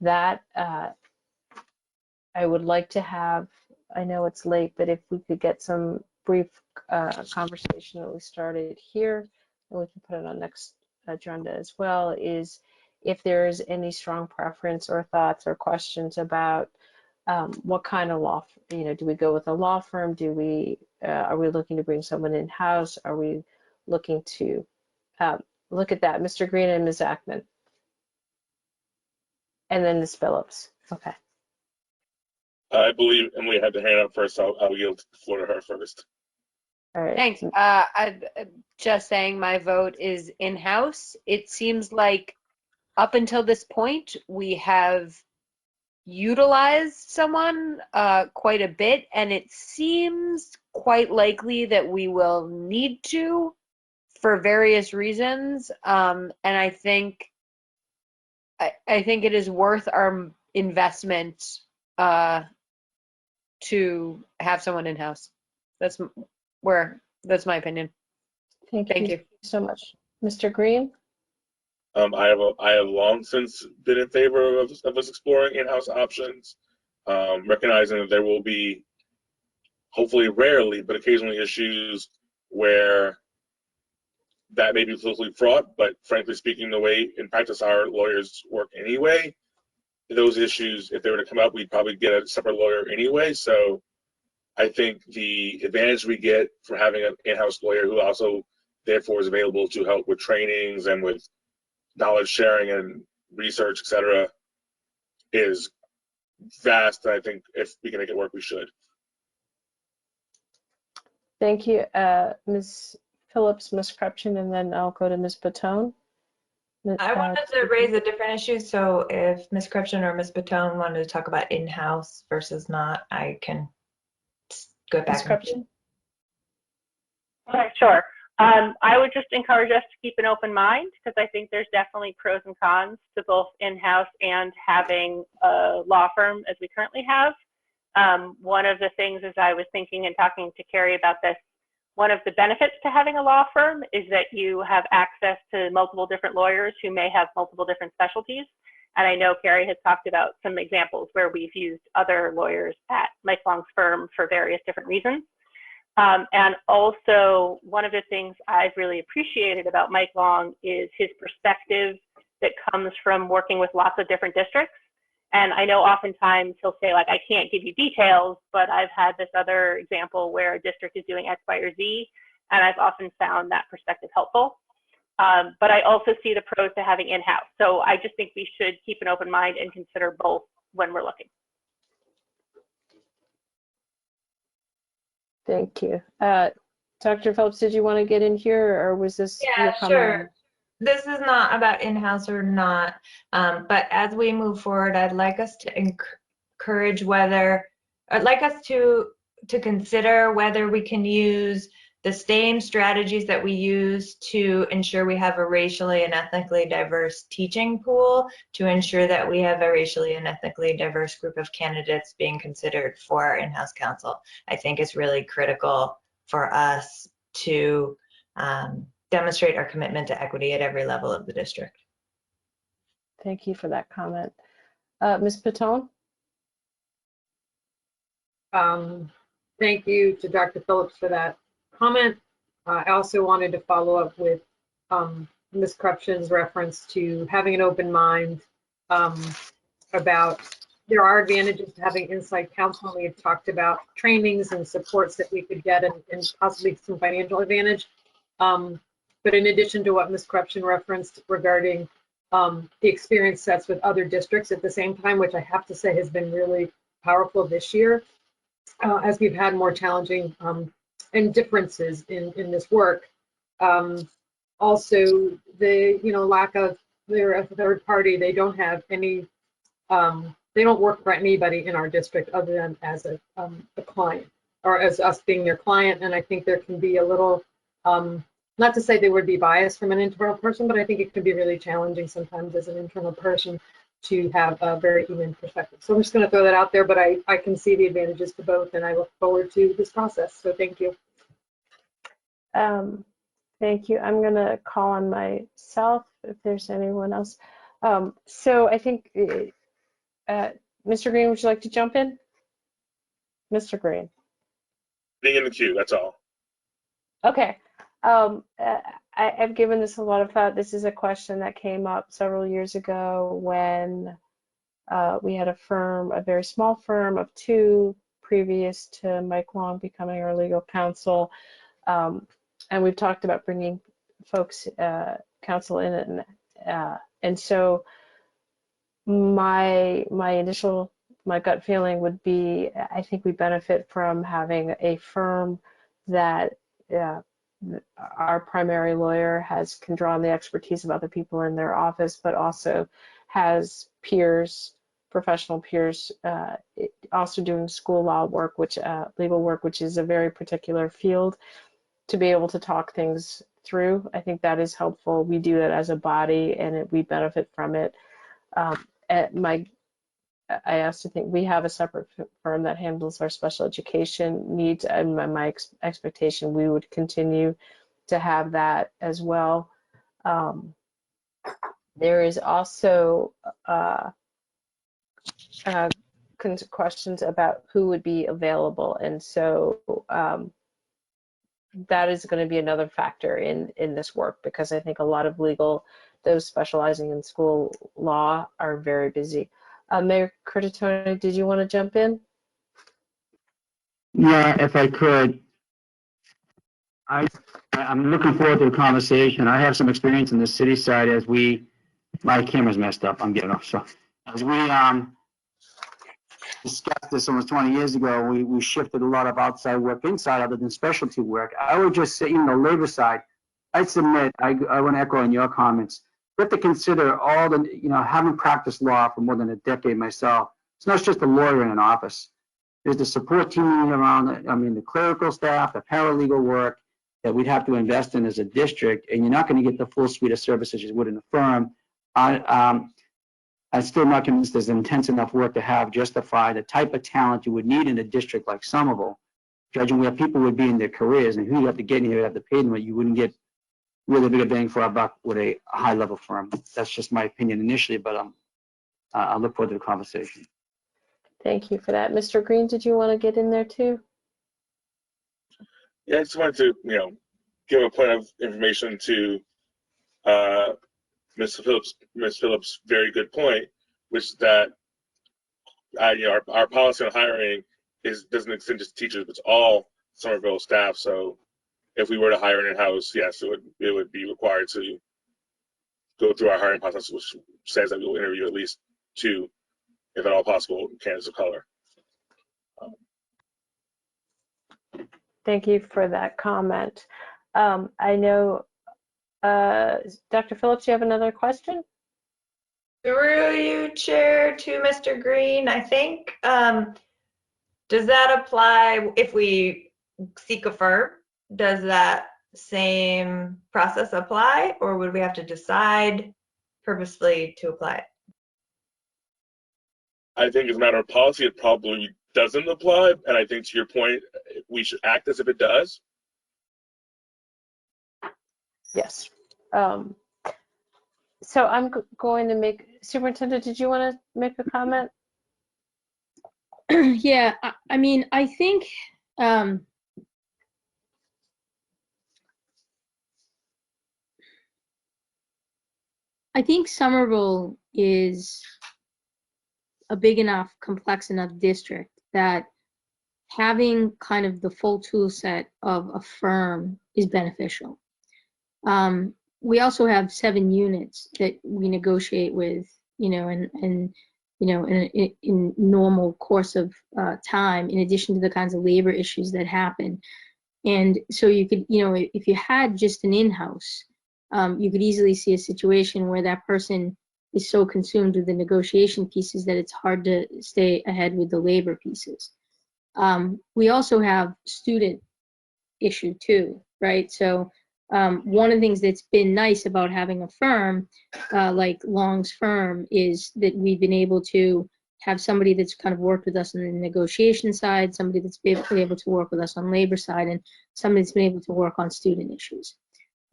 that. I would like to have, I know it's late, but if we could get some brief conversation that we started here, and we can put it on next agenda as well, is if there is any strong preference or thoughts or questions about what kind of law, do we go with a law firm? Do we, are we looking to bring someone in-house? Are we looking to look at that? Mr. Green and Ms. Ackman. And then Ms. Phillips. Okay. I believe Emily had the hand up first, so I'll yield the floor to her first. All right. Thanks. I'm just saying my vote is in-house. It seems like up until this point, we have utilized someone quite a bit, and it seems quite likely that we will need to for various reasons. And I think it is worth our investment to have someone in-house. That's my opinion. Thank you so much. Mr. Green? I have long since been in favor of us exploring in-house options, recognizing that there will be, hopefully rarely, but occasionally issues where that may be politically fraught, but frankly speaking, the way in practice our lawyers work anyway, those issues, if they were to come up, we'd probably get a separate lawyer anyway. So I think the advantage we get from having an in-house lawyer who also therefore is available to help with trainings and with knowledge sharing and research, et cetera, is vast. And I think if we can make it work, we should. Thank you, Ms. Phillips, Ms. Crutchin, and then I'll go to Ms. Batone. I wanted to raise a different issue, so if Ms. Crutchin or Ms. Batone wanted to talk about in-house versus not, I can go back. Ms. Crutchin? Okay, sure. I would just encourage us to keep an open mind, because I think there's definitely pros and cons to both in-house and having a law firm as we currently have. One of the things, as I was thinking and talking to Carrie about this, one of the benefits to having a law firm is that you have access to multiple different lawyers who may have multiple different specialties. And I know Carrie has talked about some examples where we've used other lawyers at Mike Long's firm for various different reasons. And also, one of the things I've really appreciated about Mike Long is his perspective that comes from working with lots of different districts. And I know oftentimes he'll say, like, I can't give you details, but I've had this other example where a district is doing X, Y, or Z, and I've often found that perspective helpful. But I also see the pros to having in-house. So I just think we should keep an open mind and consider both when we're looking. Thank you. Dr. Phillips, did you want to get in here, or was this? Yeah, sure. This is not about in-house or not, but as we move forward, I'd like us to encourage whether, I'd like us to consider whether we can use the same strategies that we use to ensure we have a racially and ethnically diverse teaching pool, to ensure that we have a racially and ethnically diverse group of candidates being considered for our in-house counsel. I think it's really critical for us to demonstrate our commitment to equity at every level of the district. Thank you for that comment. Ms. Patone? Thank you to Dr. Phillips for that comment. I also wanted to follow up with Ms. Krupshin's reference to having an open mind about there are advantages to having inside counsel. We had talked about trainings and supports that we could get and possibly some financial advantage. But in addition to what Ms. Krupshin referenced regarding the experience sets with other districts at the same time, which I have to say has been really powerful this year, as we've had more challenging and differences in this work. Also, the lack of they're a third party. They don't have any. They don't work for anybody in our district other than as a client or as us being their client. And I think there can be a little, not to say they would be biased from an internal person, but I think it can be really challenging sometimes as an internal person to have a very human perspective. So I'm just going to throw that out there, but I can see the advantages to both, and I look forward to this process. So thank you. Thank you. I'm going to call on myself if there's anyone else. So I think, Mr. Green, would you like to jump in? Mr. Green. Being in the queue, that's all. Okay. I've given this a lot of thought. This is a question that came up several years ago when we had a very small firm of 2 previous to Mike Long becoming our legal counsel. And we've talked about bringing folks, counsel in, and so my gut feeling would be, I think we benefit from having a firm that our primary lawyer can draw on the expertise of other people in their office, but also has peers, professional peers, also doing school law work, legal work, which is a very particular field, to be able to talk things through. I think that is helpful. We do that as a body, and we benefit from it. I also think we have a separate firm that handles our special education needs, and my expectation we would continue to have that as well. There is also questions about who would be available, and so that is going to be another factor in this work, because I think a lot of those specializing in school law are very busy. Mayor Curtatone, did you want to jump in? Yeah, if I could. I'm looking forward to the conversation. I have some experience in the city side my camera's messed up, I'm getting off. So as we discussed this almost 20 years ago, we shifted a lot of outside work inside other than specialty work. I would just say, labor side, I submit, I want to echo in your comments. We have to consider all the, having practiced law for more than a decade myself, it's not just a lawyer in an office. There's the support team around it. I mean, the clerical staff, the paralegal work that we'd have to invest in as a district, and you're not going to get the full suite of services you would in a firm. I'm still not convinced there's intense enough work to have justify the type of talent you would need in a district like Somerville, judging where people would be in their careers and who you have to get in here to have to pay them. You wouldn't get really big a bang for our buck with a high-level firm. That's just my opinion initially, but I look forward to the conversation. Thank you for that. Mr. Green, did you want to get in there too? Yeah, I just wanted to, give a point of information to Ms. Phillips' very good point, which is that our policy on hiring doesn't extend just to teachers, but it's all Somerville staff. So if we were to hire an in-house, yes, it would be required to go through our hiring process, which says that we will interview at least 2, if at all possible, candidates of color. Thank you for that comment. I know, Dr. Phillips, you have another question? Through you, Chair, to Mr. Green, I think. Does that apply if we seek a firm? Does that same process apply, or would we have to decide purposely to apply it? I think as a matter of policy, it probably doesn't apply, and I think to your point, we should act as if it does. So I'm going to make, Superintendent, did you want to make a comment? Yeah, I mean, I think Somerville is a big enough, complex enough district that having kind of the full tool set of a firm is beneficial. We also have 7 units that we negotiate with, you know, and you know, in normal course of time, in addition to the kinds of labor issues that happen. And so you could, you know, if you had just an in-house, you could easily see a situation where that person is so consumed with the negotiation pieces that it's hard to stay ahead with the labor pieces. We also have student issue too, right? So one of the things that's been nice about having a firm like Long's firm is that we've been able to have somebody that's kind of worked with us on the negotiation side, somebody that's been able to work with us on labor side, and somebody that's been able to work on student issues.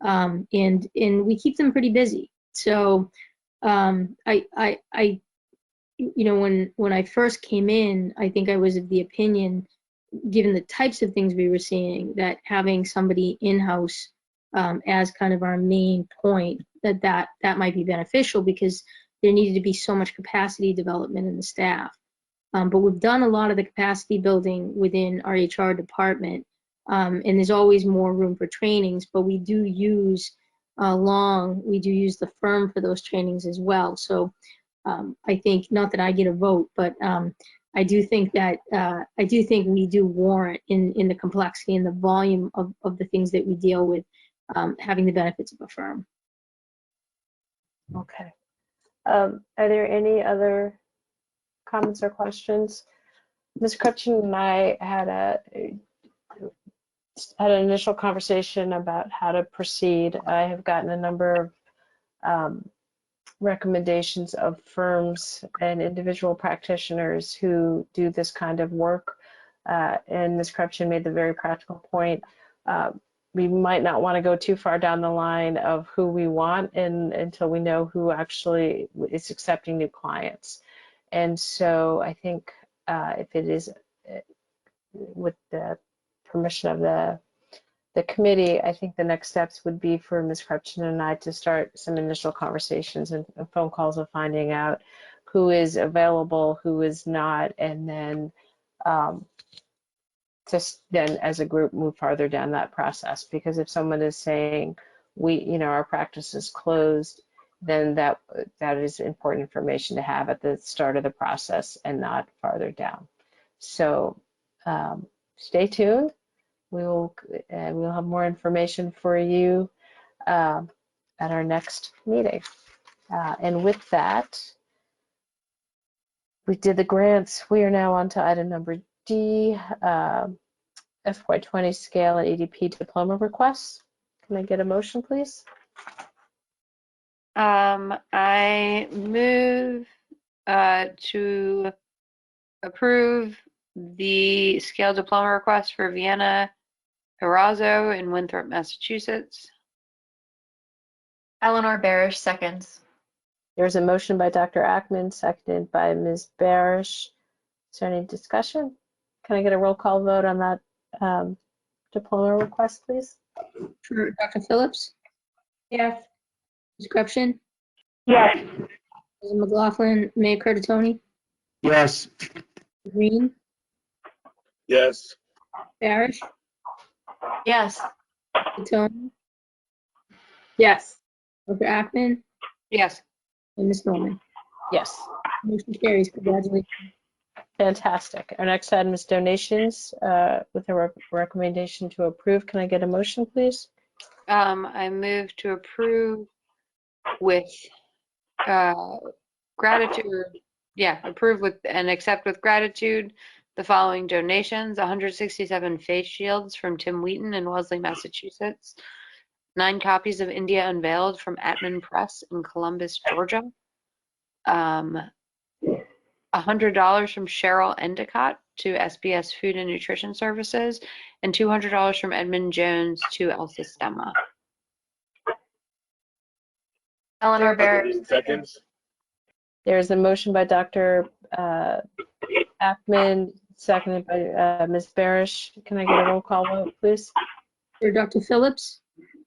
And we keep them pretty busy. So you know, when I first came in, I think I was of the opinion, given the types of things we were seeing, that having somebody in-house as kind of our main point, that might be beneficial, because there needed to be so much capacity development in the staff. But we've done a lot of the capacity building within our HR department, and there's always more room for trainings, but we do use we do use the firm for those trainings as well. So I think, not that I get a vote, but I do think that we do warrant in the complexity and the volume of the things that we deal with, having the benefits of a firm. Okay. Are there any other comments or questions? Ms. Crutchen and I had an initial conversation about how to proceed. I have gotten a number of recommendations of firms and individual practitioners who do this kind of work. And Ms. Crutchen made the very practical point. We might not want to go too far down the line of who we want until we know who actually is accepting new clients. And so I think if it is with the permission of the committee, I think the next steps would be for Ms. Crutchen and I to start some initial conversations and phone calls of finding out who is available, who is not, and then just then as a group move farther down that process. Because if someone is saying our practice is closed, then that is important information to have at the start of the process and not farther down. So stay tuned. We'll have more information for you at our next meeting. And with that, we did the grants. We are now on to item number D, FY20 scale and ADP diploma requests. Can I get a motion, please? I move to approve the scale diploma request for Vienna Harazo in Winthrop, Massachusetts. Eleanor Barish seconds. There's a motion by Dr. Ackman, seconded by Ms. Barish. Is there any discussion? Can I get a roll call vote on that diploma request, please? For Dr. Phillips? Yes. Ms. Crutchen? Yes. Ms. McLaughlin? Mayor Curtatone? Yes. Green? Yes. Barish? Yes. Curtatone? Yes. Dr. Ackman? Yes. And Ms. Norman? Yes. Motion carries. Congratulations. Fantastic. Our next item is donations with a recommendation to approve. Can I get a motion, please? I move to approve with gratitude. Approve with and accept with gratitude the following donations: 167 face shields from Tim Wheaton in Wellesley, Massachusetts. 9 copies of India Unveiled from Atman Press in Columbus, Georgia. $100 from Cheryl Endicott to SBS Food and Nutrition Services, and $200 from Edmund Jones to El Sistema. Eleanor Barrett. Seconds. There's a motion by Dr. Ackman, seconded by Ms. Barish. Can I get a roll call vote, please? Or Dr. Phillips,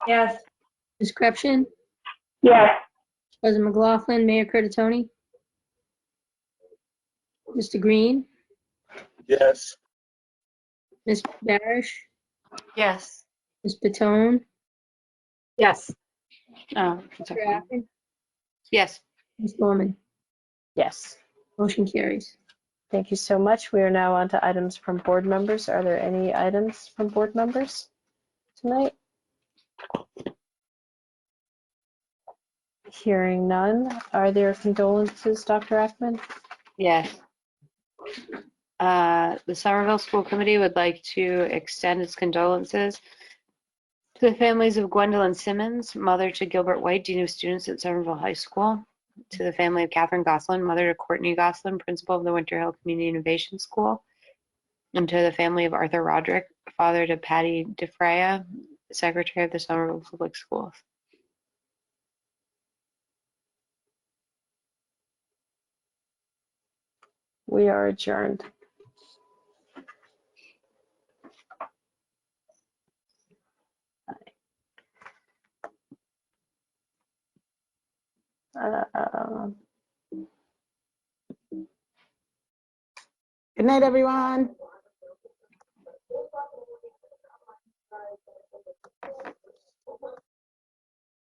Yes. Ms. Krepshin, Yes. President McLaughlin, Mayor Curtatone, Mr. Green, Yes. Ms. Barish, Yes. Ms. Patone, Yes. Oh, Dr. Ackman, yes. Ms. Norman. Yes. Motion carries. Thank you so much. We are now on to items from board members. Are there any items from board members tonight? Hearing none. Are there condolences, Dr. Ackman? Yes. The Somerville School Committee would like to extend its condolences to the families of Gwendolyn Simmons, mother to Gilbert White, Dean of Students at Somerville High School, to the family of Catherine Goslin, mother to Courtney Goslin, principal of the Winter Hill Community Innovation School, and to the family of Arthur Roderick, father to Patty DeFreya, secretary of the Somerville Public Schools. We are adjourned. Good night, everyone.